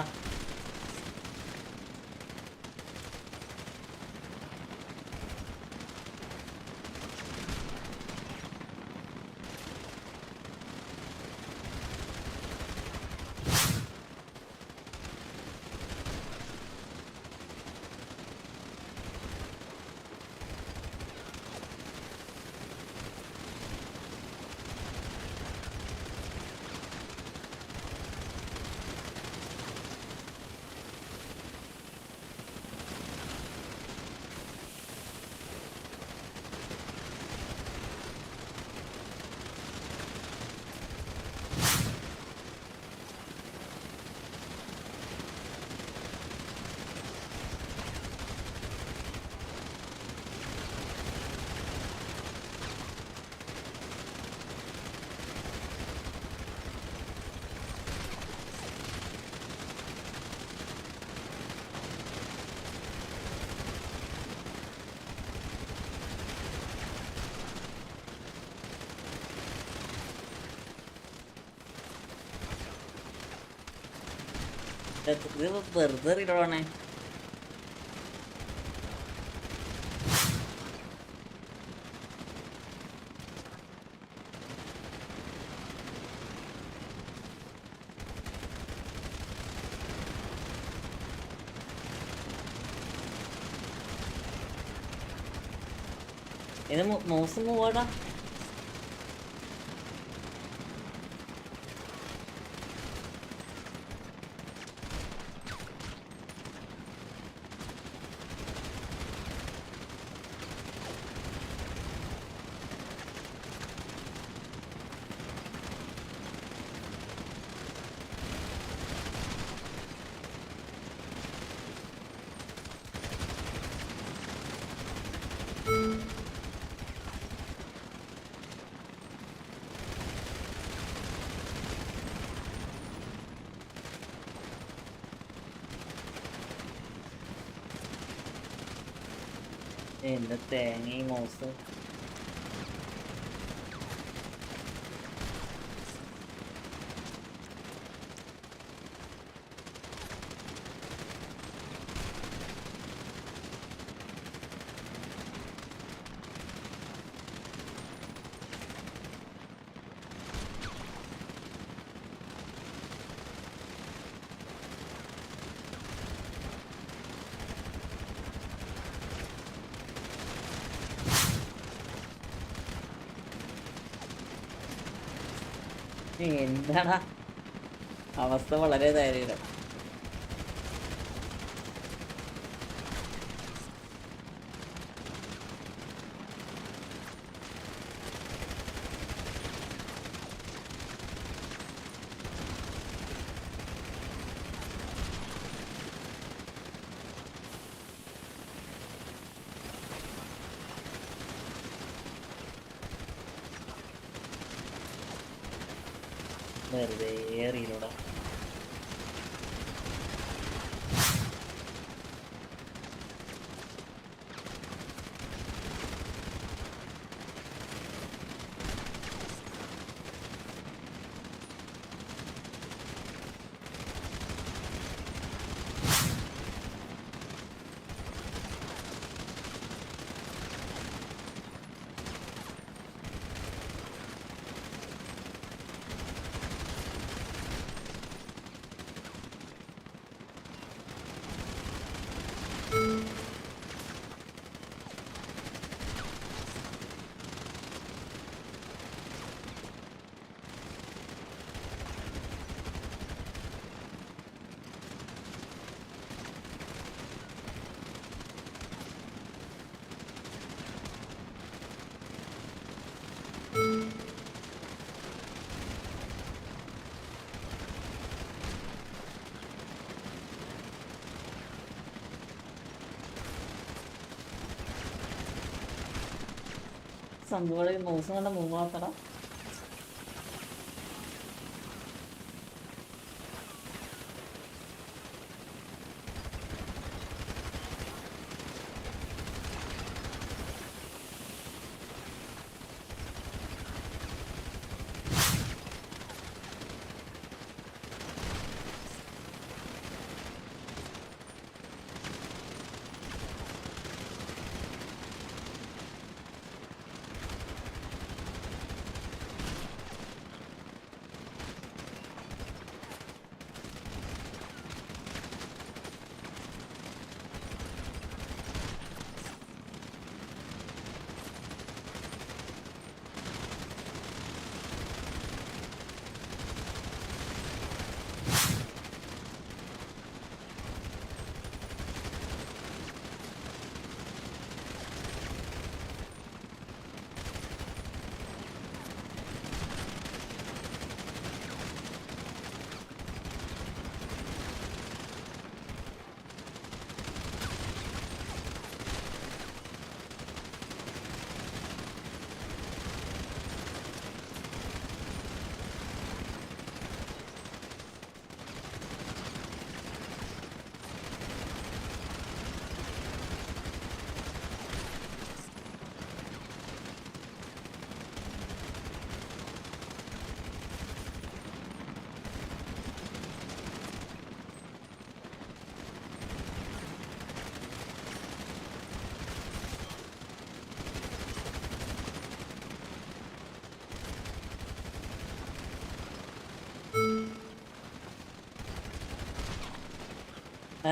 Speaker 2: ഇത് വെറുതെ റീലോഡാണേ. ഇത് മൗസ് മൂവാടാ. എന്താ തേങ്ങ ഈ മൗസ്. എന്താടാ അവസ്ഥ? വളരെ ദയനീയം. വെറുതെ ഏറിയിലൂടെ സംഭവം മൗസ് കണ്ട മൂവാത്തട.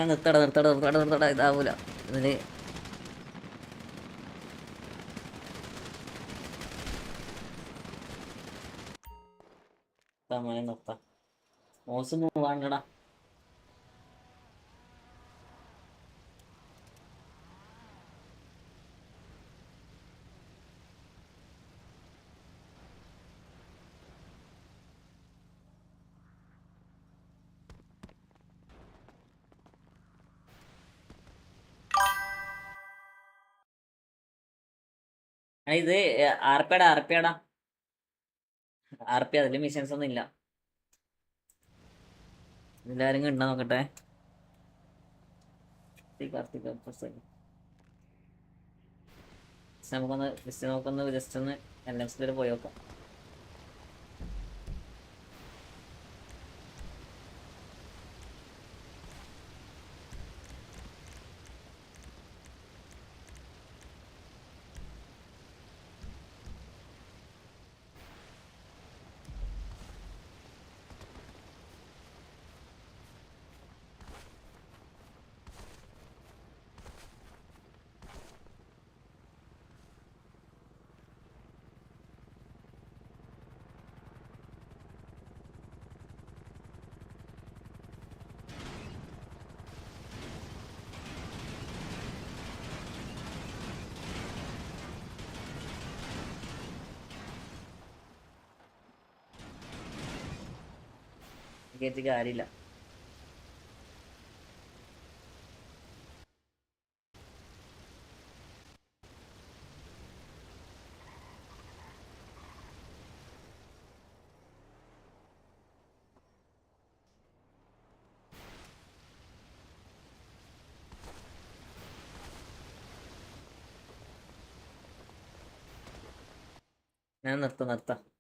Speaker 2: നിർത്തട ഇതാവൂല ഇതില്. നിർത്താം. മോസ് വേണ്ടടാ. ഇത് ആർപ്പിയാടാ ആർപ്പി. അതില് മിഷൻസ് ഒന്നും ഇല്ല. എല്ലാരും ഉണ്ടോ നോക്കട്ടെ. നമുക്കൊന്ന് ജസ്റ്റ് ഒന്ന് NXT പോയി നോക്കാം. കേട്ടിട്ട് കാര്യമില്ല. ഞാൻ നിർത്താം.